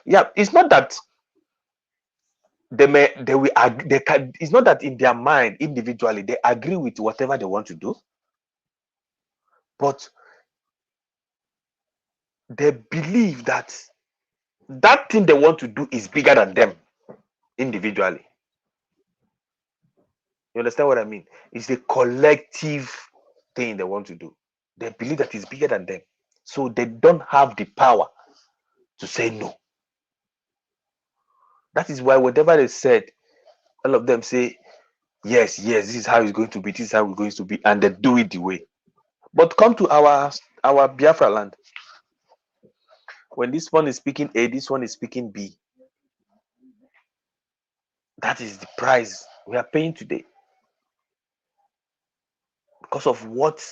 Yeah, it's not that it's not that in their mind individually they agree with whatever they want to do, but they believe that thing they want to do is bigger than them individually. You understand what I mean? It's a collective thing they want to do. They believe that it's bigger than them, so they don't have the power to say no. That is why whatever they said, all of them say, yes, this is how it's going to be, this is how it's going to be, and they do it the way. But come to our Biafra land. When this one is speaking A, this one is speaking B. That is the price we are paying today because of what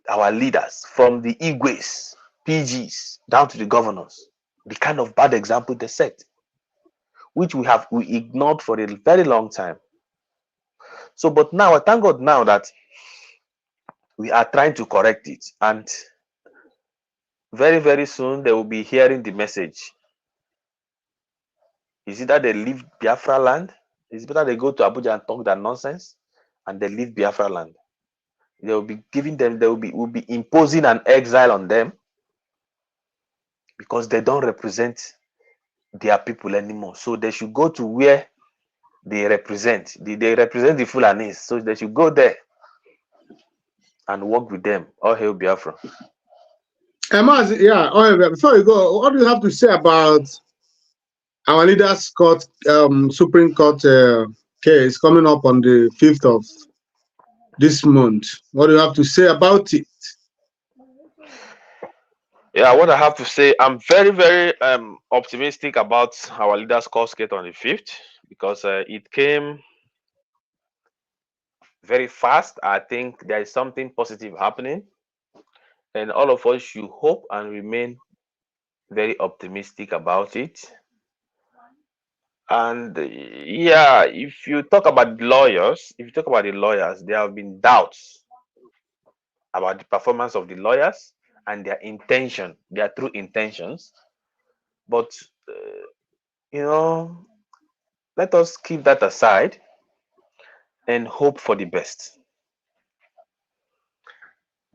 our leaders, from the Igwes, PGs, down to the governors, the kind of bad example they set, which we ignored for a very long time. So, but now, I thank God now that we are trying to correct it, and very, very soon they will be hearing the message. Is it that they leave Biafra land? It's better they go to Abuja and talk that nonsense, and they leave Biafra land. They will be giving them, will be imposing an exile on them because they don't represent their people anymore. So they should go to where they represent. They represent the Fulanis, so they should go there and work with them. All hail Biafra. Emaz, yeah. Before you go, what do you have to say about our leaders' court, Supreme Court case coming up on the 5th of this month? What do you have to say about it? Yeah, what I have to say, I'm very, very optimistic about our leaders' court case on the 5th because it came very fast. I think there is something positive happening, and all of us should hope and remain very optimistic about it. And yeah, if you talk about the lawyers, there have been doubts about the performance of the lawyers and their intention, their true intentions. But you know, let us keep that aside and hope for the best.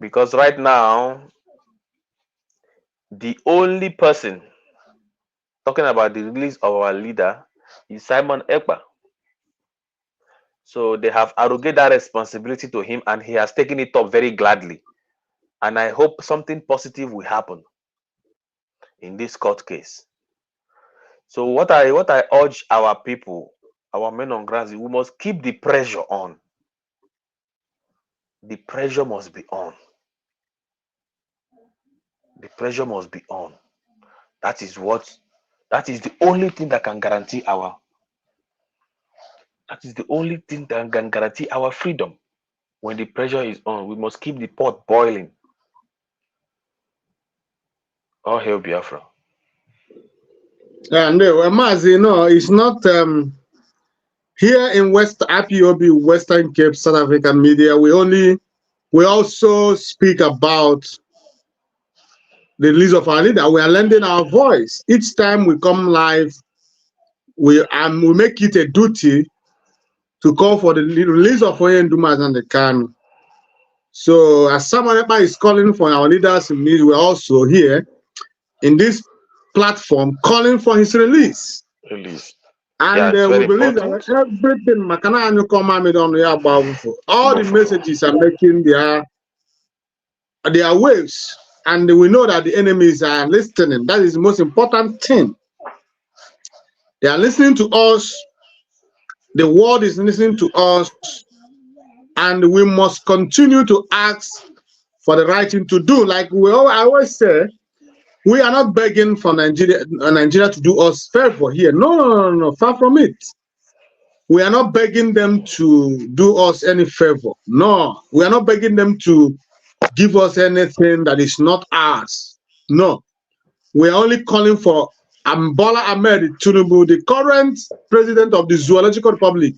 Because right now, the only person talking about the release of our leader is Simon Ekpa. So they have arrogated that responsibility to him, and he has taken it up very gladly. And I hope something positive will happen in this court case. So what I urge our people, our men on ground, we must keep the pressure on. The pressure must be on. The pressure must be on. That is the only thing that can guarantee our freedom. When the pressure is on, we must keep the pot boiling. All hail Biafra. And Mazi, it's not here in IPOB, Western Cape, South African media. We also speak about the release of our leader. We are lending our voice each time we come live. We make it a duty to call for the release of Oyendumas and the Kanu. So as someone is calling for our leaders in need, we're also here in this platform calling for his release. And we believe that everything all the messages are making their waves, and we know that the enemies are listening. That is the most important thing. They are listening to us. The world is listening to us, and we must continue to ask for the right thing to do. Like I always say, we are not begging for Nigeria to do us favor here. No, far from it. We are not begging them to do us any favor. No, we are not begging them to give us anything that is not ours. No, we are only calling for Bola Ahmed Tinubu, the current president of the Zoological Republic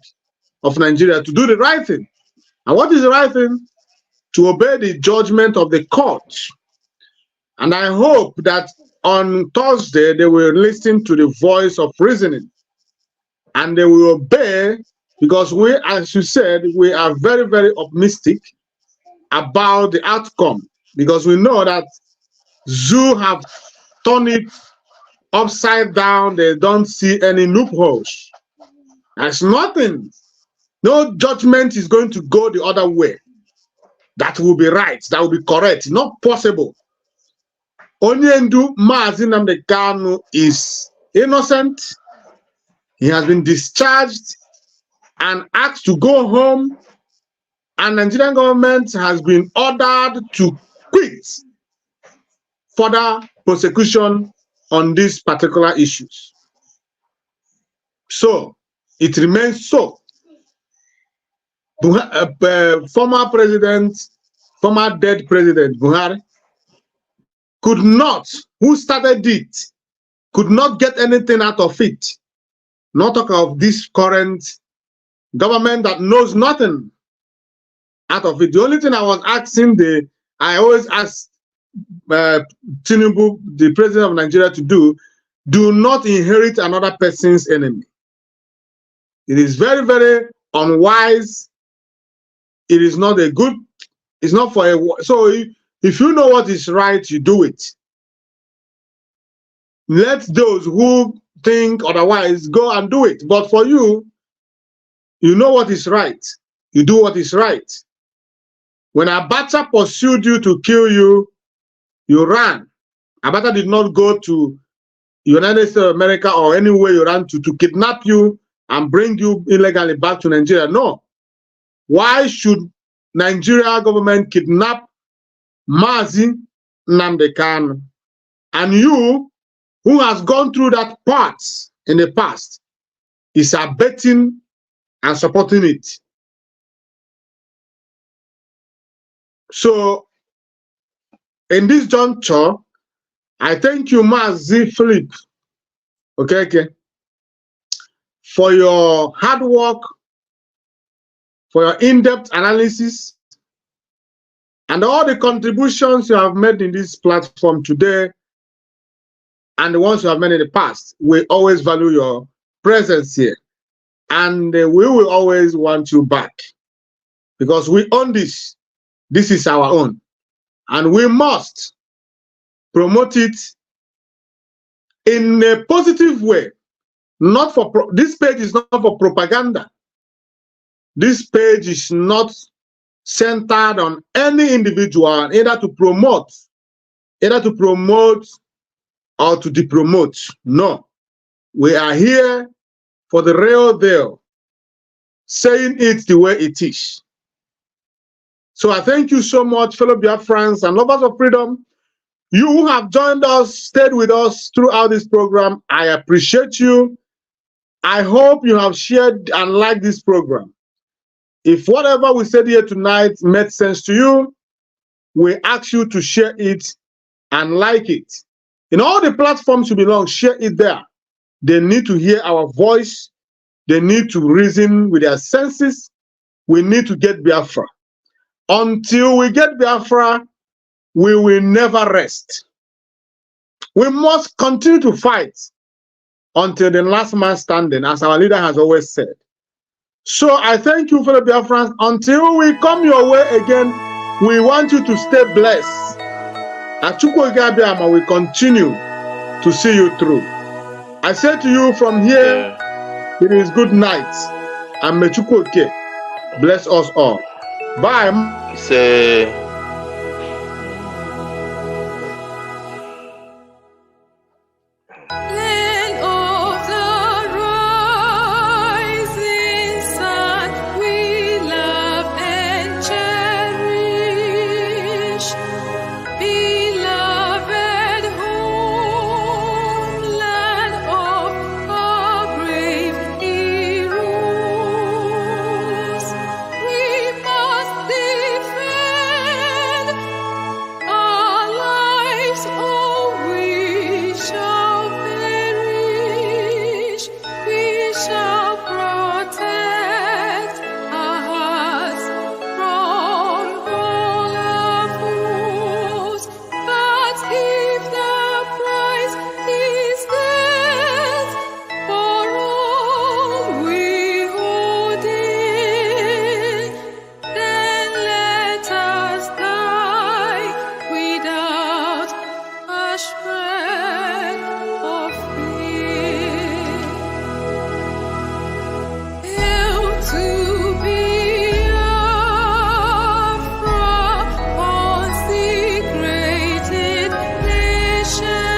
of Nigeria, to do the right thing. And what is the right thing? To obey the judgment of the court. And I hope that on Thursday they will listen to the voice of reasoning and they will obey, because we, as you said, we are very, very optimistic about the outcome, because we know that Zoo have turned it upside down. They don't see any loopholes. There's nothing. No judgment is going to go the other way. That will be right. That will be correct. Not possible. Onyendu Mazi Nnamdi Kanu is innocent. He has been discharged and asked to go home. And the Nigerian government has been ordered to quit further prosecution on these particular issues. So, it remains so. Former dead president Buhari could not, who started it, could not get anything out of it. Not talk of this current government that knows nothing out of it. The only thing I was asking, I always ask Tinubu, the president of Nigeria, to do not inherit another person's enemy. It is very, very unwise. It is not a good, it's not for a, so if you know what is right, you do it. Let those who think otherwise go and do it. But for you, you know what is right. You do what is right. When Abacha pursued you to kill you, you ran. Abacha did not go to United States of America or anywhere you ran to kidnap you and bring you illegally back to Nigeria. No. Why should Nigeria government kidnap Mazi Nnamdi Kanu? And you, who has gone through that part in the past, is abetting and supporting it. So, in this juncture, I thank you, Mazi Philip, okay, for your hard work, for your in-depth analysis, and all the contributions you have made in this platform today, and the ones you have made in the past. We always value your presence here, and we will always want you back, because we own this. This is our own, and we must promote it in a positive way. Not for this page is not for propaganda. This page is not centered on any individual, either to promote or to depromote. No, we are here for the real deal, saying it the way it is. So I thank you so much, fellow Biafrans and lovers of freedom. You who have joined us, stayed with us throughout this program, I appreciate you. I hope you have shared and liked this program. If whatever we said here tonight made sense to you, we ask you to share it and like it. In all the platforms you belong, share it there. They need to hear our voice. They need to reason with their senses. We need to get Biafra. Until we get Biafra, we will never rest. We must continue to fight until the last man standing, as our leader has always said. So I thank you, fellow Biafrans. Until we come your way again, we want you to stay blessed. At Chukwuegabiama, we continue to see you through. I say to you from here, it is good night. And may Chukwueke bless us all. Bye. Say. Consecrated nation.